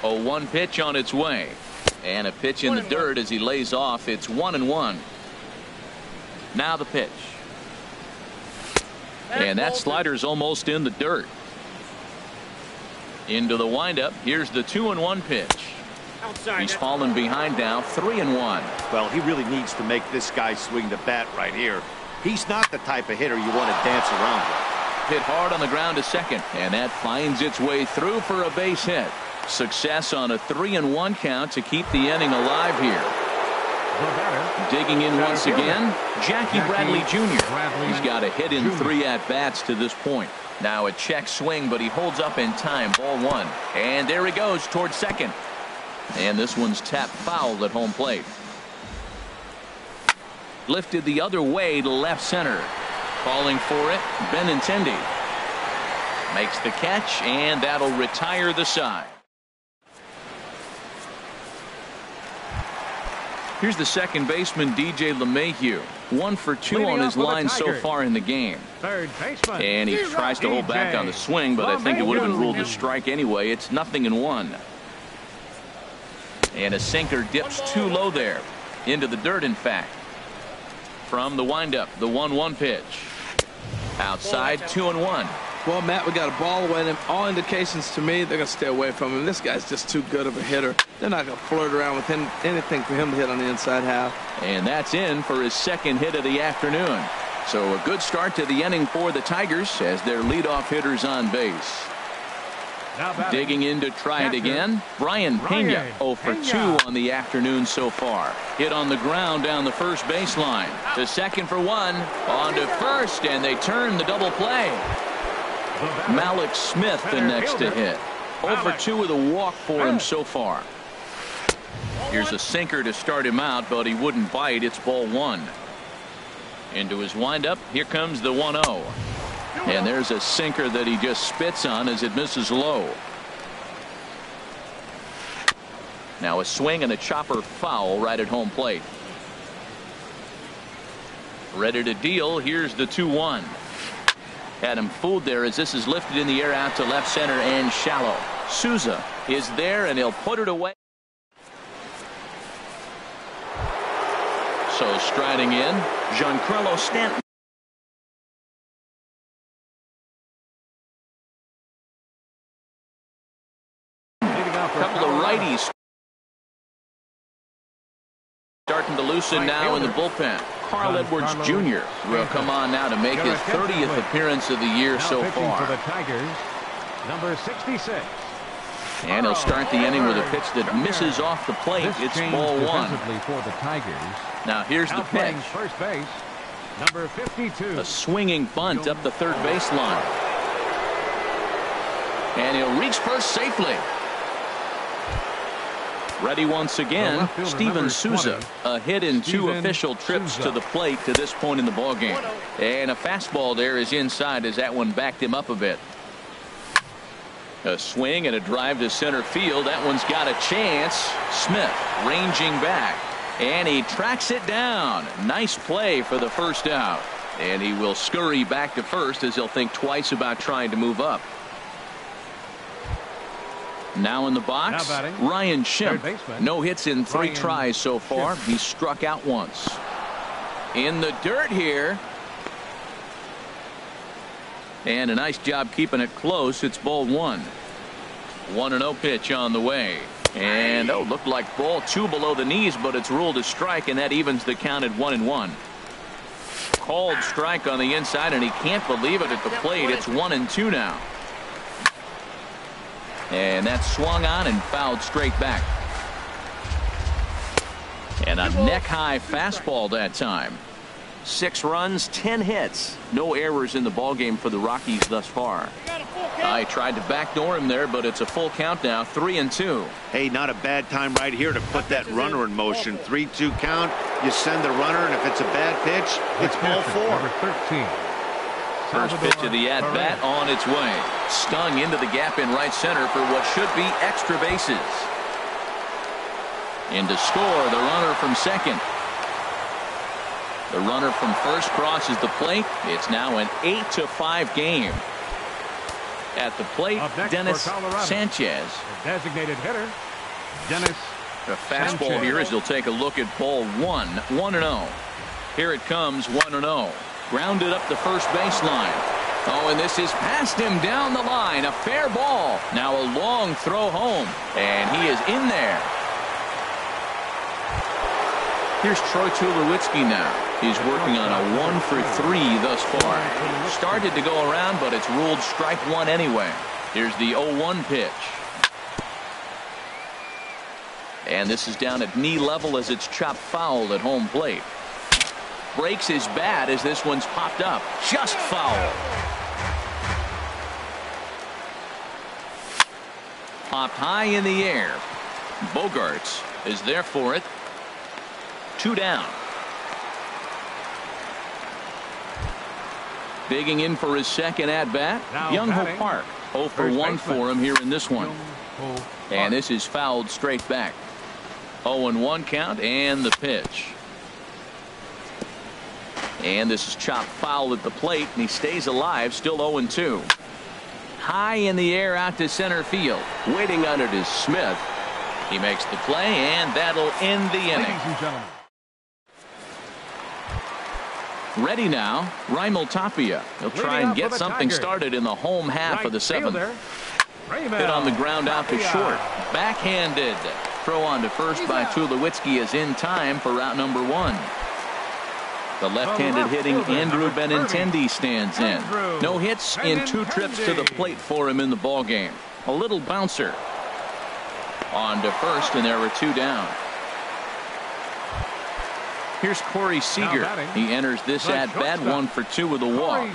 0-1 pitch on its way. And a pitch in the dirt as he lays off. It's 1-1. Now the pitch. And that slider's almost in the dirt. Into the windup. Here's the 2-1 pitch. He's fallen behind now, 3-1. Well, he really needs to make this guy swing the bat right here. He's not the type of hitter you want to dance around with. Hit hard on the ground to second, and that finds its way through for a base hit. Success on a 3-1 count to keep the inning alive here. Digging in once again, Jackie Bradley Jr. He's got a hit in 3 at-bats to this point. Now a check swing, but he holds up in time. Ball 1. And there he goes towards second. And this one's tapped foul at home plate. Lifted the other way to left center. Calling for it, Benintendi. Makes the catch, and that'll retire the side. Here's the second baseman, DJ LeMahieu. 1 for 2 on his line so far in the game. And he tries to hold back on the swing, but I think it would have been ruled a strike anyway. It's 0-1. And a sinker dips too low there. Into the dirt, in fact. From the windup, the 1-1 pitch. Outside, 2-1. Well, Matt, we got a ball away. And all indications to me, they're going to stay away from him. This guy's just too good of a hitter. They're not going to flirt around with him, anything for him to hit on the inside half. And that's in for his 2nd hit of the afternoon. So a good start to the inning for the Tigers as their leadoff hitter's on base. Digging in to try it again, Brian Pena. 0 for 2 on the afternoon so far. Hit on the ground down the first baseline. To second for 1. On to first, and they turn the double play. Malik Smith the next to hit. 0 for 2 with a walk for him so far. Here's a sinker to start him out, but he wouldn't bite. It's ball 1. Into his windup. Here comes the 1-0. And there's a sinker that he just spits on as it misses low. Now a swing and a chopper foul right at home plate. Ready to deal. Here's the 2-1. Had him fooled there as this is lifted in the air out to left center and shallow. Souza is there and he'll put it away. So striding in, Giancarlo Stanton. A couple of righties starting to loosen now in the bullpen. Carl Edwards Jr. will come on now to make his 30th appearance of the year so far. For the Tigers, number 66. And he'll start the inning with a pitch that misses off the plate. It's ball one. For the Tigers. Now here's the pitch. First base, number 52. A swinging bunt up the third baseline. And he'll reach first safely. Ready once again, Steven Souza. A hit in two official trips to the plate to this point in the ballgame. And a fastball there is inside as that one backed him up a bit. A swing and a drive to center field. That one's got a chance. Smith ranging back. And he tracks it down. Nice play for the first out. And he will scurry back to first as he'll think twice about trying to move up. Now in the box, Ryan Schimpf. No hits in 3 tries so far. He's struck out once. In the dirt here. And a nice job keeping it close. It's ball one. 1-0 pitch on the way. And looked like ball 2 below the knees, but it's ruled a strike, and that evens the count at 1-1. Called strike on the inside, and he can't believe it at the plate. It's 1-2 now. And that swung on and fouled straight back. And a neck-high fastball that time. 6 runs, 10 hits. No errors in the ballgame for the Rockies thus far. I tried to backdoor him there, but it's a full count now, 3-2. Hey, not a bad time right here to put that runner in motion. 3-2 count. You send the runner, and if it's a bad pitch, it's ball 4. Number 13. First pitch of the at-bat on its way. Stung into the gap in right center for what should be extra bases. In to score, the runner from second. The runner from first crosses the plate. It's now an 8-5 game. At the plate, Dennis Sanchez. The designated hitter, Dennis. A fastball here as he'll take a look at ball 1. 1-0. Here it comes, 1-0. Grounded up the first baseline. Oh, and this is past him down the line. A fair ball. Now a long throw home. And he is in there. Here's Troy Tulowitzki now. He's working on a 1 for 3 thus far. Started to go around, but it's ruled strike 1 anyway. Here's the 0-1 pitch. And this is down at knee level as it's chopped foul at home plate. Breaks his bat as this one's popped up. Just foul. Popped high in the air. Bogarts is there for it. 2 down. Digging in for his second at-bat, Young-Ho Park. 0 for 1 for him here in this one. And this is fouled straight back. 0-1 count and the pitch. And this is chopped foul at the plate, and he stays alive, still 0-2. High in the air out to center field. Waiting on it is Smith. He makes the play, and that'll end the inning. Ladies and gentlemen. Ready now, Raimel Tapia. He'll try and get something started in the home half of the 7th. Hit on the ground out to short. Backhanded. Throw on to first by Tulowitzki is in time for route number 1. The left-handed hitting Andrew Benintendi stands in. No hits in 2 trips to the plate for him in the ballgame. A little bouncer. On to first, and there were 2 down. Here's Corey Seager. He enters this at-bat 1 for 2 with a walk.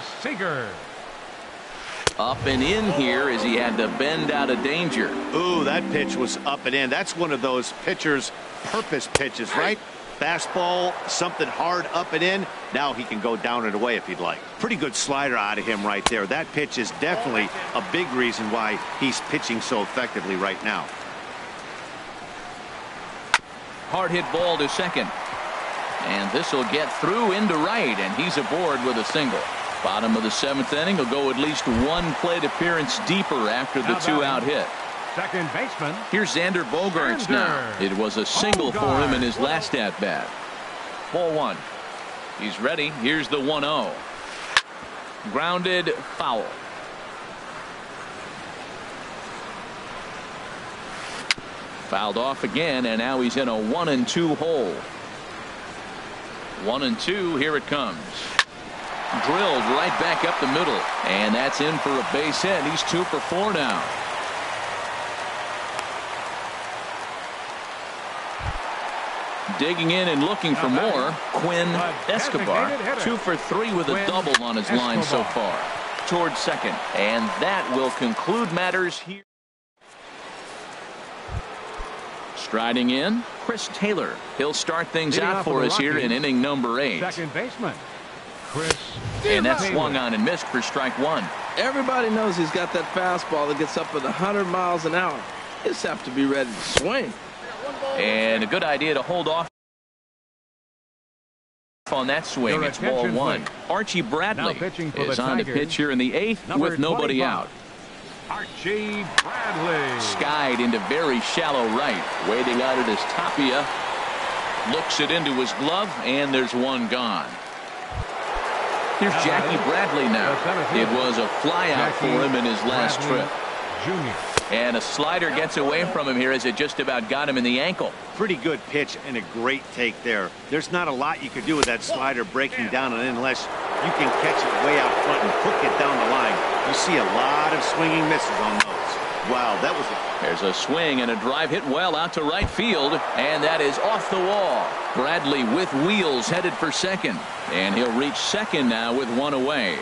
Up and in here as he had to bend out of danger. Ooh, that pitch was up and in. That's one of those pitcher's purpose pitches, right? Fastball, something hard up and in. Now he can go down and away if he'd like. Pretty good slider out of him right there. That pitch is definitely a big reason why he's pitching so effectively right now. Hard hit ball to second. And this will get through into right, and he's aboard with a single. Bottom of the 7th inning. He'll go at least one plate appearance deeper after the 2-out hit. Second baseman. Here's Xander Bogaerts now. It was a single for him in his last at-bat. Ball 1. He's ready. Here's the 1-0. Grounded foul. Fouled off again, and now he's in a 1-2 hole. 1-2. Here it comes. Drilled right back up the middle, and that's in for a base hit. He's 2 for 4 now. Digging in and looking for more, Quinn Escobar. 2 for 3 with a double on his line so far. Towards second, and that will conclude matters here. Striding in, Chris Taylor. He'll start things out for us here in inning number 8. Second baseman, Chris. And that's swung on and missed for strike 1. Everybody knows he's got that fastball that gets up at 100 miles an hour. He just have to be ready to swing. And a good idea to hold off on that swing. It's ball 1. Archie Bradley is on to pitch here in the 8th with nobody 25. out. Archie Bradley. Skied into very shallow right. Waiting out at his Tapia. Looks it into his glove, and there's one gone. Here's Jackie Bradley now. It was a flyout for him in his last trip. Junior. And a slider gets away from him here as it just about got him in the ankle. Pretty good pitch and a great take there. There's not a lot you could do with that slider breaking down, and unless you can catch it way out front and hook it down the line, you see a lot of swinging misses on those. Wow, that was There's a swing and a drive hit well out to right field, and that is off the wall. Bradley with wheels headed for second, and he'll reach second now with one away.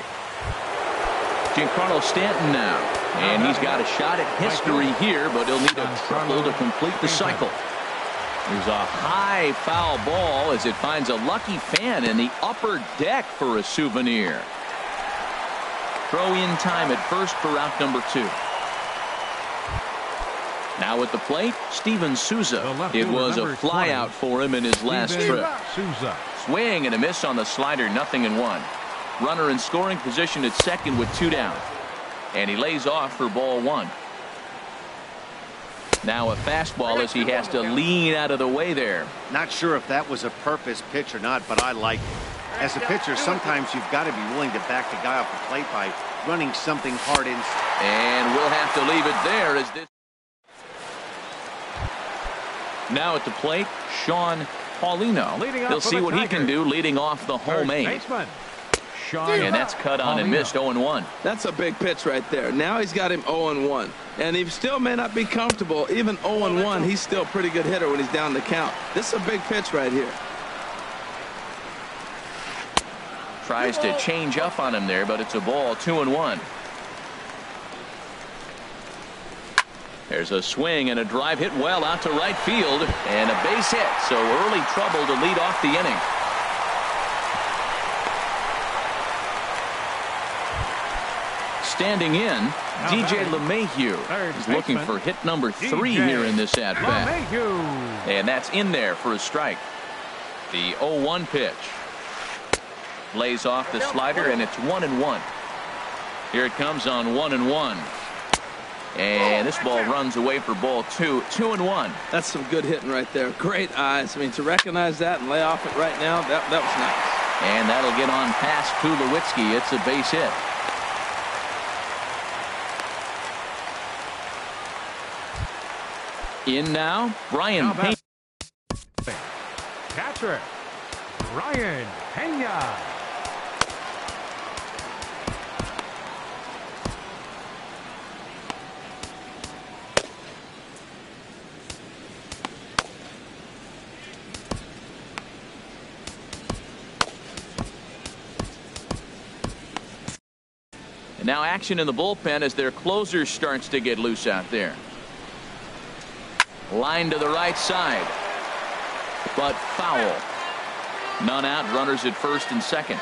Giancarlo Stanton now, and he's got a shot at history here, but he'll need a triple to complete the cycle. There's a high foul ball as it finds a lucky fan in the upper deck for a souvenir. Throw in time at first for out number 2. Now at the plate, Steven Souza. It was a flyout for him in his last trip. Souza. Swing and a miss on the slider, 0-1. Runner in scoring position at second with 2 down. And he lays off for ball 1. Now a fastball as he has to lean out of the way there. Not sure if that was a purpose pitch or not, but I like it. As a pitcher, sometimes you've got to be willing to back the guy off the plate by running something hard in. And we'll have to leave it there as this. Now at the plate, Sean Paulino. He'll see what he can do leading off the home 8. And that's cut on and missed 0-1. That's a big pitch right there. Now he's got him 0-1. And he still may not be comfortable. Even 0-1, he's still a pretty good hitter when he's down the count. This is a big pitch right here. Tries to change up on him there, but it's a ball, 2-1. There's a swing and a drive hit well out to right field, and a base hit. So early trouble to lead off the inning. Standing in, DJ LeMahieu is looking for hit number 3 here in this at-bat. And that's in there for a strike. The 0-1 pitch. Lays off the slider, and it's 1-1. Here it comes on 1-1. And this ball runs away for ball 2. 2-1. That's some good hitting right there. Great eyes. I mean, to recognize that and lay off it right now, that was nice. And that'll get on past Tulowitzki. It's a base hit. In now, Brian Pena. Catcher, Brian Pena. And now action in the bullpen as their closer starts to get loose out there. Line to the right side, but foul. None out, runners at first and second.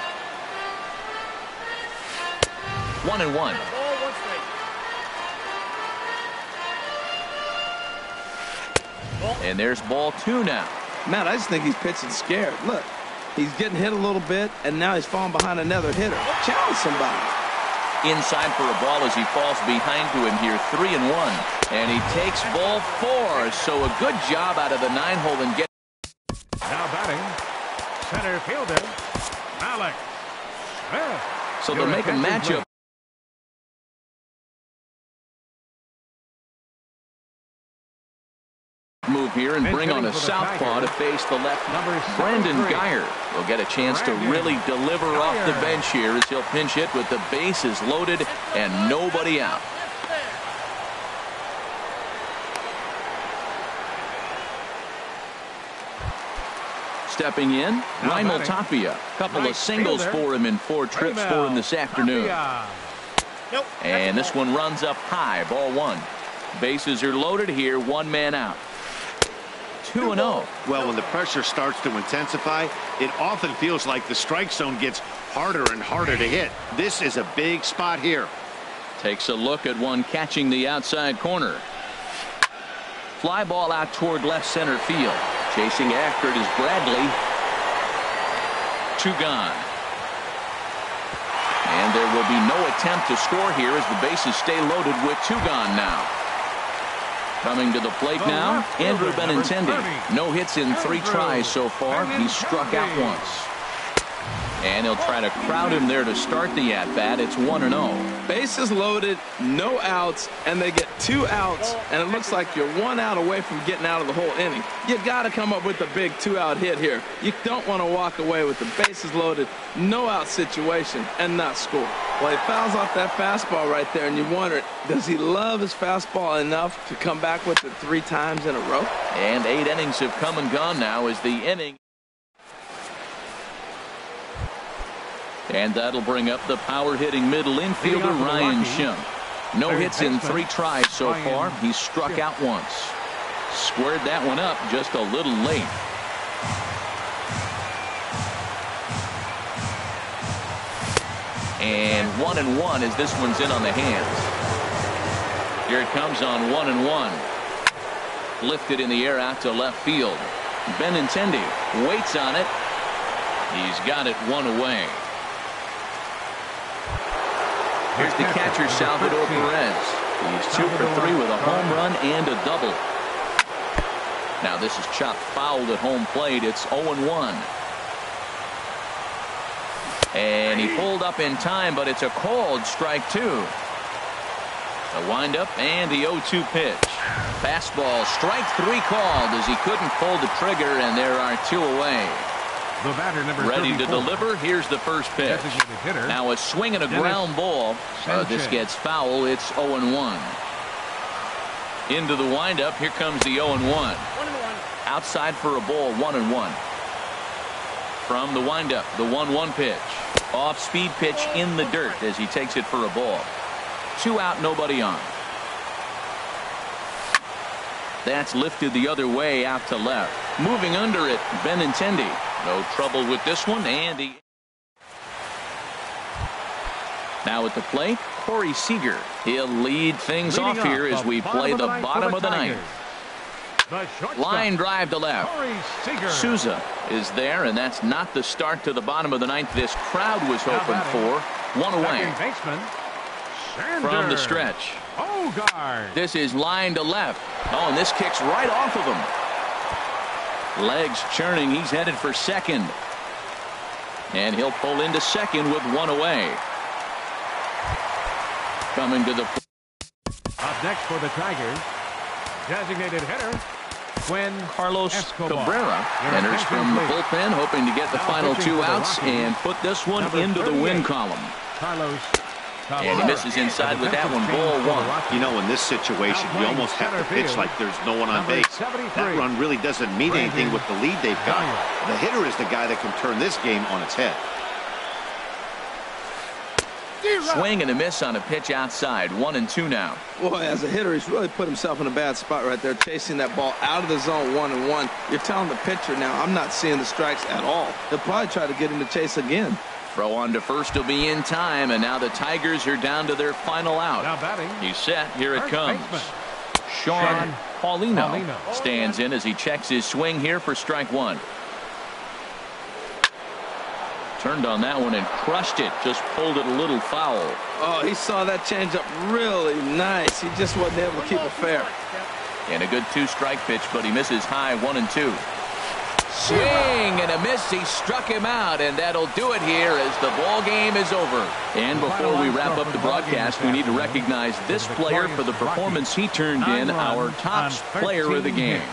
1-1. And there's ball 2 now. Matt, I just think he's pitching scared. Look, he's getting hit a little bit, and now he's falling behind another hitter. Challenge somebody. Inside for a ball as he falls behind to him here, 3-1. And he takes ball 4. So a good job out of the 9-hole and get. Now batting, center fielder, Alex Smith. So they'll make a matchup. Move here and bring on a southpaw to face the left. Brandon Geyer will get a chance to really deliver off the bench here as he'll pinch hit with the bases loaded and nobody out. Stepping in, Raimel Tapia. Couple of singles for him in 4 trips for him this afternoon. And this one runs up high, ball 1. Bases are loaded here, 1 man out. 2-0. Well, when the pressure starts to intensify, it often feels like the strike zone gets harder and harder to hit. This is a big spot here. Takes a look at one catching the outside corner. Fly ball out toward left center field. Chasing after it is Bradley. 2 gone. And there will be no attempt to score here as the bases stay loaded with 2 gone now. Coming to the plate now, Andrew Benintendi. No hits in 3 tries so far. He's struck out once. And he'll try to crowd him there to start the at-bat. It's 1-0. Bases loaded, no outs, and they get 2 outs, and it looks like you're 1 out away from getting out of the whole inning. You got to come up with a big 2-out hit here. You don't want to walk away with the bases loaded, no out situation, and not score. Well, he fouls off that fastball right there, and you wonder, does he love his fastball enough to come back with it 3 times in a row? And 8 innings have come and gone now as the inning. And that'll bring up the power-hitting middle infielder Ryan Schimpf. No hits in 3 tries so far. He's struck out once. Squared that one up just a little late. And 1-1 as this one's in on the hands. Here it comes on 1-1. Lifted in the air out to left field. Benintendi waits on it. He's got it 1 away. Here's the catcher, Salvador Perez. He's 2 for 3 with a home run and a double. Now this is chopped foul at home plate. It's 0-1. And he pulled up in time, but it's a called strike 2. The windup and the 0-2 pitch. Fastball, strike 3 called as he couldn't pull the trigger, and there are 2 away. The batter, number ready 34. To deliver. Here's the first pitch. Now a swing and a ground ball. This gets foul. It's 0-1. Into the windup. Here comes the 0-1. Outside for a ball. 1-1. From the windup, the 1-1 pitch. Off speed pitch in the dirt as he takes it for a ball. 2 out, nobody on. That's lifted the other way out to left. Moving under it, Benintendi. No trouble with this one, and he. Now at the plate, Corey Seager. He'll lead things off here as we play the bottom of the 9th. Line drive to left. Souza is there, and that's not the start to the bottom of the 9th this crowd was hoping for. 1 away. From the stretch. This is line to left. Oh, and this kicks right off of him. Legs churning. He's headed for second. And he'll pull into second with 1 away. Coming to the. Up next for the Tigers, designated hitter Carlos Cabrera enters from the bullpen, hoping to get the final 2 outs and put this one into the win column. And he misses inside with that one. Ball 1. You know, in this situation, you almost have to pitch like there's no one on base. That run really doesn't mean anything with the lead they've got. The hitter is the guy that can turn this game on its head. Swing and a miss on a pitch outside. 1-2 now. Boy, as a hitter, he's really put himself in a bad spot right there, chasing that ball out of the zone 1-1. You're telling the pitcher now, I'm not seeing the strikes at all. He'll probably try to get him to chase again. Throw on to first will be in time, and now the Tigers are down to their final out. Now batting. He's set. Here it First comes. baseman. Sean Paulino stands in as he checks his swing here for strike one. Turned on that one and crushed it. Just pulled it a little foul. Oh, he saw that changeup really nice. He just wasn't able to keep it fair. And a good 2-strike pitch, but he misses high. 1-2. Swing and a miss. He struck him out, and that'll do it here as the ball game is over. And before we wrap up the broadcast, we need to recognize this player for the performance he turned in, our top player of the game.